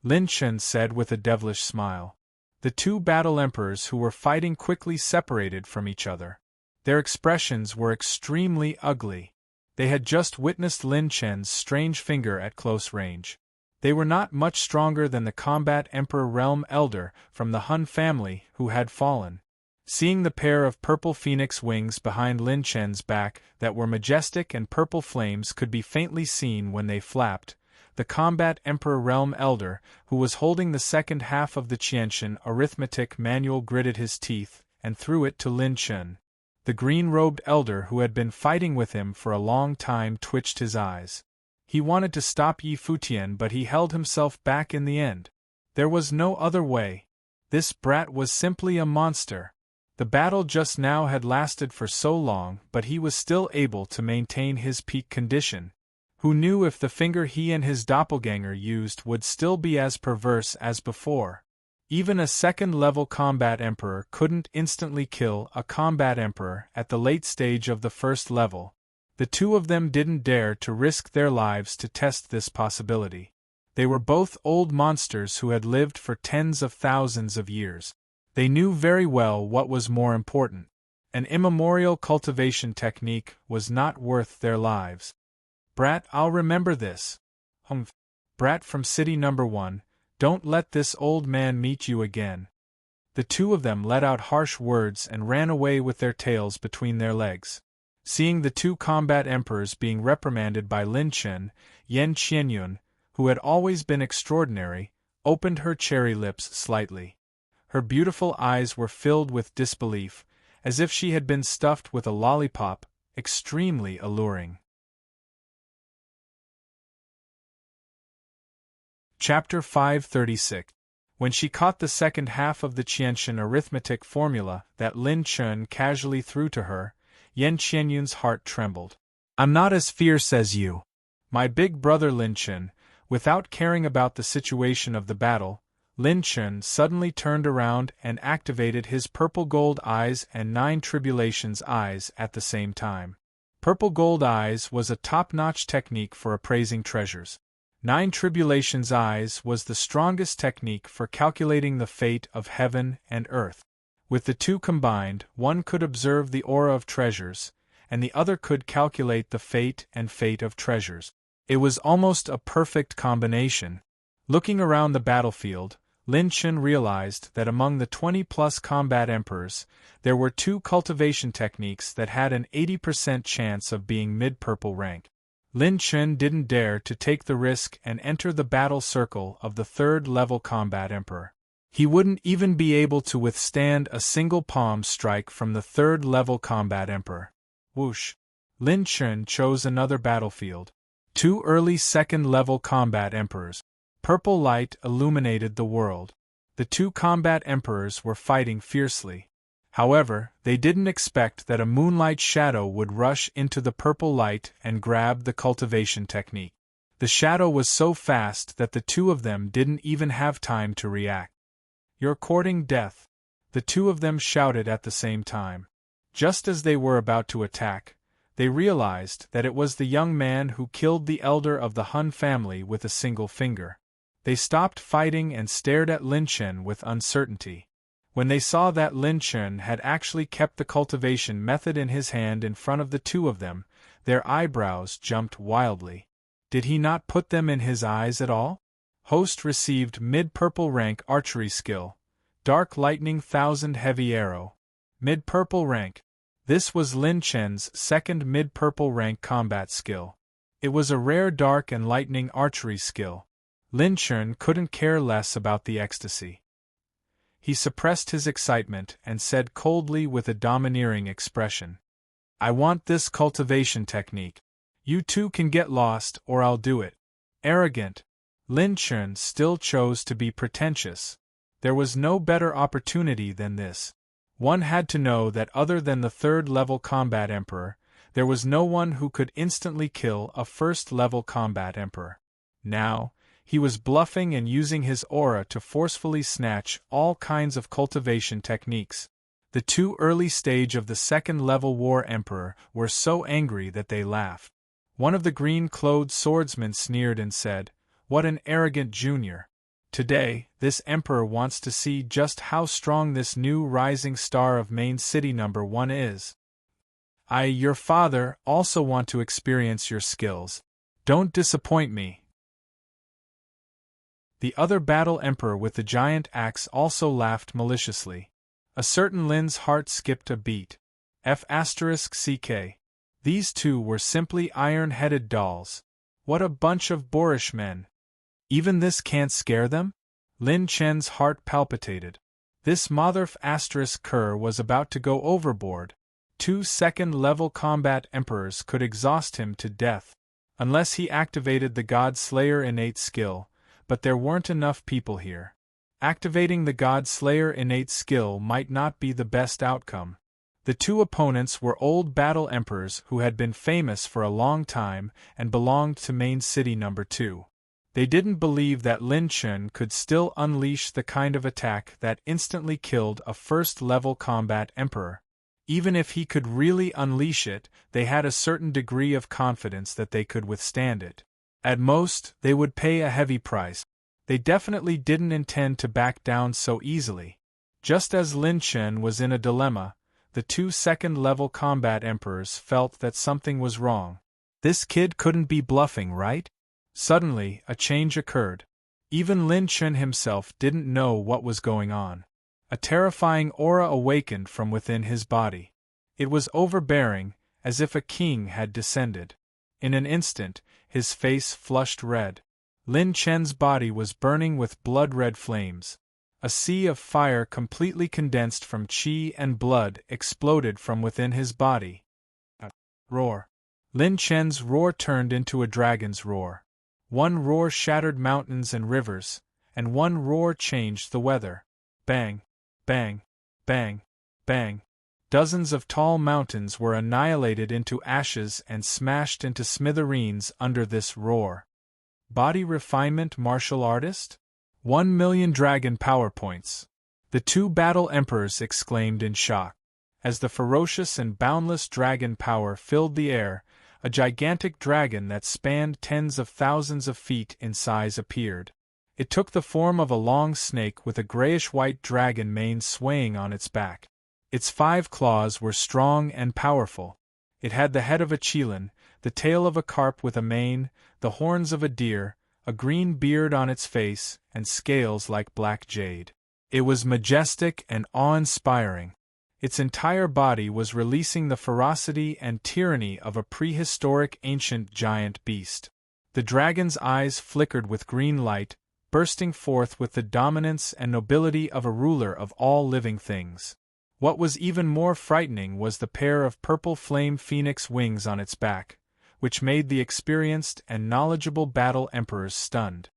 Lin Chen said with a devilish smile. The two battle emperors who were fighting quickly separated from each other. Their expressions were extremely ugly. They had just witnessed Lin Chen's strange finger at close range. They were not much stronger than the combat Emperor Realm Elder from the Hun family who had fallen. Seeing the pair of purple phoenix wings behind Lin Chen's back that were majestic and purple flames could be faintly seen when they flapped, the combat Emperor Realm Elder, who was holding the second half of the Qianshan arithmetic manual, gritted his teeth and threw it to Lin Chen. The green-robed elder who had been fighting with him for a long time twitched his eyes. He wanted to stop Yi Futian, but he held himself back in the end. There was no other way. This brat was simply a monster. The battle just now had lasted for so long, but he was still able to maintain his peak condition. Who knew if the finger he and his doppelganger used would still be as perverse as before? Even a second-level combat emperor couldn't instantly kill a combat emperor at the late stage of the first level. The two of them didn't dare to risk their lives to test this possibility. They were both old monsters who had lived for tens of thousands of years. They knew very well what was more important. An immemorial cultivation technique was not worth their lives. Brat, I'll remember this. Brat from City Number 1. Don't let this old man meet you again. The two of them let out harsh words and ran away with their tails between their legs. Seeing the two combat emperors being reprimanded by Lin Chen, Yan Qianyun, who had always been extraordinary, opened her cherry lips slightly. Her beautiful eyes were filled with disbelief, as if she had been stuffed with a lollipop, extremely alluring. Chapter 536. When she caught the second half of the Qianshan arithmetic formula that Lin Chen casually threw to her, Yan Qianyun's heart trembled. I'm not as fierce as you. My big brother Lin Chen. Without caring about the situation of the battle, Lin Chen suddenly turned around and activated his purple gold eyes and 9 tribulations eyes at the same time. Purple gold eyes was a top-notch technique for appraising treasures. 9 tribulations eyes was the strongest technique for calculating the fate of heaven and earth. With the two combined, one could observe the aura of treasures, and the other could calculate the fate of treasures. It was almost a perfect combination. Looking around the battlefield, Lin Chen realized that among the 20-plus combat emperors, there were 2 cultivation techniques that had an 80% chance of being mid-purple rank. Lin Chen didn't dare to take the risk and enter the battle circle of the third-level combat emperor. He wouldn't even be able to withstand a single palm strike from the third-level combat emperor. Whoosh! Lin Chen chose another battlefield. 2 early second-level combat emperors. Purple light illuminated the world. The 2 combat emperors were fighting fiercely. However, they didn't expect that a moonlight shadow would rush into the purple light and grab the cultivation technique. The shadow was so fast that the two of them didn't even have time to react. You're courting death. The two of them shouted at the same time. Just as they were about to attack, they realized that it was the young man who killed the elder of the Hun family with a single finger. They stopped fighting and stared at Lin Chen with uncertainty. When they saw that Lin Chen had actually kept the cultivation method in his hand in front of the two of them, their eyebrows jumped wildly. Did he not put them in his eyes at all? Host received mid-purple rank archery skill. Dark lightning 1000 heavy arrow. Mid-purple rank. This was Lin Chen's second mid-purple rank combat skill. It was a rare dark and lightning archery skill. Lin Chen couldn't care less about the ecstasy. He suppressed his excitement and said coldly with a domineering expression, I want this cultivation technique. You two can get lost or I'll do it. Arrogant. Lin Chun still chose to be pretentious. There was no better opportunity than this. One had to know that other than the third-level combat emperor, there was no one who could instantly kill a first-level combat emperor. Now, he was bluffing and using his aura to forcefully snatch all kinds of cultivation techniques. The two early stage of the second-level war emperor were so angry that they laughed. One of the green-clothed swordsmen sneered and said, "What an arrogant junior. Today, this emperor wants to see just how strong this new rising star of Main City number 1 is. I, your father, also want to experience your skills. Don't disappoint me." The other battle emperor with the giant axe also laughed maliciously. A certain Lin's heart skipped a beat. F***ck. These two were simply iron-headed dolls. What a bunch of boorish men. Even this can't scare them? Lin Chen's heart palpitated. This mother***cur was about to go overboard. 2 second-level combat emperors could exhaust him to death, unless he activated the God Slayer innate skill, but there weren't enough people here. Activating the God Slayer innate skill might not be the best outcome. The two opponents were old battle emperors who had been famous for a long time and belonged to Main City number 2. They didn't believe that Lin Chun could still unleash the kind of attack that instantly killed a first-level combat emperor. Even if he could really unleash it, they had a certain degree of confidence that they could withstand it. At most, they would pay a heavy price. They definitely didn't intend to back down so easily. Just as Lin Chun was in a dilemma, the 2 second-level combat emperors felt that something was wrong. This kid couldn't be bluffing, right? Suddenly, a change occurred. Even Lin Chun himself didn't know what was going on. A terrifying aura awakened from within his body. It was overbearing, as if a king had descended. In an instant, his face flushed red. Lin Chen's body was burning with blood-red flames. A sea of fire completely condensed from qi and blood exploded from within his body. A roar. Lin Chen's roar turned into a dragon's roar. One roar shattered mountains and rivers, and one roar changed the weather. Bang, bang, bang, bang. Dozens of tall mountains were annihilated into ashes and smashed into smithereens under this roar. Body refinement martial artist? 1 million dragon power points. The two battle emperors exclaimed in shock. As the ferocious and boundless dragon power filled the air, a gigantic dragon that spanned tens of thousands of feet in size appeared. It took the form of a long snake with a grayish-white dragon mane swaying on its back. Its 5 claws were strong and powerful. It had the head of a qilin, the tail of a carp with a mane, the horns of a deer, a green beard on its face, and scales like black jade. It was majestic and awe-inspiring. Its entire body was releasing the ferocity and tyranny of a prehistoric ancient giant beast. The dragon's eyes flickered with green light, bursting forth with the dominance and nobility of a ruler of all living things. What was even more frightening was the pair of purple flame phoenix wings on its back, which made the experienced and knowledgeable battle emperors stunned.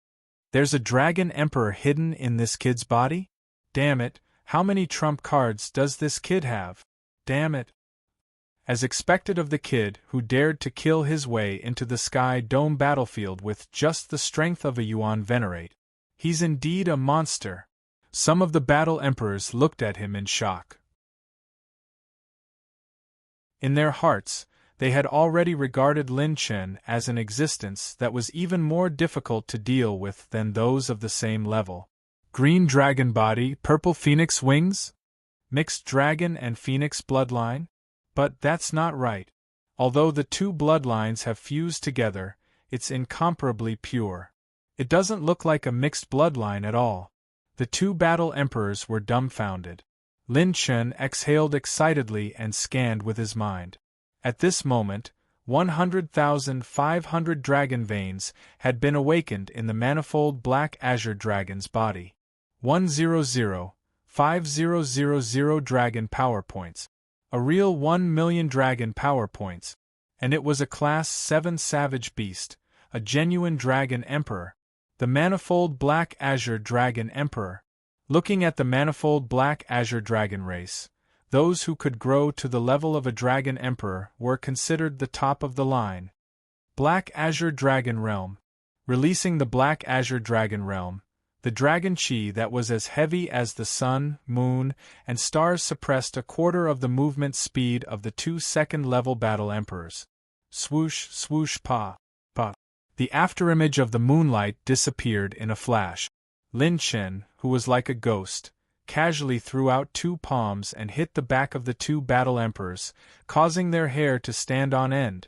There's a dragon emperor hidden in this kid's body? Damn it, how many trump cards does this kid have? Damn it. As expected of the kid who dared to kill his way into the Sky Dome battlefield with just the strength of a Yuan Venerate. He's indeed a monster. Some of the battle emperors looked at him in shock. In their hearts, they had already regarded Lin Chen as an existence that was even more difficult to deal with than those of the same level. Green dragon body, purple phoenix wings? Mixed dragon and phoenix bloodline? But that's not right. Although the two bloodlines have fused together, it's incomparably pure. It doesn't look like a mixed bloodline at all. The two battle emperors were dumbfounded. Lin Chen exhaled excitedly and scanned with his mind. At this moment, 100,500 dragon veins had been awakened in the manifold black azure dragon's body. 100,5000 dragon power points. A real 1 million dragon power points. And it was a Class 7 savage beast, a genuine dragon emperor. The manifold black azure dragon emperor. Looking at the manifold black azure dragon race, those who could grow to the level of a dragon emperor were considered the top of the line. Black azure dragon realm. Releasing the black azure dragon realm, the dragon chi that was as heavy as the sun, moon, and stars suppressed a quarter of the movement speed of the 2 second-level battle emperors. Swoosh, swoosh, pa, pa. The afterimage of the moonlight disappeared in a flash. Lin Chen, who was like a ghost, casually threw out 2 palms and hit the back of the 2 battle emperors, causing their hair to stand on end.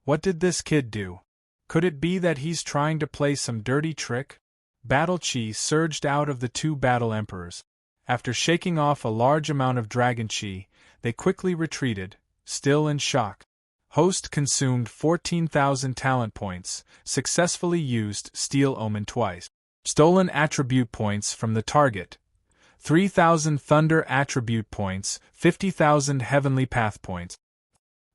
What did this kid do? Could it be that he's trying to play some dirty trick? Battle chi surged out of the 2 battle emperors. After shaking off a large amount of dragon chi, they quickly retreated, still in shock. Host consumed 14,000 talent points, successfully used Steel Omen twice. Stolen attribute points from the target. 3,000 Thunder attribute points, 50,000 Heavenly Path points.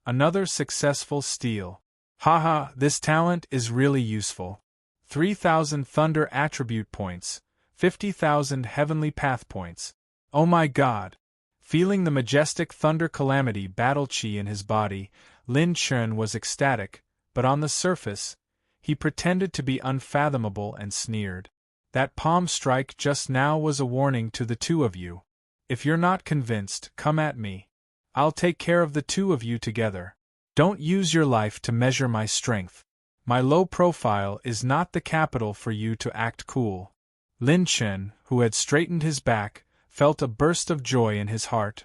Another successful steal. Haha, this talent is really useful. 3,000 Thunder attribute points, 50,000 Heavenly Path points. Oh my god! Feeling the majestic Thunder Calamity battle chi in his body, Lin Chen was ecstatic, but on the surface, he pretended to be unfathomable and sneered. That palm strike just now was a warning to the 2 of you. If you're not convinced, come at me. I'll take care of the 2 of you together. Don't use your life to measure my strength. My low profile is not the capital for you to act cool. Lin Chen, who had straightened his back, felt a burst of joy in his heart.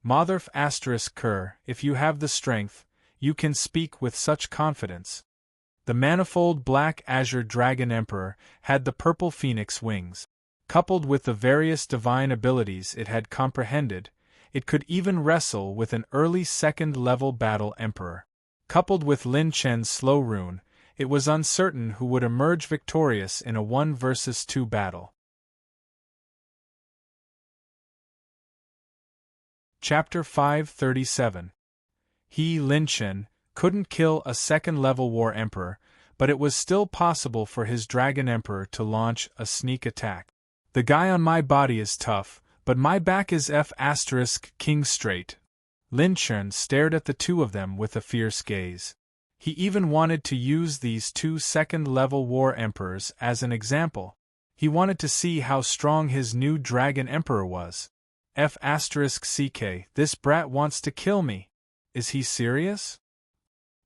Motherf *Ker, if you have the strength, you can speak with such confidence. The manifold black azure dragon emperor had the purple phoenix wings. Coupled with the various divine abilities it had comprehended, it could even wrestle with an early second-level battle emperor. Coupled with Lin Chen's slow rune, it was uncertain who would emerge victorious in a 1 versus 2 battle. Chapter 537. He, Lin Chen, couldn't kill a second-level war emperor, but it was still possible for his dragon emperor to launch a sneak attack. The guy on my body is tough, but my back is King straight. Lin Chen stared at the 2 of them with a fierce gaze. He even wanted to use these 2 second-level war emperors as an example. He wanted to see how strong his new dragon emperor was. This brat wants to kill me. Is he serious?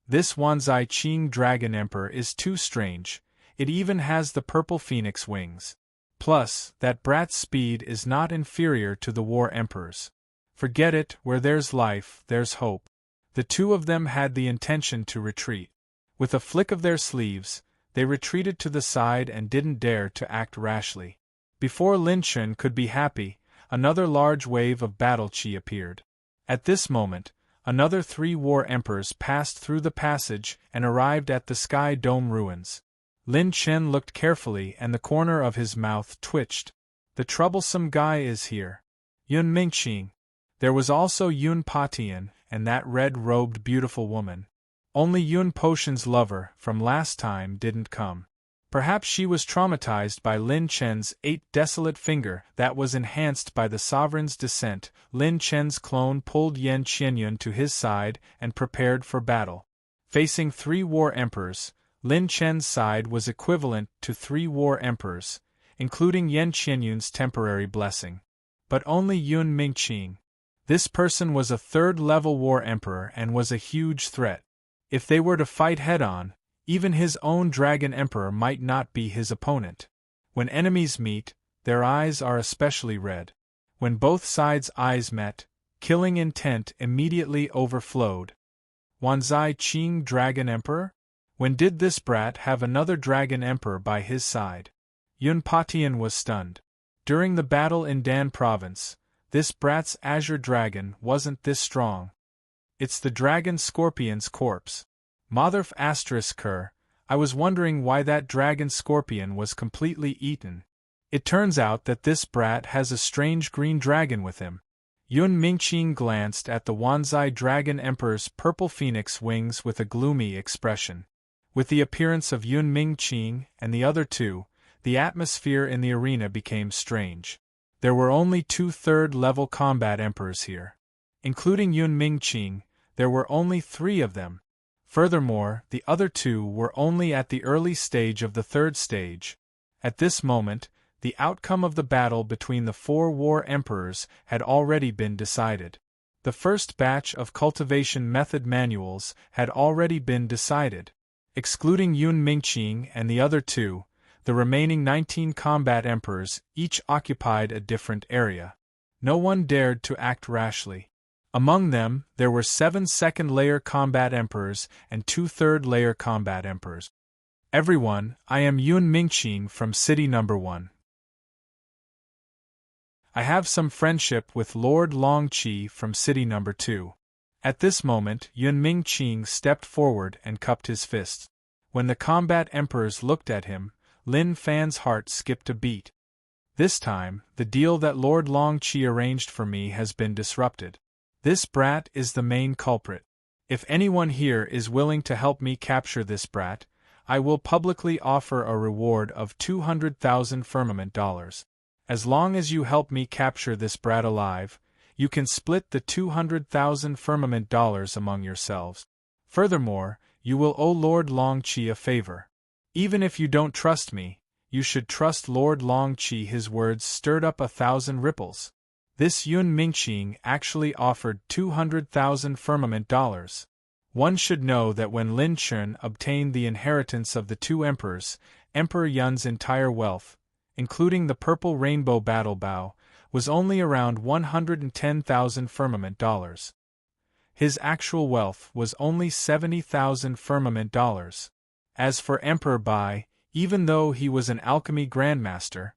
This Wanzai Qing dragon emperor is too strange. It even has the purple phoenix wings. Plus, that brat's speed is not inferior to the war emperor's. Forget it, where there's life, there's hope. The 2 of them had the intention to retreat. With a flick of their sleeves, they retreated to the side and didn't dare to act rashly. Before Lin Chen could be happy, another large wave of battle chi appeared. At this moment, another 3 war emperors passed through the passage and arrived at the Sky Dome ruins. Lin Chen looked carefully and the corner of his mouth twitched. The troublesome guy is here. Yun Mingqing. There was also Yun Patian and that red-robed beautiful woman. Only Yun Potion's lover from last time didn't come. Perhaps she was traumatized by Lin Chen's 8 desolate finger that was enhanced by the sovereign's descent. Lin Chen's clone pulled Yan Qianyun to his side and prepared for battle. Facing 3 war emperors, Lin Chen's side was equivalent to 3 war emperors, including Yan Qianyun's temporary blessing. But only Yun Mingqing. This person was a 3rd-level war emperor and was a huge threat. If they were to fight head-on, even his own dragon emperor might not be his opponent. When enemies meet, their eyes are especially red. When both sides' eyes met, killing intent immediately overflowed. Wanzai Qing Dragon Emperor? When did this brat have another dragon emperor by his side? Yun Patian was stunned. During the battle in Dan province, this brat's azure dragon wasn't this strong. It's the dragon scorpion's corpse. Motherf *Ker, I was wondering why that dragon scorpion was completely eaten. It turns out that this brat has a strange green dragon with him. Yun Mingqing glanced at the Wanzai Dragon Emperor's purple phoenix wings with a gloomy expression. With the appearance of Yun Mingqing and the other 2, the atmosphere in the arena became strange. There were only 2 third-level combat emperors here. Including Yun Mingqing, there were only 3 of them. Furthermore, the other 2 were only at the early stage of the 3rd stage. At this moment, the outcome of the battle between the 4 war emperors had already been decided. The first batch of cultivation method manuals had already been decided. Excluding Yun Mingqing and the other 2, the remaining 19 combat emperors each occupied a different area. No one dared to act rashly. Among them, there were 7 second-layer combat emperors and 2 third-layer combat emperors. Everyone, I am Yun Mingqing from City Number 1. I have some friendship with Lord Longqi from City Number 2. At this moment, Yun Mingqing stepped forward and cupped his fists. When the combat emperors looked at him, Lin Fan's heart skipped a beat. This time, the deal that Lord Longqi arranged for me has been disrupted. This brat is the main culprit. If anyone here is willing to help me capture this brat, I will publicly offer a reward of 200,000 firmament dollars. As long as you help me capture this brat alive, you can split the 200,000 firmament dollars among yourselves. Furthermore, you will owe Lord Longqi a favor. Even if you don't trust me, you should trust Lord Longqi. His words stirred up 1,000 ripples. This Yun Mingqing actually offered 200,000 firmament dollars. One should know that when Lin Chun obtained the inheritance of the 2 emperors, Emperor Yun's entire wealth, including the purple rainbow battle bow, was only around 110,000 firmament dollars. His actual wealth was only 70,000 firmament dollars. As for Emperor Bai, even though he was an alchemy grandmaster,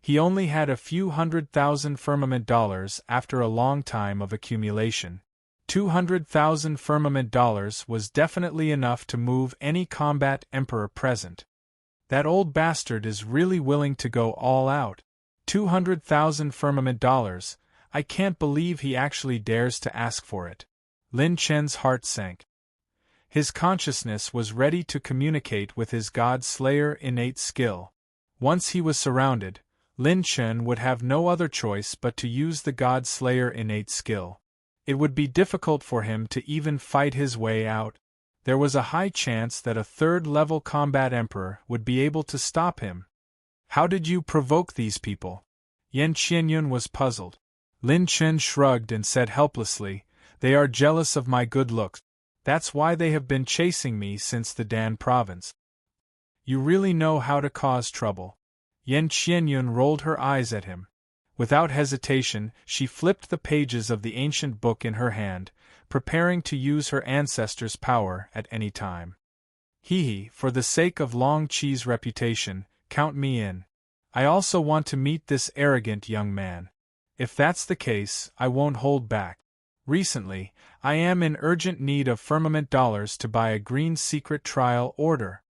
he only had a few 100,000 firmament dollars after a long time of accumulation. 200,000 firmament dollars was definitely enough to move any combat emperor present. That old bastard is really willing to go all out. 200,000 firmament dollars, I can't believe he actually dares to ask for it. Lin Chen's heart sank. His consciousness was ready to communicate with his God Slayer innate skill. Once he was surrounded, Lin Chen would have no other choice but to use the God Slayer innate skill. It would be difficult for him to even fight his way out. There was a high chance that a 3rd-level combat emperor would be able to stop him. How did you provoke these people? Yan Qianyun was puzzled. Lin Chen shrugged and said helplessly, "They are jealous of my good looks. That's why they have been chasing me since the Dan province." You really know how to cause trouble. Yan Qianyun rolled her eyes at him. Without hesitation, she flipped the pages of the ancient book in her hand, preparing to use her ancestors' power at any time. For the sake of Longqi's reputation, count me in. I also want to meet this arrogant young man. If that's the case, I won't hold back. Recently, I am in urgent need of firmament dollars to buy a green secret trial order.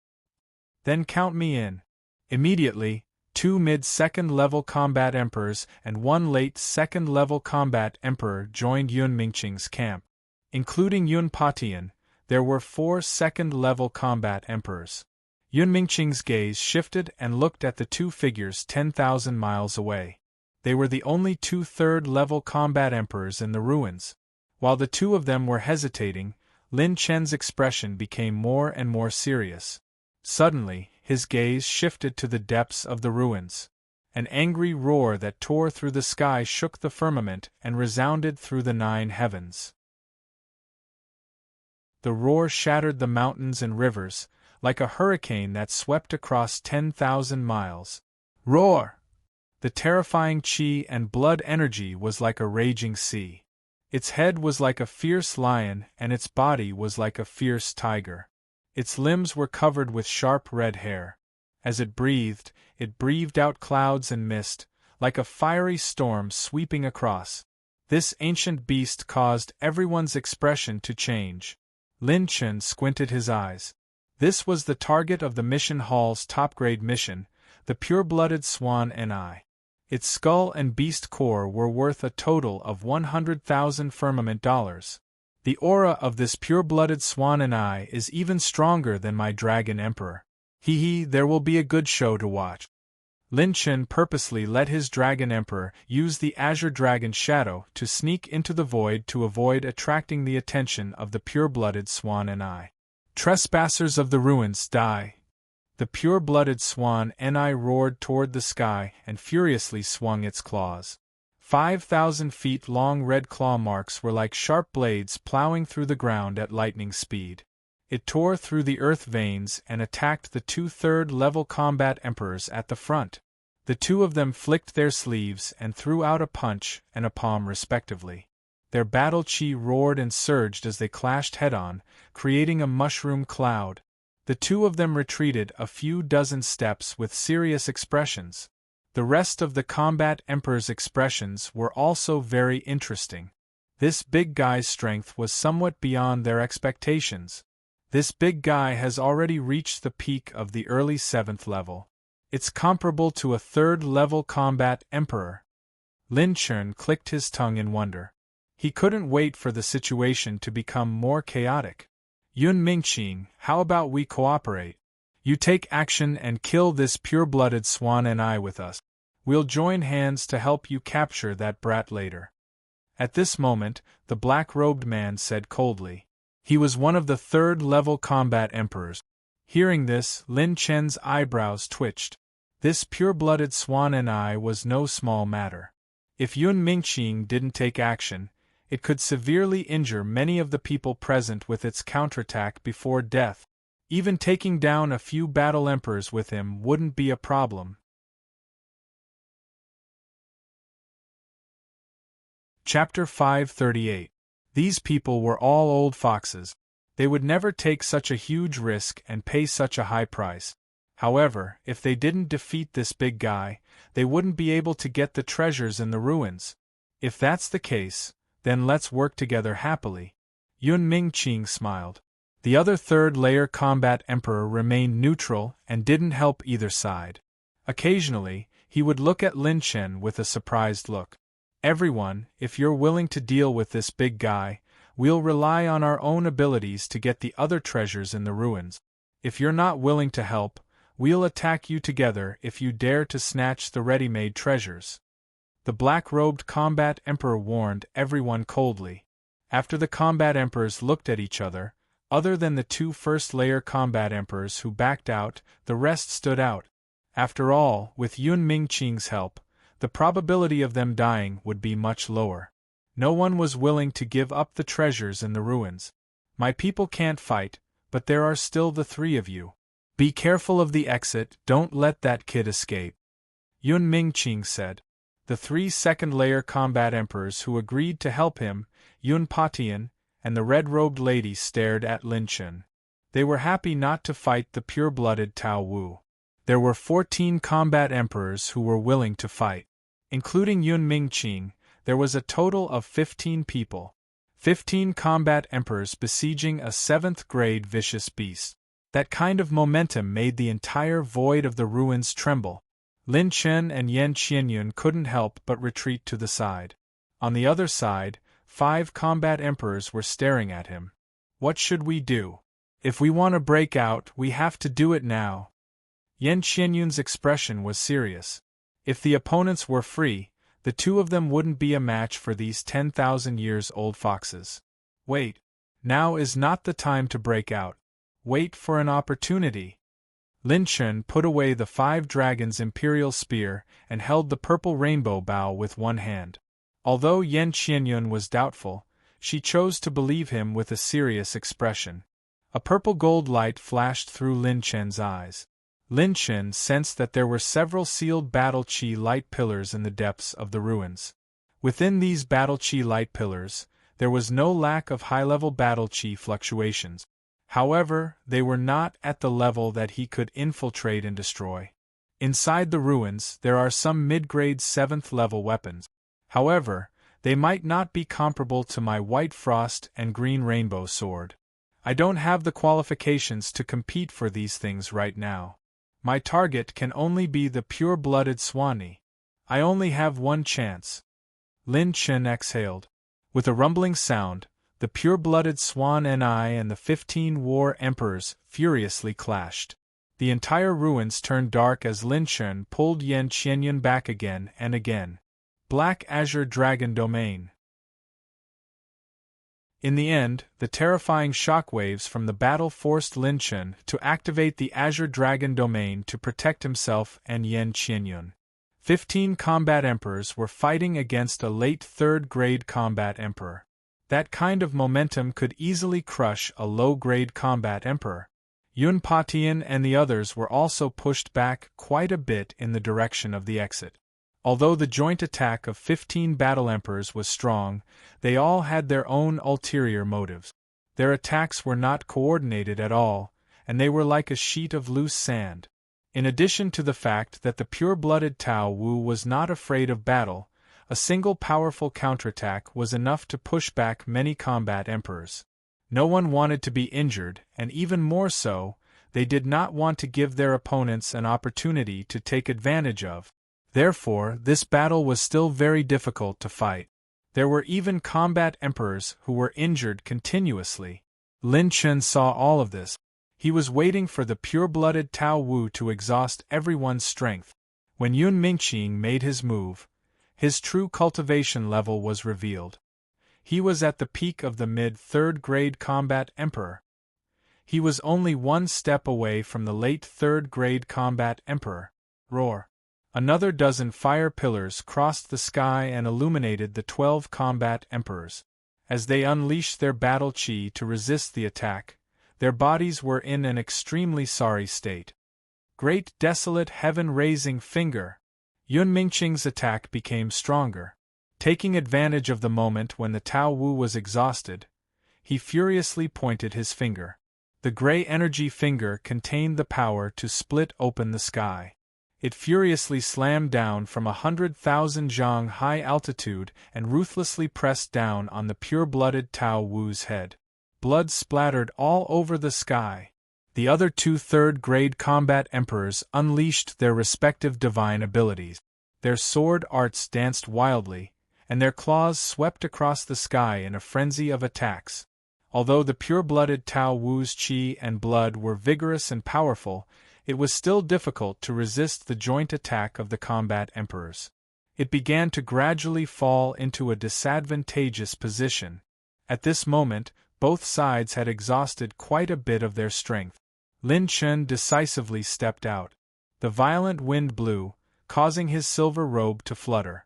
Then count me in. Immediately, 2 mid-second level combat emperors and 1 late second level combat emperor joined Yun Mingqing's camp. Including Yun Patian, there were 4 second-level combat emperors. Yun Mingqing's gaze shifted and looked at the 2 figures 10,000 miles away. They were the only 2 third-level combat emperors in the ruins. While the 2 of them were hesitating, Lin Chen's expression became more and more serious. Suddenly, his gaze shifted to the depths of the ruins. An angry roar that tore through the sky shook the firmament and resounded through the 9 heavens. The roar shattered the mountains and rivers, like a hurricane that swept across 10,000 miles. Roar! The terrifying qi and blood energy was like a raging sea. Its head was like a fierce lion and its body was like a fierce tiger. Its limbs were covered with sharp red hair. As it breathed out clouds and mist, like a fiery storm sweeping across. This ancient beast caused everyone's expression to change. Lin Chen squinted his eyes. This was the target of the mission hall's top-grade mission, the pure-blooded Swan Ni. Its skull and beast core were worth a total of 100,000 firmament dollars. The aura of this pure-blooded Swan Ni is even stronger than my Dragon Emperor. There will be a good show to watch. Lin Chen purposely let his Dragon Emperor use the Azure Dragon Shadow to sneak into the void to avoid attracting the attention of the pure-blooded Swan and I. Trespassers of the ruins, die! The pure-blooded Swan and I roared toward the sky and furiously swung its claws. 5,000 feet long red claw marks were like sharp blades plowing through the ground at lightning speed. It tore through the earth veins and attacked the 2/3 level combat emperors at the front. The two of them flicked their sleeves and threw out a punch and a palm respectively. Their battle chi roared and surged as they clashed head-on, creating a mushroom cloud. The two of them retreated a few dozen steps with serious expressions. The rest of the combat emperor's expressions were also very interesting. This big guy's strength was somewhat beyond their expectations. This big guy has already reached the peak of the early 7th level. It's comparable to a 3rd level combat emperor. Lin Chen clicked his tongue in wonder. He couldn't wait for the situation to become more chaotic. Yun Mingqing, how about we cooperate? You take action and kill this pure-blooded Swan and I with us. We'll join hands to help you capture that brat later. At this moment, the black-robed man said coldly. He was one of the 3rd level combat emperors. Hearing this, Lin Chen's eyebrows twitched. This pure-blooded Swan and I was no small matter. If Yun Mingqing didn't take action, it could severely injure many of the people present with its counterattack before death. Even taking down a few battle emperors with him wouldn't be a problem. Chapter 538. These people were all old foxes. They would never take such a huge risk and pay such a high price. However, if they didn't defeat this big guy, they wouldn't be able to get the treasures in the ruins. If that's the case, then let's work together happily. Yun Mingqing smiled. The other 3rd layer combat emperor remained neutral and didn't help either side. Occasionally, he would look at Lin Chen with a surprised look. Everyone, if you're willing to deal with this big guy, we'll rely on our own abilities to get the other treasures in the ruins. If you're not willing to help, we'll attack you together if you dare to snatch the ready-made treasures. The black-robed combat emperor warned everyone coldly. After the combat emperors looked at each other, other than the 2 first-layer combat emperors who backed out, the rest stood out. After all, with Yun Mingqing's help, the probability of them dying would be much lower. No one was willing to give up the treasures in the ruins. My people can't fight, but there are still the 3 of you. Be careful of the exit, don't let that kid escape. Yun Mingqing said. The 3 second-layer combat emperors who agreed to help him, Yun Patian, and the red-robed lady stared at Lin Chen. They were happy not to fight the pure-blooded Tao Wu. There were 14 combat emperors who were willing to fight. Including Yun Mingqing, there was a total of 15 people. 15 combat emperors besieging a 7th-grade vicious beast. That kind of momentum made the entire void of the ruins tremble. Lin Chen and Yan Qianyun couldn't help but retreat to the side. On the other side, 5 combat emperors were staring at him. What should we do? If we want to break out, we have to do it now. Yan Qianyun's expression was serious. If the opponents were free, the 2 of them wouldn't be a match for these 10,000-years-old foxes. Wait. Now is not the time to break out. Wait for an opportunity. Lin Chen put away the 5 dragons' imperial spear and held the purple rainbow bow with one hand. Although Yan Qianyun was doubtful, she chose to believe him with a serious expression. A purple-gold light flashed through Lin Chen's eyes. Lin Chen sensed that there were several sealed battle chi light pillars in the depths of the ruins. Within these battle chi light pillars, there was no lack of high-level battle chi fluctuations. However, they were not at the level that he could infiltrate and destroy. Inside the ruins, there are some mid-grade 7th-level weapons. However, they might not be comparable to my White Frost and Green Rainbow sword. I don't have the qualifications to compete for these things right now. My target can only be the pure-blooded Swanee. I only have one chance. Lin Chen exhaled. With a rumbling sound, the pure-blooded Swan and the 15 war emperors furiously clashed. The entire ruins turned dark as Lin Chen pulled Yan Qianyun back again and again. Black Azure Dragon Domain. In the end, the terrifying shockwaves from the battle forced Lin Chen to activate the Azure Dragon Domain to protect himself and Yan Qianyun. 15 combat emperors were fighting against a late third-grade combat emperor. That kind of momentum could easily crush a low-grade combat emperor. Yun Patian and the others were also pushed back quite a bit in the direction of the exit. Although the joint attack of 15 battle emperors was strong, they all had their own ulterior motives. Their attacks were not coordinated at all, and they were like a sheet of loose sand. In addition to the fact that the pure-blooded Tao Wu was not afraid of battle, a single powerful counterattack was enough to push back many combat emperors. No one wanted to be injured, and even more so, they did not want to give their opponents an opportunity to take advantage of. Therefore, this battle was still very difficult to fight. There were even combat emperors who were injured continuously. Lin Chen saw all of this. He was waiting for the pure-blooded Tao Wu to exhaust everyone's strength. When Yun Mingqing made his move, his true cultivation level was revealed. He was at the peak of the mid-third-grade combat emperor. He was only one step away from the late third-grade combat emperor. Roar! Another dozen fire pillars crossed the sky and illuminated the 12 combat emperors. As they unleashed their battle chi to resist the attack, their bodies were in an extremely sorry state. Great desolate heaven-raising finger! Yun Mingqing's attack became stronger. Taking advantage of the moment when the Tao Wu was exhausted, he furiously pointed his finger. The gray energy finger contained the power to split open the sky. It furiously slammed down from 100,000 zhang high altitude and ruthlessly pressed down on the pure-blooded Tao Wu's head. Blood splattered all over the sky. The other 2 third-grade combat emperors unleashed their respective divine abilities. Their sword arts danced wildly, and their claws swept across the sky in a frenzy of attacks. Although the pure-blooded Tao Wu's qi and blood were vigorous and powerful, it was still difficult to resist the joint attack of the combat emperors. It began to gradually fall into a disadvantageous position. At this moment, both sides had exhausted quite a bit of their strength. Lin Chen decisively stepped out. The violent wind blew, causing his silver robe to flutter.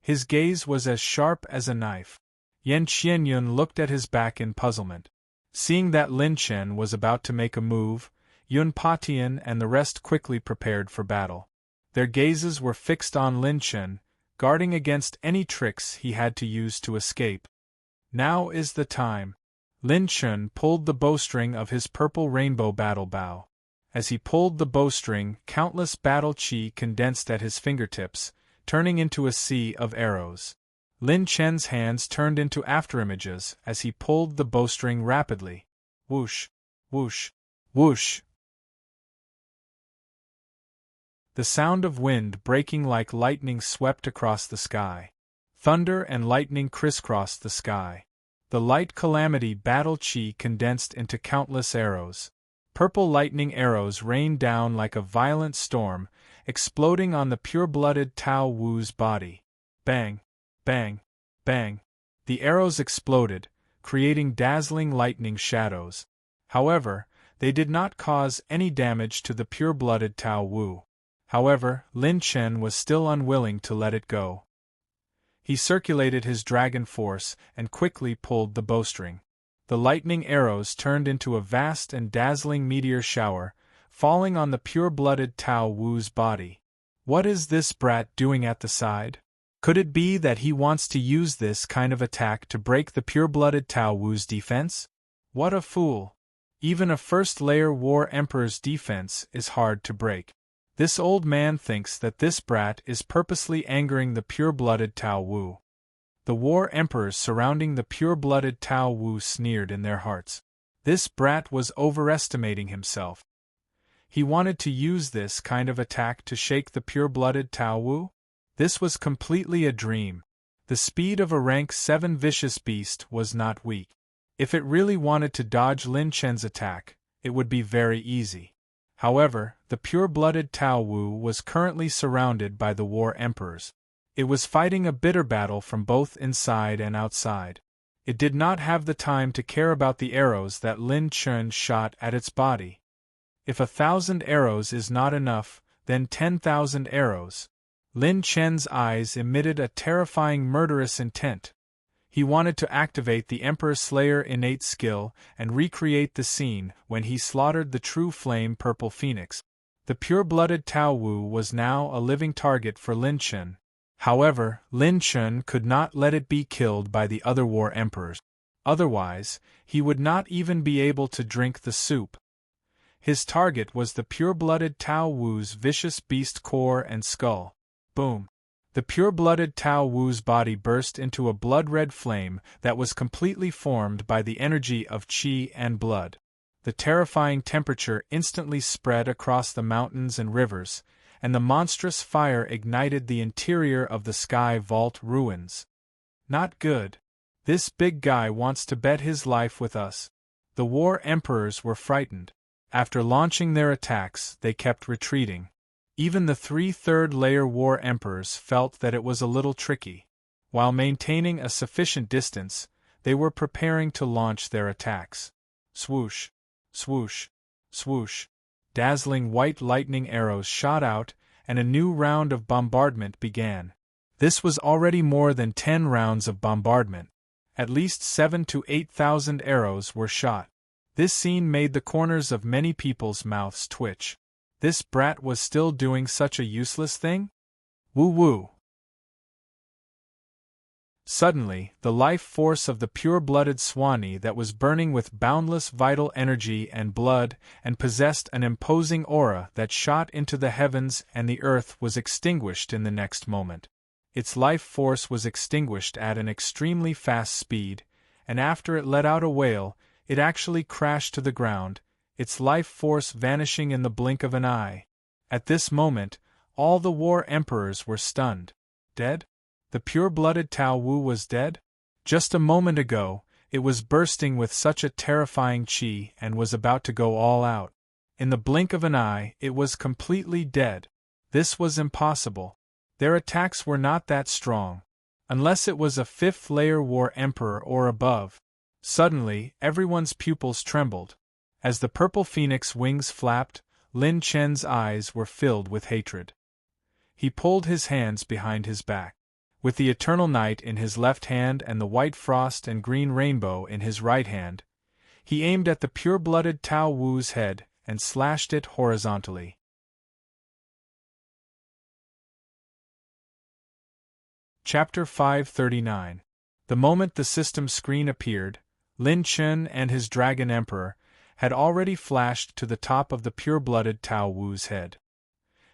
His gaze was as sharp as a knife. Yan Qianyun looked at his back in puzzlement. Seeing that Lin Chen was about to make a move, Yun Patian and the rest quickly prepared for battle. Their gazes were fixed on Lin Chen, guarding against any tricks he had to use to escape. Now is the time. Lin Chen pulled the bowstring of his purple rainbow battle bow. As he pulled the bowstring, countless battle chi condensed at his fingertips, turning into a sea of arrows. Lin Chen's hands turned into afterimages as he pulled the bowstring rapidly. Whoosh! Whoosh! Whoosh! The sound of wind breaking like lightning swept across the sky. Thunder and lightning crisscrossed the sky. The light calamity battle chi condensed into countless arrows. Purple lightning arrows rained down like a violent storm, exploding on the pure-blooded Tao Wu's body. Bang! Bang! Bang! The arrows exploded, creating dazzling lightning shadows. However, they did not cause any damage to the pure-blooded Tao Wu. However, Lin Chen was still unwilling to let it go. He circulated his dragon force and quickly pulled the bowstring. The lightning arrows turned into a vast and dazzling meteor shower, falling on the pure-blooded Tao Wu's body. What is this brat doing at the side? Could it be that he wants to use this kind of attack to break the pure-blooded Tao Wu's defense? What a fool! Even a first-layer war emperor's defense is hard to break. This old man thinks that this brat is purposely angering the pure-blooded Tao Wu. The war emperors surrounding the pure-blooded Tao Wu sneered in their hearts. This brat was overestimating himself. He wanted to use this kind of attack to shake the pure-blooded Tao Wu? This was completely a dream. The speed of a rank 7 vicious beast was not weak. If it really wanted to dodge Lin Chen's attack, it would be very easy. However, the pure-blooded Tao Wu was currently surrounded by the war emperors. It was fighting a bitter battle from both inside and outside. It did not have the time to care about the arrows that Lin Chun shot at its body. If 1,000 arrows is not enough, then 10,000 arrows. Lin Chen's eyes emitted a terrifying murderous intent. He wanted to activate the Emperor Slayer innate skill and recreate the scene when he slaughtered the true flame purple phoenix. The pure-blooded Tao Wu was now a living target for Lin Chen. However, Lin Chen could not let it be killed by the other war emperors. Otherwise, he would not even be able to drink the soup. His target was the pure-blooded Tao Wu's vicious beast core and skull. Boom! The pure-blooded Tao Wu's body burst into a blood-red flame that was completely formed by the energy of qi and blood. The terrifying temperature instantly spread across the mountains and rivers, and the monstrous fire ignited the interior of the Sky Vault ruins. Not good. This big guy wants to bet his life with us. The war emperors were frightened. After launching their attacks, they kept retreating. Even the 3/3 layer war emperors felt that it was a little tricky. While maintaining a sufficient distance, they were preparing to launch their attacks. Swoosh! Swoosh! Swoosh! Dazzling white lightning arrows shot out, and a new round of bombardment began. This was already more than 10 rounds of bombardment. At least 7,000 to 8,000 arrows were shot. This scene made the corners of many people's mouths twitch. This brat was still doing such a useless thing? Woo-woo! Suddenly, the life force of the pure-blooded Swanee that was burning with boundless vital energy and blood and possessed an imposing aura that shot into the heavens and the earth was extinguished in the next moment. Its life force was extinguished at an extremely fast speed, and after it let out a wail, it actually crashed to the ground, its life force vanishing in the blink of an eye. At this moment, all the war emperors were stunned. Dead? The pure-blooded Tao Wu was dead? Just a moment ago, it was bursting with such a terrifying qi and was about to go all out. In the blink of an eye, it was completely dead. This was impossible. Their attacks were not that strong. Unless it was a 5th-layer war emperor or above. Suddenly, everyone's pupils trembled. As the purple phoenix wings flapped, Lin Chen's eyes were filled with hatred. He pulled his hands behind his back. With the eternal night in his left hand and the white frost and green rainbow in his right hand, he aimed at the pure-blooded Tao Wu's head and slashed it horizontally. Chapter 539. The moment the system screen appeared, Lin Chen and his Dragon Emperor had already flashed to the top of the pure-blooded Tao Wu's head.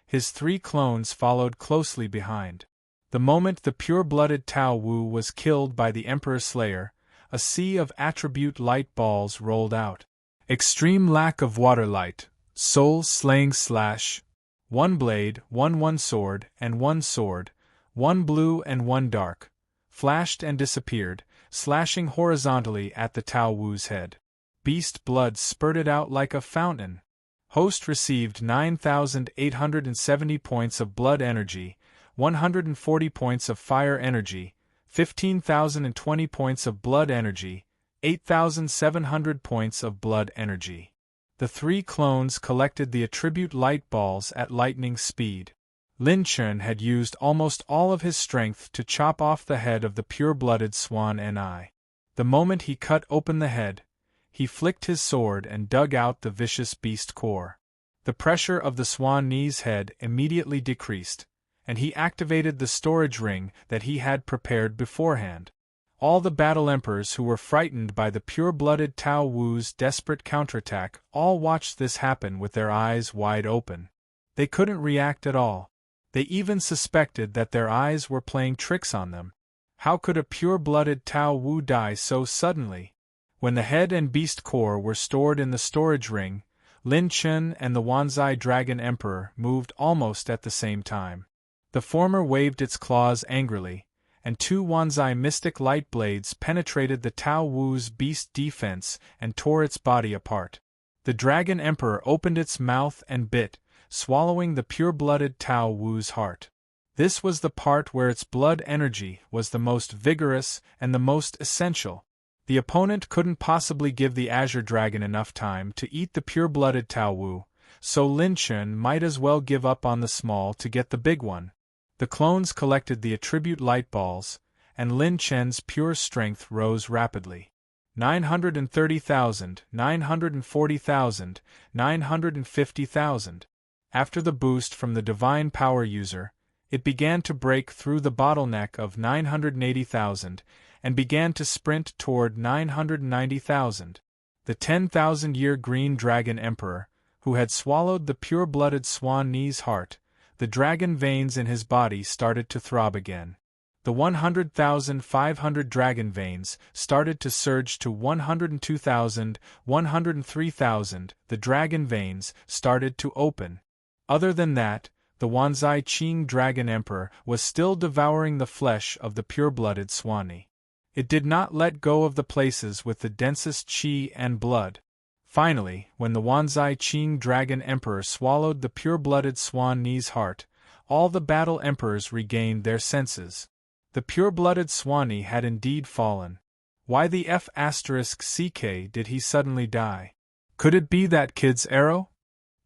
His 3 clones followed closely behind. The moment the pure-blooded Tao Wu was killed by the Emperor Slayer, a sea of attribute light balls rolled out. Extreme lack of water light, soul slaying slash, 1 blade, 1 sword, and 1 sword, 1 blue and 1 dark, flashed and disappeared, slashing horizontally at the Tao Wu's head. Beast blood spurted out like a fountain. Host received 9,870 points of blood energy, 140 points of fire energy, 15,020 points of blood energy, 8,700 points of blood energy. The 3 clones collected the attribute light balls at lightning speed. Lin Chen had used almost all of his strength to chop off the head of the pure-blooded Swan Ni. The moment he cut open the head, he flicked his sword and dug out the vicious beast core. The pressure of the Swan Ni's head immediately decreased, and he activated the storage ring that he had prepared beforehand. All the battle emperors who were frightened by the pure-blooded Tao Wu's desperate counterattack all watched this happen with their eyes wide open. They couldn't react at all. They even suspected that their eyes were playing tricks on them. How could a pure-blooded Tao Wu die so suddenly? When the head and beast core were stored in the storage ring, Lin Chen and the Wanzai Dragon Emperor moved almost at the same time. The former waved its claws angrily, and 2 Wanzai mystic light blades penetrated the Tao Wu's beast defense and tore its body apart. The Dragon Emperor opened its mouth and bit, swallowing the pure-blooded Tao Wu's heart. This was the part where its blood energy was the most vigorous and the most essential. The opponent couldn't possibly give the Azure Dragon enough time to eat the pure-blooded Tao Wu, so Lin Chen might as well give up on the small to get the big one. The clones collected the attribute light balls, and Lin Chen's pure strength rose rapidly. 930,000, 940,000, 950,000. After the boost from the divine power user, it began to break through the bottleneck of 980,000 and began to sprint toward 990,000. The 10,000-year Green Dragon Emperor, who had swallowed the pure-blooded Swan Ni's heart, the dragon veins in his body started to throb again. The 100,500 dragon veins started to surge to 102,000, 103,000. The dragon veins started to open. Other than that, the Wanzai Qing Dragon Emperor was still devouring the flesh of the pure-blooded Swanee. It did not let go of the places with the densest qi and blood. Finally, when the Wanzai Qing Dragon Emperor swallowed the pure-blooded Swan Ni's heart, all the battle emperors regained their senses. The pure-blooded Swanee had indeed fallen. Why the F***ck did he suddenly die? Could it be that kid's arrow?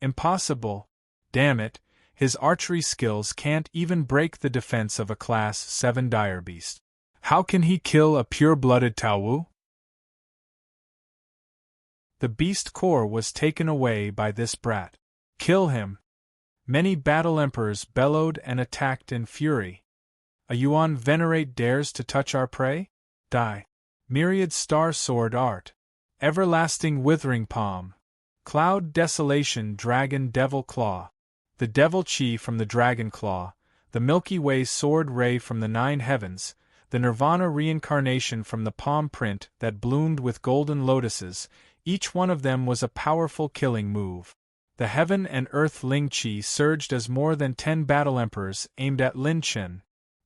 Impossible. Damn it, his archery skills can't even break the defense of a Class 7 dire beast. How can he kill a pure-blooded Tao Wu? The beast core was taken away by this brat. Kill him! Many battle emperors bellowed and attacked in fury. A Yuan venerate dares to touch our prey? Die! Myriad star sword art. Everlasting withering palm. Cloud desolation dragon devil claw. The devil chi from the dragon claw, the Milky Way sword ray from the 9 heavens, the Nirvana reincarnation from the palm print that bloomed with golden lotuses, each one of them was a powerful killing move. The heaven and earth Ling Qi surged as more than 10 battle emperors aimed at Lin Chen.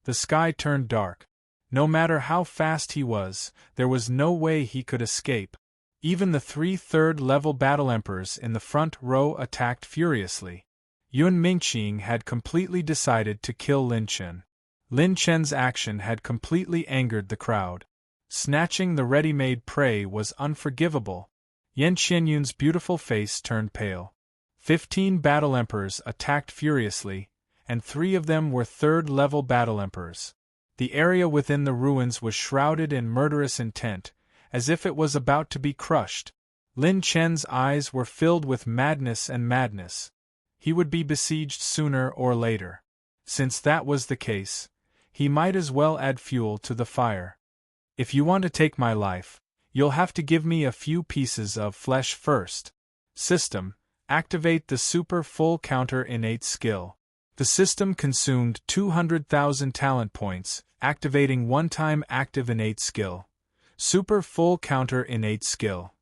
The sky turned dark. No matter how fast he was, there was no way he could escape. Even the 3 third-level battle emperors in the front row attacked furiously. Yun Mingqing had completely decided to kill Lin Chen. Lin Chen's action had completely angered the crowd. Snatching the ready-made prey was unforgivable. Yan Qianyun's beautiful face turned pale. 15 battle emperors attacked furiously, and 3 of them were third-level battle emperors. The area within the ruins was shrouded in murderous intent, as if it was about to be crushed. Lin Chen's eyes were filled with madness and madness. He would be besieged sooner or later. Since that was the case, he might as well add fuel to the fire. If you want to take my life, you'll have to give me a few pieces of flesh first. System, activate the super full counter innate skill. The system consumed 200,000 talent points, activating one-time active innate skill. Super full counter innate skill.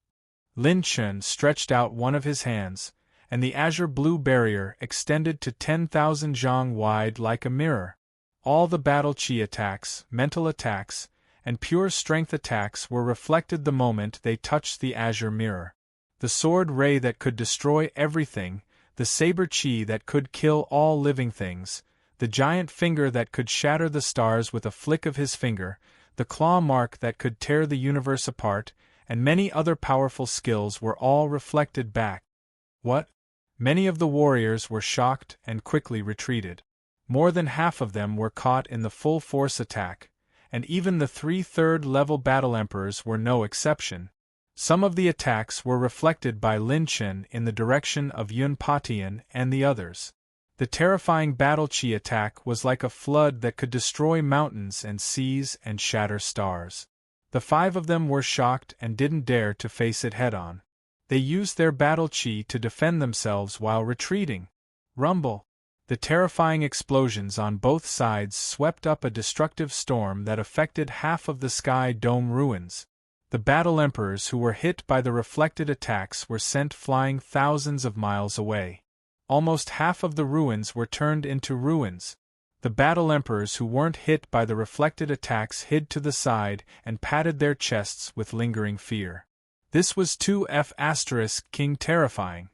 Lin Chen stretched out one of his hands, and the azure blue barrier extended to 10,000 zhang wide like a mirror. All the battle chi attacks, mental attacks, and pure strength attacks were reflected the moment they touched the azure mirror. The sword ray that could destroy everything, the saber chi that could kill all living things, the giant finger that could shatter the stars with a flick of his finger, the claw mark that could tear the universe apart, and many other powerful skills were all reflected back. What? Many of the warriors were shocked and quickly retreated. More than half of them were caught in the full force attack, and even the 3 third-level battle emperors were no exception. Some of the attacks were reflected by Lin Chen in the direction of Yun Patian and the others. The terrifying battle chi attack was like a flood that could destroy mountains and seas and shatter stars. The 5 of them were shocked and didn't dare to face it head-on. They used their battle chi to defend themselves while retreating. Rumble! The terrifying explosions on both sides swept up a destructive storm that affected half of the Sky Dome ruins. The battle emperors who were hit by the reflected attacks were sent flying thousands of miles away. Almost half of the ruins were turned into ruins. The battle emperors who weren't hit by the reflected attacks hid to the side and patted their chests with lingering fear. This was too King terrifying.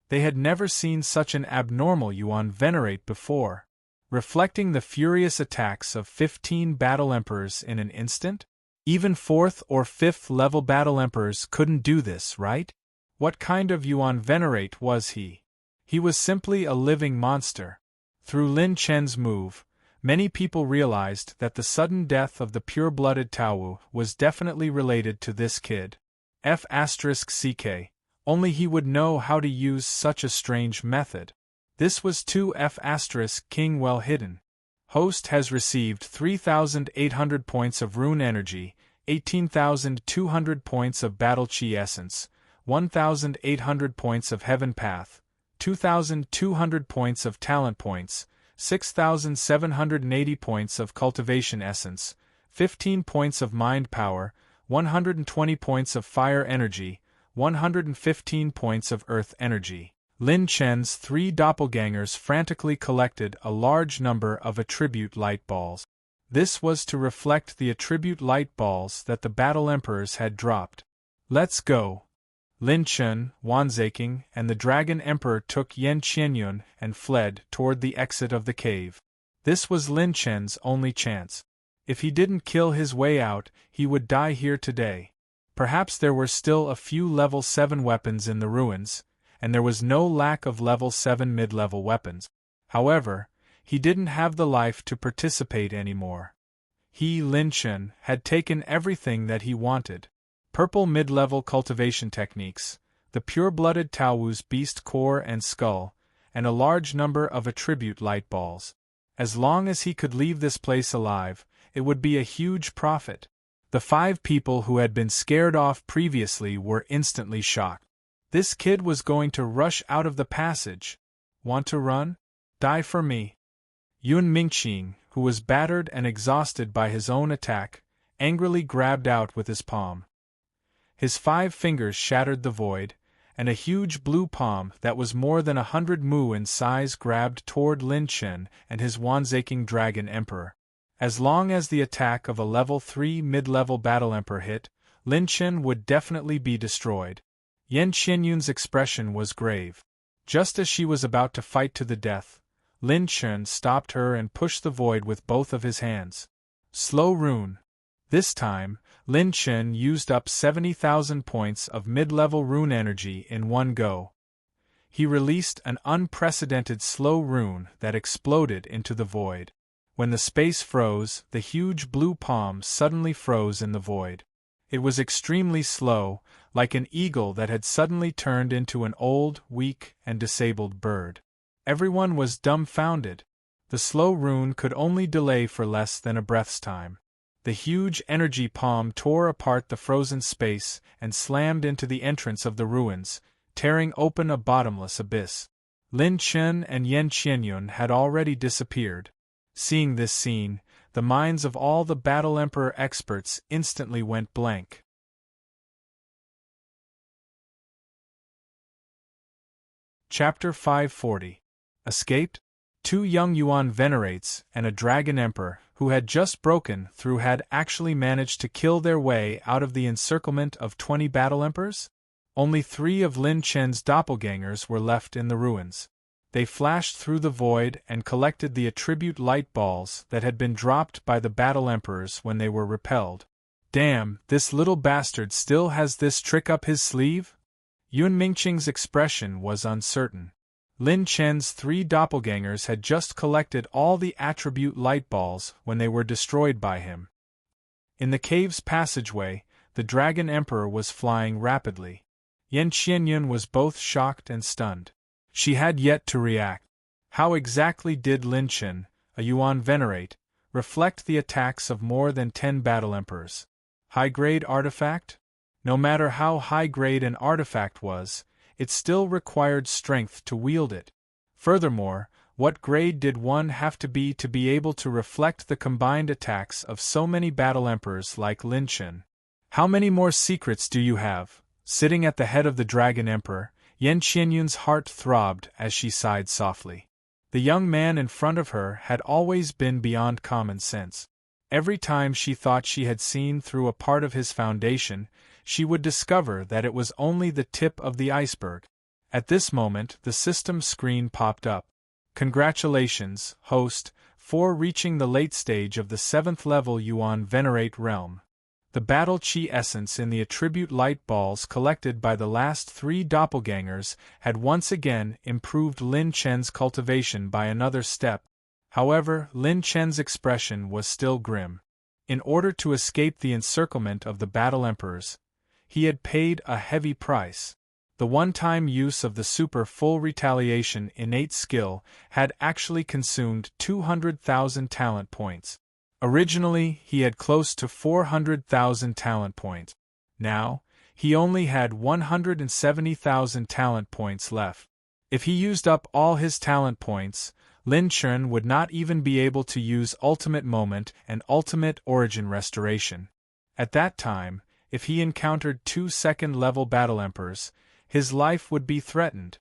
They had never seen such an abnormal yuan venerate before, reflecting the furious attacks of 15 battle emperors in an instant? Even 4th or 5th level battle emperors couldn't do this, right? What kind of yuan venerate was he? He was simply a living monster. Through Lin Chen's move, many people realized that the sudden death of the pure-blooded Taowu was definitely related to this kid. *CK. Only he would know how to use such a strange method. This was too King well hidden. Host has received 3,800 points of rune energy, 18,200 points of battle chi essence, 1,800 points of heaven path, 2,200 points of talent points, 6,780 points of cultivation essence, 15 points of mind power, 120 points of fire energy, 115 points of earth energy. Lin Chen's 3 doppelgangers frantically collected a large number of attribute light balls. This was to reflect the attribute light balls that the battle emperors had dropped. Let's go! Lin Chen, Wanzaking, and the Dragon Emperor took Yan Qianyun and fled toward the exit of the cave. This was Lin Chen's only chance. If he didn't kill his way out, he would die here today. Perhaps there were still a few level 7 weapons in the ruins, and there was no lack of level 7 mid-level weapons. However, he didn't have the life to participate anymore. He, Lin Chen, had taken everything that he wanted. Purple mid-level cultivation techniques, the pure-blooded Taowu's beast core and skull, and a large number of attribute light balls. As long as he could leave this place alive, it would be a huge profit. The 5 people who had been scared off previously were instantly shocked. This kid was going to rush out of the passage. Want to run? Die for me. Yun Mingqing, who was battered and exhausted by his own attack, angrily grabbed out with his palm. His 5 fingers shattered the void, and a huge blue palm that was more than 100 mu in size grabbed toward Lin Chen and his Wanzaking Dragon Emperor. As long as the attack of a level 3 mid-level battle emperor hit, Lin Chen would definitely be destroyed. Yan Qianyun's expression was grave. Just as she was about to fight to the death, Lin Chen stopped her and pushed the void with both of his hands. Slow rune. This time, Lin Chen used up 70,000 points of mid-level rune energy in one go. He released an unprecedented slow rune that exploded into the void. When the space froze, the huge blue palm suddenly froze in the void. It was extremely slow, like an eagle that had suddenly turned into an old, weak, and disabled bird. Everyone was dumbfounded. The slow rune could only delay for less than a breath's time. The huge energy palm tore apart the frozen space and slammed into the entrance of the ruins, tearing open a bottomless abyss. Lin Chen and Yan Qianyun had already disappeared. Seeing this scene, the minds of all the Battle Emperor experts instantly went blank. Chapter 540. Escaped? 2 young Yuan venerates and a Dragon Emperor who had just broken through had actually managed to kill their way out of the encirclement of 20 Battle Emperors? Only 3 of Lin Chen's doppelgangers were left in the ruins. They flashed through the void and collected the attribute light balls that had been dropped by the Battle Emperors when they were repelled. Damn, this little bastard still has this trick up his sleeve? Yun Mingqing's expression was uncertain. Lin Chen's 3 doppelgangers had just collected all the attribute light balls when they were destroyed by him. In the cave's passageway, the Dragon Emperor was flying rapidly. Yan Qianyun was both shocked and stunned. She had yet to react. How exactly did Lin Chen, a Yuan venerate, reflect the attacks of more than 10 Battle Emperors? High-grade artifact? No matter how high-grade an artifact was, it still required strength to wield it. Furthermore, what grade did one have to be able to reflect the combined attacks of so many Battle Emperors like Lin Chen? How many more secrets do you have? Sitting at the head of the Dragon Emperor, Yan Qianyun's heart throbbed as she sighed softly. The young man in front of her had always been beyond common sense. Every time she thought she had seen through a part of his foundation, she would discover that it was only the tip of the iceberg. At this moment, the system screen popped up. Congratulations, host, for reaching the late stage of the 7th level Yuan Venerate realm. The battle chi essence in the attribute light balls collected by the last 3 doppelgangers had once again improved Lin Chen's cultivation by another step. However, Lin Chen's expression was still grim. In order to escape the encirclement of the battle emperors, he had paid a heavy price. The one-time use of the super full retaliation innate skill had actually consumed 200,000 talent points. Originally, he had close to 400,000 talent points. Now, he only had 170,000 talent points left. If he used up all his talent points, Lin Chen would not even be able to use Ultimate Moment and Ultimate Origin Restoration. At that time, if he encountered 2 second-level battle emperors, his life would be threatened.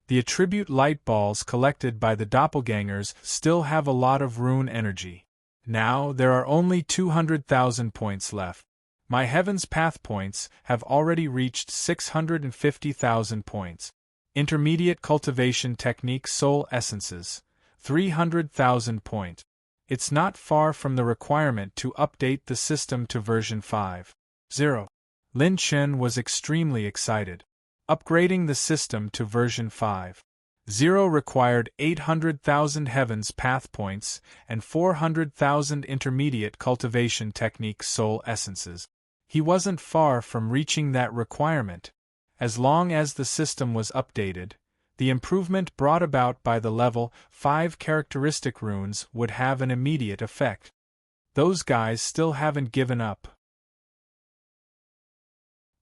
The attribute light balls collected by the doppelgangers still have a lot of rune energy. Now there are only 200,000 points left. My Heaven's Path points have already reached 650,000 points. Intermediate Cultivation Technique Soul Essences, 300,000 points. It's not far from the requirement to update the system to version 5.0. Lin Chen was extremely excited. Upgrading the system to version 5.0 required 800,000 Heaven's Path points and 400,000 Intermediate Cultivation Technique Soul Essences. He wasn't far from reaching that requirement. As long as the system was updated, the improvement brought about by the level 5 characteristic runes would have an immediate effect. Those guys still haven't given up.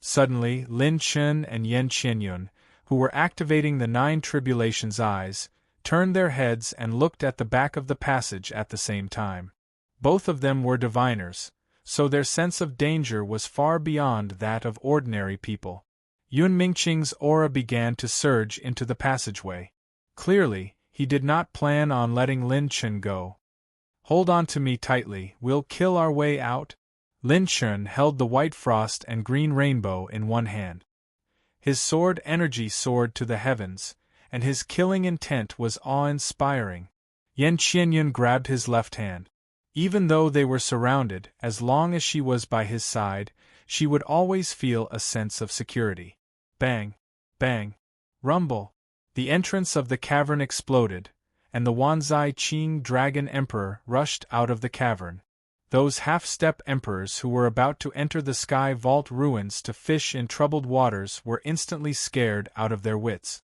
Suddenly, Lin Chen and Yan Qianyun, who were activating the 9 Tribulations' eyes, turned their heads and looked at the back of the passage at the same time. Both of them were diviners, so their sense of danger was far beyond that of ordinary people. Yun Mingqing's aura began to surge into the passageway. Clearly, he did not plan on letting Lin Chen go. Hold on to me tightly, we'll kill our way out. Lin Chen held the white frost and green rainbow in one hand. His sword energy soared to the heavens, and his killing intent was awe-inspiring. Yan Qianyun grabbed his left hand. Even though they were surrounded, as long as she was by his side, she would always feel a sense of security. Bang! Bang! Rumble! The entrance of the cavern exploded, and the Wanzai Qing Dragon Emperor rushed out of the cavern. Those half-step emperors who were about to enter the Sky Vault ruins to fish in troubled waters were instantly scared out of their wits.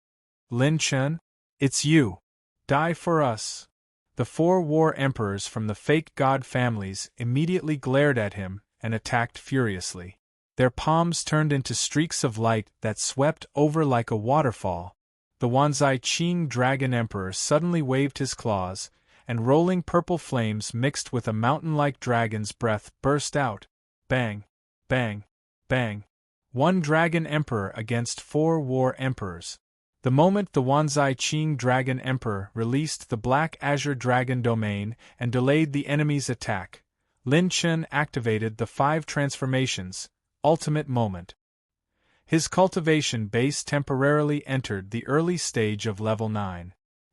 Lin Chen? It's you! Die for us! The 4 war emperors from the fake god families immediately glared at him and attacked furiously. Their palms turned into streaks of light that swept over like a waterfall. The Wanzai Qing Dragon Emperor suddenly waved his claws, and rolling purple flames mixed with a mountain-like dragon's breath burst out. Bang! Bang! Bang! 1 Dragon Emperor against 4 War Emperors. The moment the Wanzai Qing Dragon Emperor released the Black Azure Dragon domain and delayed the enemy's attack, Lin Chen activated the 5 transformations, Ultimate Moment. His cultivation base temporarily entered the early stage of level 9.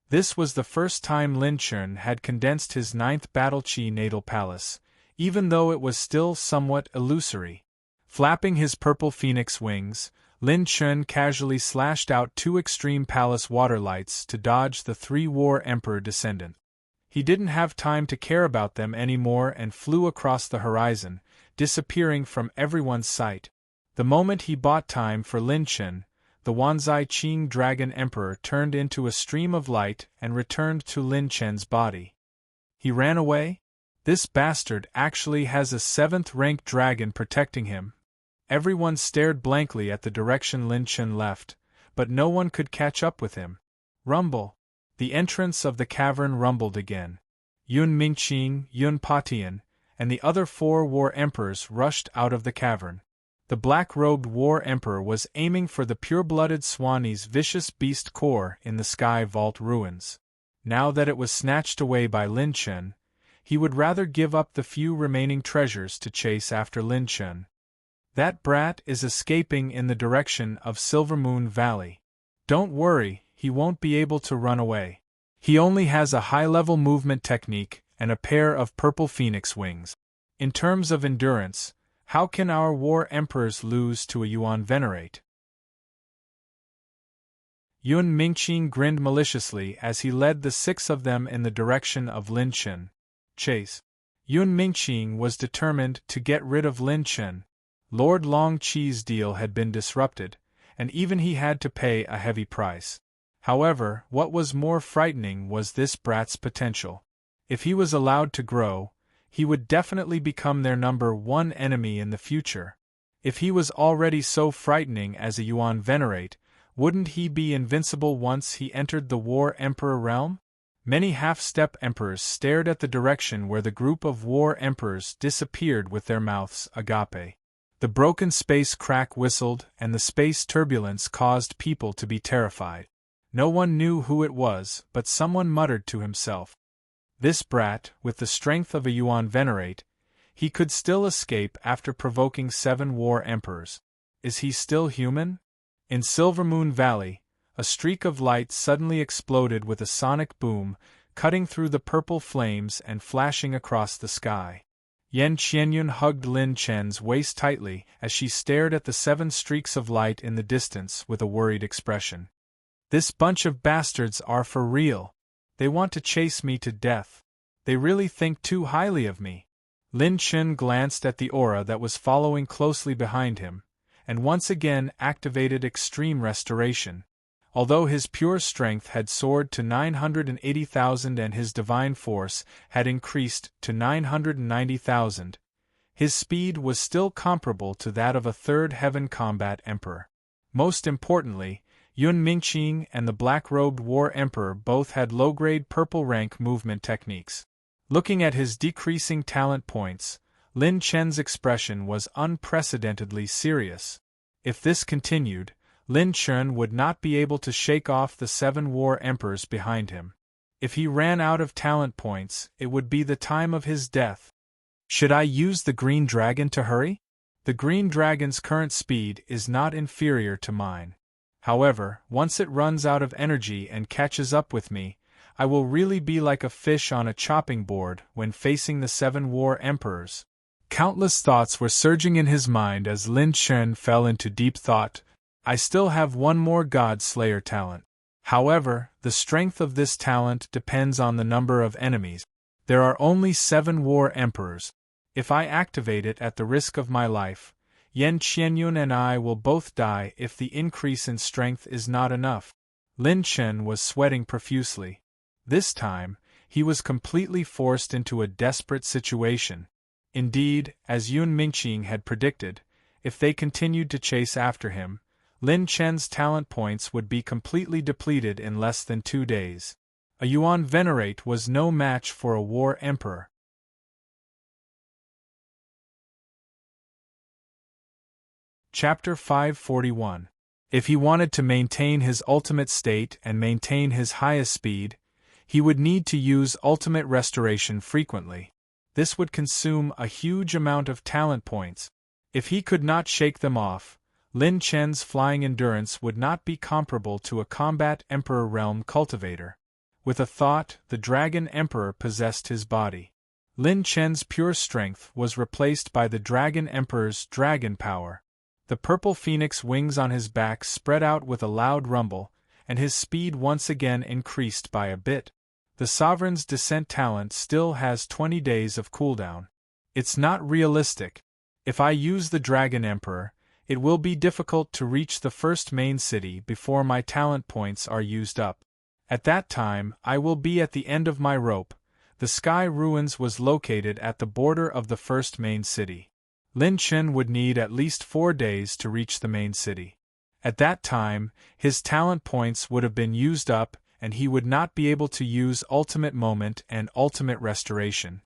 This was the first time Lin Chen had condensed his 9th Battle Chi Natal Palace, even though it was still somewhat illusory. Flapping his purple phoenix wings, Lin Chen casually slashed out 2 extreme palace water lights to dodge the 3 War Emperor descendant. He didn't have time to care about them anymore and flew across the horizon, disappearing from everyone's sight. The moment he bought time for Lin Chen, the Wanzai Qing Dragon Emperor turned into a stream of light and returned to Lin Chen's body. He ran away? This bastard actually has a 7th-rank dragon protecting him. Everyone stared blankly at the direction Lin Chen left, but no one could catch up with him. Rumble! The entrance of the cavern rumbled again. Yun Mingqing, Yun Patian, and the other 4 war emperors rushed out of the cavern. The black-robed war emperor was aiming for the pure-blooded Swanee's vicious beast core in the Sky Vault ruins. Now that it was snatched away by Lin Chen, he would rather give up the few remaining treasures to chase after Lin Chen. That brat is escaping in the direction of Silvermoon Valley. Don't worry, he won't be able to run away. He only has a high-level movement technique and a pair of purple phoenix wings. In terms of endurance, how can our war emperors lose to a Yuan Venerate? Yun Mingqing grinned maliciously as he led the 6 of them in the direction of Lin Chen. Chase. Yun Mingqing was determined to get rid of Lin Chen. Lord Long Qi's deal had been disrupted, and even he had to pay a heavy price. However, what was more frightening was this brat's potential. If he was allowed to grow, he would definitely become their #1 enemy in the future. If he was already so frightening as a Yuan Venerate, wouldn't he be invincible once he entered the War Emperor realm? Many half-step emperors stared at the direction where the group of War Emperors disappeared with their mouths agape. The broken space crack whistled, and the space turbulence caused people to be terrified. No one knew who it was, but someone muttered to himself. This brat, with the strength of a Yuan Venerate, he could still escape after provoking 7 War Emperors. Is he still human? In Silvermoon Valley, a streak of light suddenly exploded with a sonic boom, cutting through the purple flames and flashing across the sky. Yan Qianyun hugged Lin Chen's waist tightly as she stared at the 7 streaks of light in the distance with a worried expression. This bunch of bastards are for real. They want to chase me to death. They really think too highly of me. Lin Chen glanced at the aura that was following closely behind him, and once again activated extreme restoration. Although his pure strength had soared to 980,000 and his divine force had increased to 990,000, his speed was still comparable to that of a third heaven combat emperor. Most importantly, Yun Mingqing and the black-robed War Emperor both had low-grade purple rank movement techniques. Looking at his decreasing talent points, Lin Chen's expression was unprecedentedly serious. If this continued, Lin Chen would not be able to shake off the 7 War Emperors behind him. If he ran out of talent points, it would be the time of his death. Should I use the Green Dragon to hurry? The Green Dragon's current speed is not inferior to mine. However, once it runs out of energy and catches up with me, I will really be like a fish on a chopping board when facing the 7 War Emperors. Countless thoughts were surging in his mind as Lin Chen fell into deep thought. I still have 1 more God Slayer talent. However, the strength of this talent depends on the number of enemies. There are only 7 War Emperors. If I activate it at the risk of my life, Yan Qianyun and I will both die if the increase in strength is not enough. Lin Chen was sweating profusely. This time, he was completely forced into a desperate situation. Indeed, as Yun Mingqing had predicted, if they continued to chase after him, Lin Chen's talent points would be completely depleted in less than 2 days. A Yuan Venerate was no match for a War Emperor. Chapter 541. If he wanted to maintain his ultimate state and maintain his highest speed, he would need to use ultimate restoration frequently. This would consume a huge amount of talent points. If he could not shake them off, Lin Chen's flying endurance would not be comparable to a combat Emperor Realm cultivator. With a thought, the Dragon Emperor possessed his body. Lin Chen's pure strength was replaced by the Dragon Emperor's dragon power. The purple phoenix wings on his back spread out with a loud rumble, and his speed once again increased by a bit. The Sovereign's Descent talent still has 20 days of cooldown. It's not realistic. If I use the Dragon Emperor, it will be difficult to reach the first main city before my talent points are used up. At that time, I will be at the end of my rope. The Sky Ruins was located at the border of the first main city. Lin Chen would need at least 4 days to reach the main city. At that time, his talent points would have been used up, and he would not be able to use Ultimate Moment and Ultimate Restoration.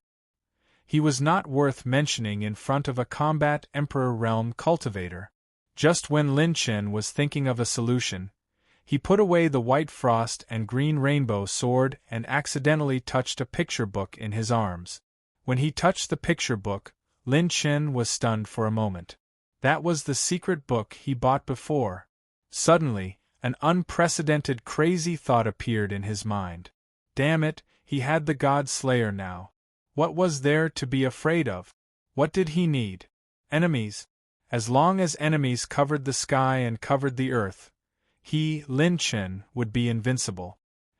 He was not worth mentioning in front of a combat Emperor Realm cultivator. Just when Lin Chen was thinking of a solution, he put away the White Frost and Green Rainbow sword and accidentally touched a picture book in his arms. When he touched the picture book, Lin Chen was stunned for a moment. That was the secret book he bought before. Suddenly, an unprecedented crazy thought appeared in his mind. Damn it, he had the God Slayer now. What was there to be afraid of? What did he need? Enemies. As long as enemies covered the sky and covered the earth, he, Lin Chen, would be invincible.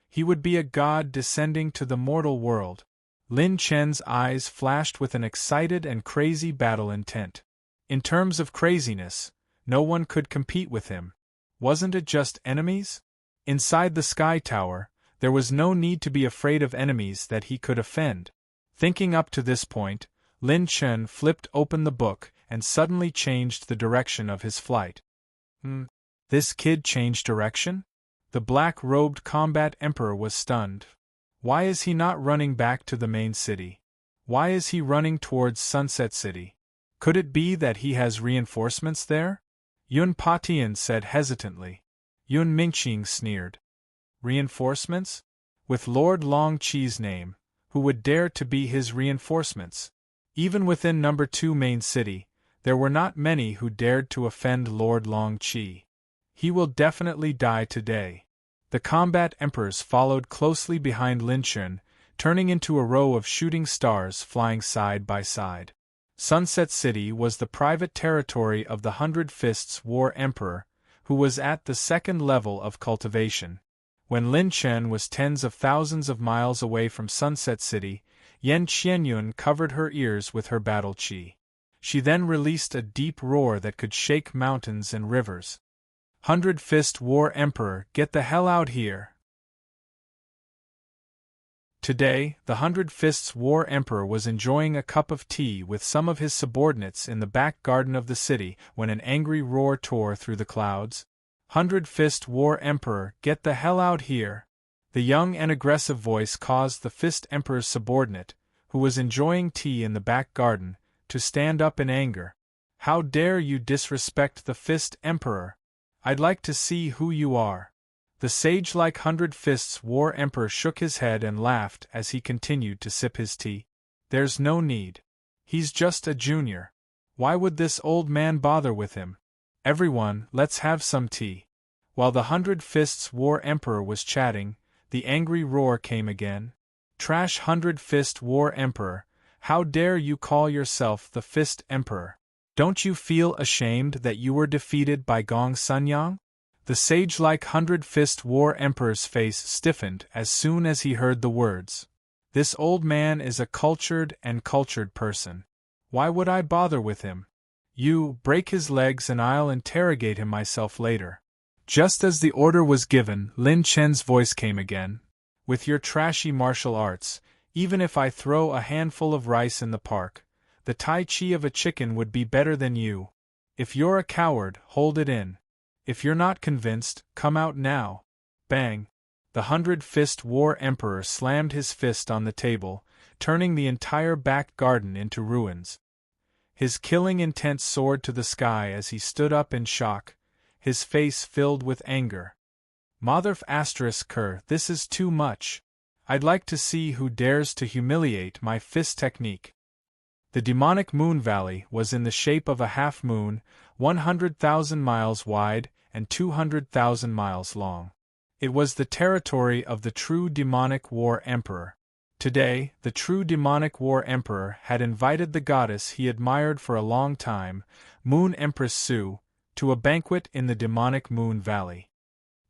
He would be a god descending to the mortal world. Lin Chen's eyes flashed with an excited and crazy battle intent. In terms of craziness, no one could compete with him. Wasn't it just enemies? Inside the Sky Tower, there was no need to be afraid of enemies that he could offend. Thinking up to this point, Lin Chen flipped open the book and suddenly changed the direction of his flight. This kid changed direction? The black-robed combat emperor was stunned. Why is he not running back to the main city? Why is he running towards Sunset City? Could it be that he has reinforcements there? Yun Patian said hesitantly. Yun Mingqing sneered. Reinforcements? With Lord Long Qi's name, who would dare to be his reinforcements? Even within No. 2 main city, there were not many who dared to offend Lord Long Qi. He will definitely die today. The combat emperors followed closely behind Lin Chen, turning into a row of shooting stars flying side by side. Sunset City was the private territory of the Hundred Fists War Emperor, who was at the second level of cultivation. When Lin Chen was tens of thousands of miles away from Sunset City, Yan Qianyun covered her ears with her battle qi. She then released a deep roar that could shake mountains and rivers. Hundred Fist War Emperor, get the hell out here! Today, the Hundred Fists War Emperor was enjoying a cup of tea with some of his subordinates in the back garden of the city when an angry roar tore through the clouds. Hundred Fist War Emperor, get the hell out here! The young and aggressive voice caused the Fist Emperor's subordinate, who was enjoying tea in the back garden, to stand up in anger. How dare you disrespect the Fist Emperor? I'd like to see who you are. The sage-like Hundred Fists War Emperor shook his head and laughed as he continued to sip his tea. There's no need. He's just a junior. Why would this old man bother with him? Everyone, let's have some tea. While the Hundred Fists War Emperor was chatting, the angry roar came again. Trash Hundred Fist War Emperor, how dare you call yourself the Fist Emperor? Don't you feel ashamed that you were defeated by Gong Sunyang? The sage-like Hundred Fist War Emperor's face stiffened as soon as he heard the words. This old man is a cultured person. Why would I bother with him? You, break his legs and I'll interrogate him myself later. Just as the order was given, Lin Chen's voice came again. With your trashy martial arts, even if I throw a handful of rice in the park, the tai chi of a chicken would be better than you. If you're a coward, hold it in. If you're not convinced, come out now. Bang! The Hundred Fist War Emperor slammed his fist on the table, turning the entire back garden into ruins. His killing intent soared to the sky as he stood up in shock, his face filled with anger. Motherf ***, this is too much. I'd like to see who dares to humiliate my fist technique. The demonic moon valley was in the shape of a half-moon, 100,000 miles wide and 200,000 miles long. It was the territory of the true demonic war emperor. Today, the true demonic war emperor had invited the goddess he admired for a long time, Moon Empress Su, to a banquet in the demonic moon valley.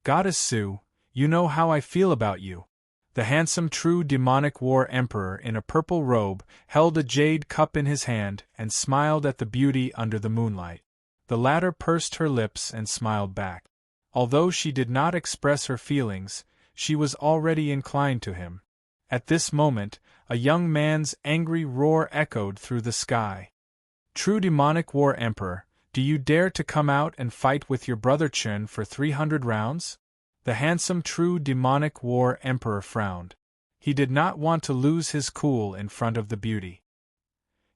Goddess Su, you know how I feel about you. The handsome true demonic war emperor in a purple robe held a jade cup in his hand and smiled at the beauty under the moonlight. The latter pursed her lips and smiled back. Although she did not express her feelings, she was already inclined to him. At this moment, a young man's angry roar echoed through the sky. True demonic war emperor, do you dare to come out and fight with your brother Chen for 300 rounds? The handsome true demonic war emperor frowned. He did not want to lose his cool in front of the beauty.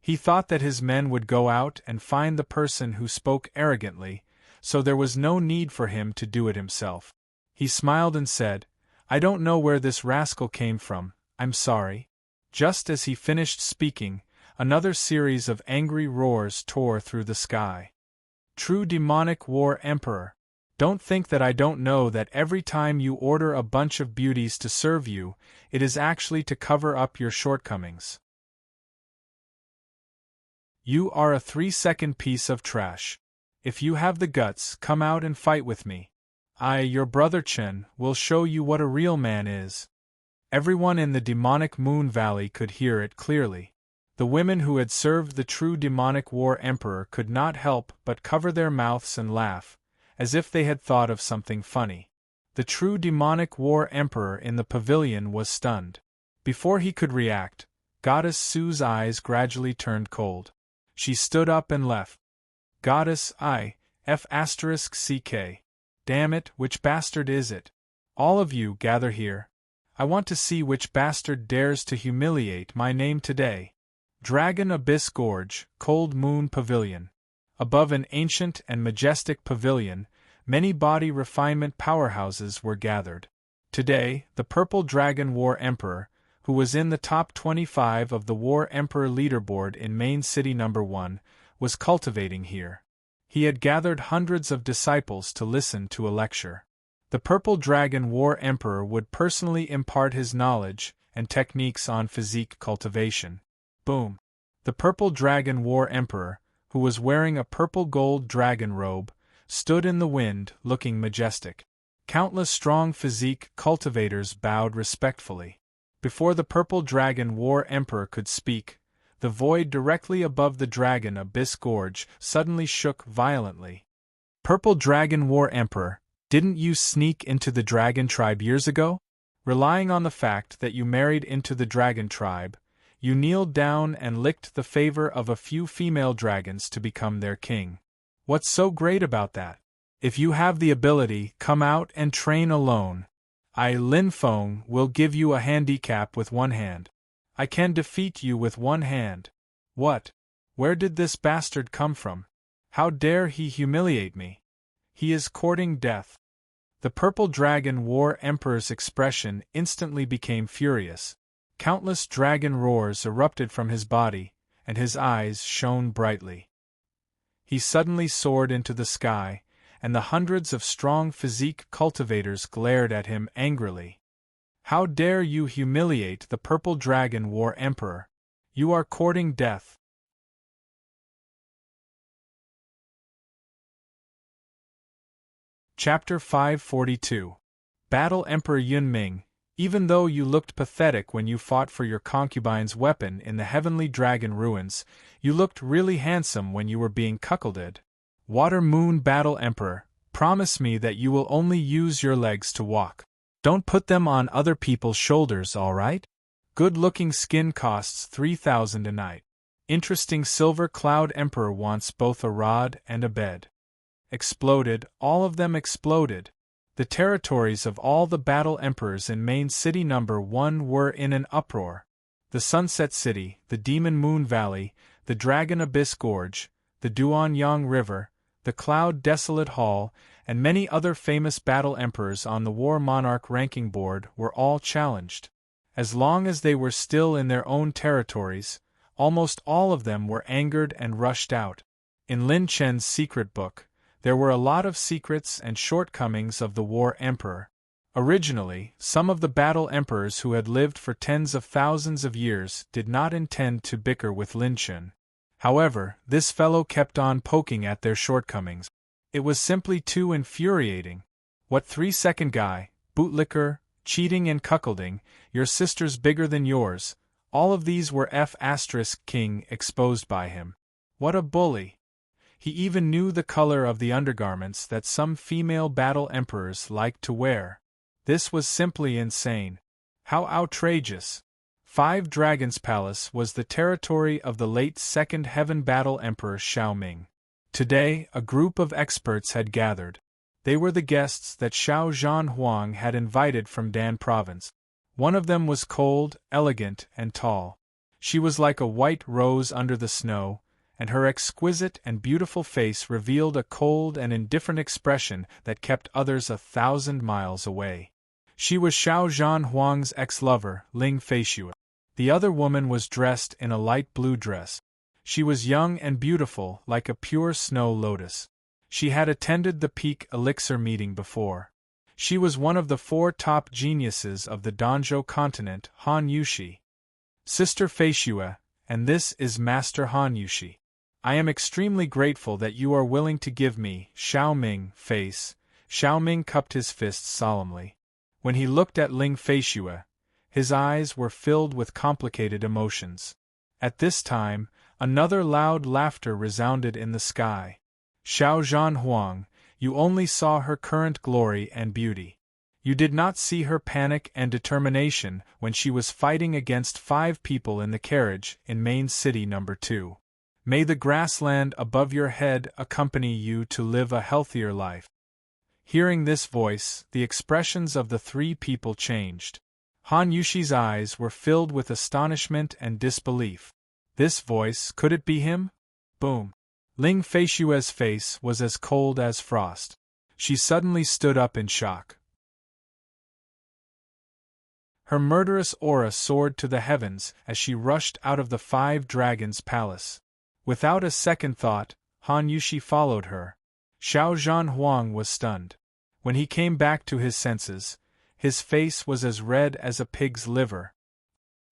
He thought that his men would go out and find the person who spoke arrogantly, so there was no need for him to do it himself. He smiled and said, I don't know where this rascal came from, I'm sorry. Just as he finished speaking, another series of angry roars tore through the sky. True demonic war emperor! Don't think that I don't know that every time you order a bunch of beauties to serve you, it is actually to cover up your shortcomings. You are a 3-second piece of trash. If you have the guts, come out and fight with me. I, your brother Chen, will show you what a real man is. Everyone in the demonic Moon Valley could hear it clearly. The women who had served the true demonic war emperor could not help but cover their mouths and laugh, as if they had thought of something funny. The true demonic war emperor in the pavilion was stunned. Before he could react, Goddess Su's eyes gradually turned cold. She stood up and left. Goddess F***CK. Damn it, which bastard is it? All of you gather here. I want to see which bastard dares to humiliate my name today. Dragon Abyss Gorge, Cold Moon Pavilion. Above an ancient and majestic pavilion, many body refinement powerhouses were gathered. Today, the Purple Dragon War Emperor, who was in the top 25 of the War Emperor leaderboard in Main City No. 1, was cultivating here. He had gathered hundreds of disciples to listen to a lecture. The Purple Dragon War Emperor would personally impart his knowledge and techniques on physique cultivation. Boom! The Purple Dragon War Emperor, who was wearing a purple gold dragon robe, stood in the wind looking majestic. Countless strong physique cultivators bowed respectfully. Before the Purple Dragon War Emperor could speak, the void directly above the Dragon Abyss Gorge suddenly shook violently. Purple Dragon War Emperor, didn't you sneak into the Dragon Tribe years ago? Relying on the fact that you married into the Dragon Tribe, you kneeled down and licked the favor of a few female dragons to become their king. What's so great about that? If you have the ability, come out and train alone. I, Lin Feng, will give you a handicap with one hand. I can defeat you with one hand. What? Where did this bastard come from? How dare he humiliate me? He is courting death. The Purple Dragon War Emperor's expression instantly became furious. Countless dragon roars erupted from his body, and his eyes shone brightly. He suddenly soared into the sky, and the hundreds of strong physique cultivators glared at him angrily. How dare you humiliate the Purple Dragon War Emperor? You are courting death. Chapter 542. Battle Emperor Yunming. Even though you looked pathetic when you fought for your concubine's weapon in the Heavenly Dragon Ruins, you looked really handsome when you were being cuckolded. Water Moon Battle Emperor, promise me that you will only use your legs to walk. Don't put them on other people's shoulders, alright? Good-looking skin costs 3,000 a night. Interesting Silver Cloud Emperor wants both a rod and a bed. Exploded, all of them exploded. The territories of all the battle emperors in Main City No. 1 were in an uproar. The Sunset City, the Demon Moon Valley, the Dragon Abyss Gorge, the Duanyang River, the Cloud Desolate Hall, and many other famous battle emperors on the War Monarch ranking board were all challenged. As long as they were still in their own territories, almost all of them were angered and rushed out. In Lin Chen's secret book, there were a lot of secrets and shortcomings of the War Emperor. Originally, some of the battle emperors who had lived for tens of thousands of years did not intend to bicker with Lin Chen. However, this fellow kept on poking at their shortcomings. It was simply too infuriating. What 3-second guy, bootlicker, cheating and cuckolding, your sister's bigger than yours, all of these were F***king exposed by him. What a bully! He even knew the color of the undergarments that some female battle emperors liked to wear. This was simply insane. How outrageous! 5 Dragons Palace was the territory of the late Second Heaven Battle Emperor Xiao Ming. Today, a group of experts had gathered. They were the guests that Xiao Zhanhuang had invited from Dan Province. One of them was cold, elegant, and tall. She was like a white rose under the snow, and her exquisite and beautiful face revealed a cold and indifferent expression that kept others 1,000 miles away. She was Xiao Zhanhuang's ex-lover, Ling Feishu. The other woman was dressed in a light blue dress. She was young and beautiful, like a pure snow lotus. She had attended the peak elixir meeting before. She was one of the 4 top geniuses of the Danzhou continent, Han Yushi. Sister Feishue, and this is Master Han Yushi. I am extremely grateful that you are willing to give me Xiao Ming face. Xiao Ming cupped his fists solemnly. When he looked at Ling Feishue, his eyes were filled with complicated emotions. At this time, another loud laughter resounded in the sky. Xiao Zhanhuang, you only saw her current glory and beauty. You did not see her panic and determination when she was fighting against 5 people in the carriage in Main City No. 2. May the grassland above your head accompany you to live a healthier life. Hearing this voice, the expressions of the 3 people changed. Han Yushi's eyes were filled with astonishment and disbelief. This voice, could it be him? Boom. Ling Feishue's face was as cold as frost. She suddenly stood up in shock. Her murderous aura soared to the heavens as she rushed out of the 5 Dragons' palace. Without a second thought, Han Yushi followed her. Xiao Zhanhuang was stunned. When he came back to his senses, his face was as red as a pig's liver.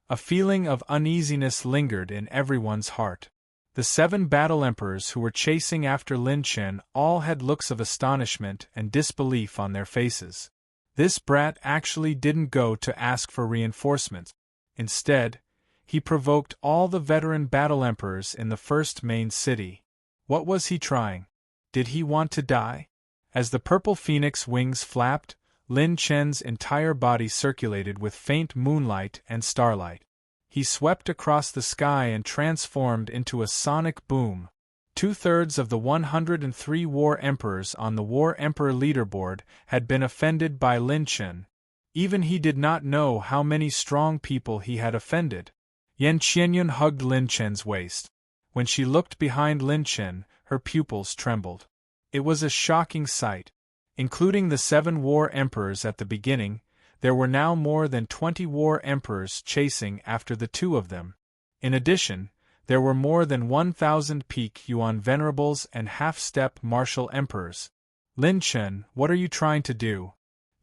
A feeling of uneasiness lingered in everyone's heart. The 7 battle emperors who were chasing after Lin Chen all had looks of astonishment and disbelief on their faces. This brat actually didn't go to ask for reinforcements. Instead, he provoked all the veteran battle emperors in the first main city. What was he trying? Did he want to die? As the purple phoenix wings flapped, Lin Chen's entire body circulated with faint moonlight and starlight. He swept across the sky and transformed into a sonic boom. 2/3 of the 103 war emperors on the War Emperor leaderboard had been offended by Lin Chen. Even he did not know how many strong people he had offended. Yan Qianyun hugged Lin Chen's waist. When she looked behind Lin Chen, her pupils trembled. It was a shocking sight. Including the 7 war emperors at the beginning, there were now more than 20 war emperors chasing after the 2 of them. In addition, there were more than 1,000 peak Yuan venerables and half-step martial emperors. Lin Chen, what are you trying to do?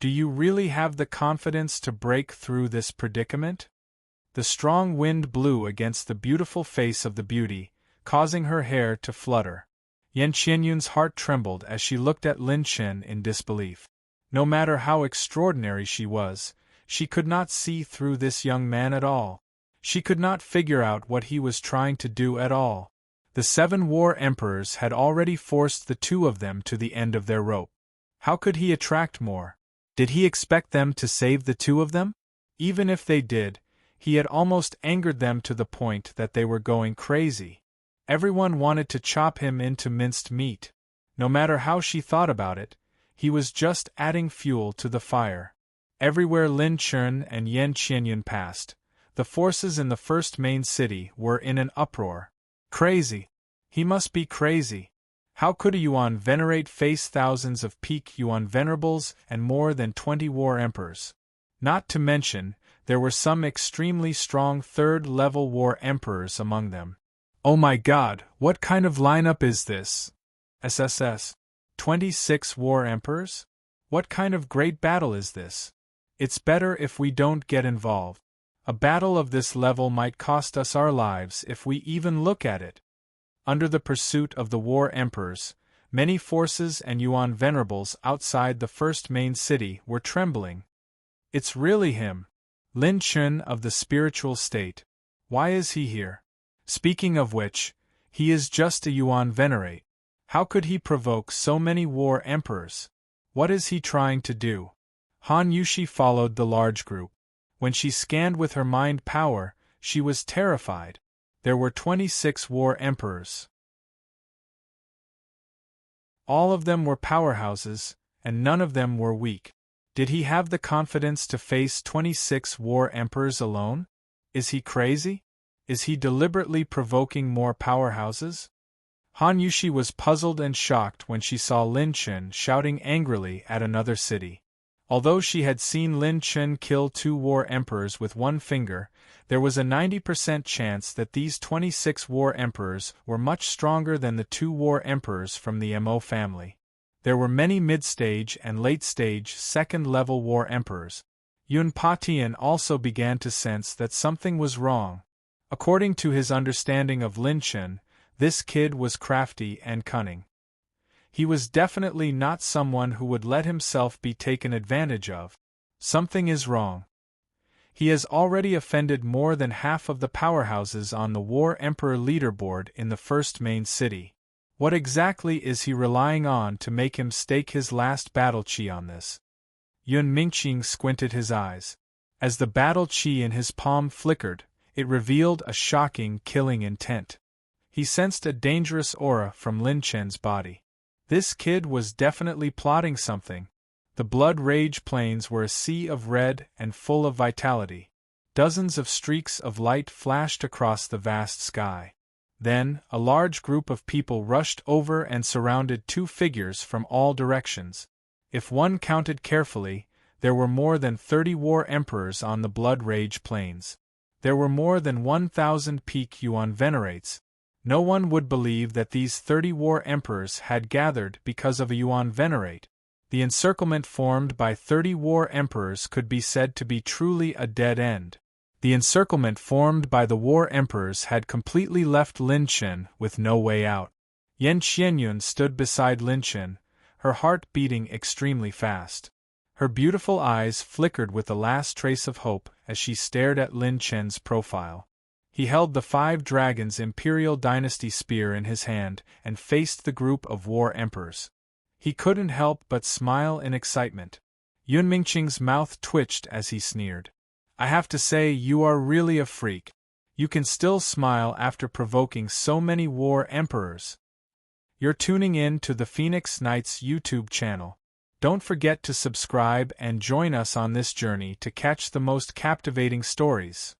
Do you really have the confidence to break through this predicament? The strong wind blew against the beautiful face of the beauty, causing her hair to flutter. Yan Qianyun's heart trembled as she looked at Lin Chen in disbelief. No matter how extraordinary she was, she could not see through this young man at all. She could not figure out what he was trying to do at all. The 7 war emperors had already forced the 2 of them to the end of their rope. How could he attract more? Did he expect them to save the 2 of them? Even if they did, he had almost angered them to the point that they were going crazy. Everyone wanted to chop him into minced meat. No matter how she thought about it, he was just adding fuel to the fire. Everywhere Lin Chen and Yan Qianyun passed, the forces in the first main city were in an uproar. Crazy. He must be crazy. How could a Yuan venerate face thousands of peak Yuan venerables and more than 20 war emperors? Not to mention, there were some extremely strong 3rd-level war emperors among them. Oh my god, what kind of lineup is this? SSS. 26 war emperors? What kind of great battle is this? It's better if we don't get involved. A battle of this level might cost us our lives if we even look at it. Under the pursuit of the war emperors, many forces and Yuan venerables outside the first main city were trembling. It's really him. Lin Chen of the spiritual state. Why is he here? Speaking of which, he is just a Yuan venerate. How could he provoke so many war emperors? What is he trying to do? Han Yushi followed the large group. When she scanned with her mind power, she was terrified. There were 26 war emperors. All of them were powerhouses, and none of them were weak. Did he have the confidence to face 26 war emperors alone? Is he crazy? Is he deliberately provoking more powerhouses? Han Yushi was puzzled and shocked when she saw Lin Chen shouting angrily at another city. Although she had seen Lin Chen kill 2 war emperors with one finger, there was a 90% chance that these 26 war emperors were much stronger than the 2 war emperors from the Mo family. There were many mid-stage and late-stage second-level war emperors. Yun Patian also began to sense that something was wrong. According to his understanding of Lin Chen, this kid was crafty and cunning. He was definitely not someone who would let himself be taken advantage of. Something is wrong. He has already offended more than half of the powerhouses on the War Emperor leaderboard in the first main city. What exactly is he relying on to make him stake his last battle chi on this? Yun Mingqing squinted his eyes. As the battle chi in his palm flickered, it revealed a shocking, killing intent. He sensed a dangerous aura from Lin Chen's body. This kid was definitely plotting something. The blood rage plains were a sea of red and full of vitality. Dozens of streaks of light flashed across the vast sky. Then, a large group of people rushed over and surrounded 2 figures from all directions. If one counted carefully, there were more than 30 war emperors on the blood rage plains. There were more than 1,000 peak Yuan venerates. No one would believe that these 30 war emperors had gathered because of a Yuan venerate. The encirclement formed by 30 war emperors could be said to be truly a dead end. The encirclement formed by the war emperors had completely left Lin Chen with no way out. Yan Qianyun stood beside Lin Chen, her heart beating extremely fast. Her beautiful eyes flickered with the last trace of hope as she stared at Lin Chen's profile. He held the 5 Dragons Imperial Dynasty spear in his hand and faced the group of war emperors. He couldn't help but smile in excitement. Yun Mingqing's mouth twitched as he sneered. I have to say, you are really a freak. You can still smile after provoking so many war emperors. You're tuning in to the Phoenix Knights YouTube channel. Don't forget to subscribe and join us on this journey to catch the most captivating stories.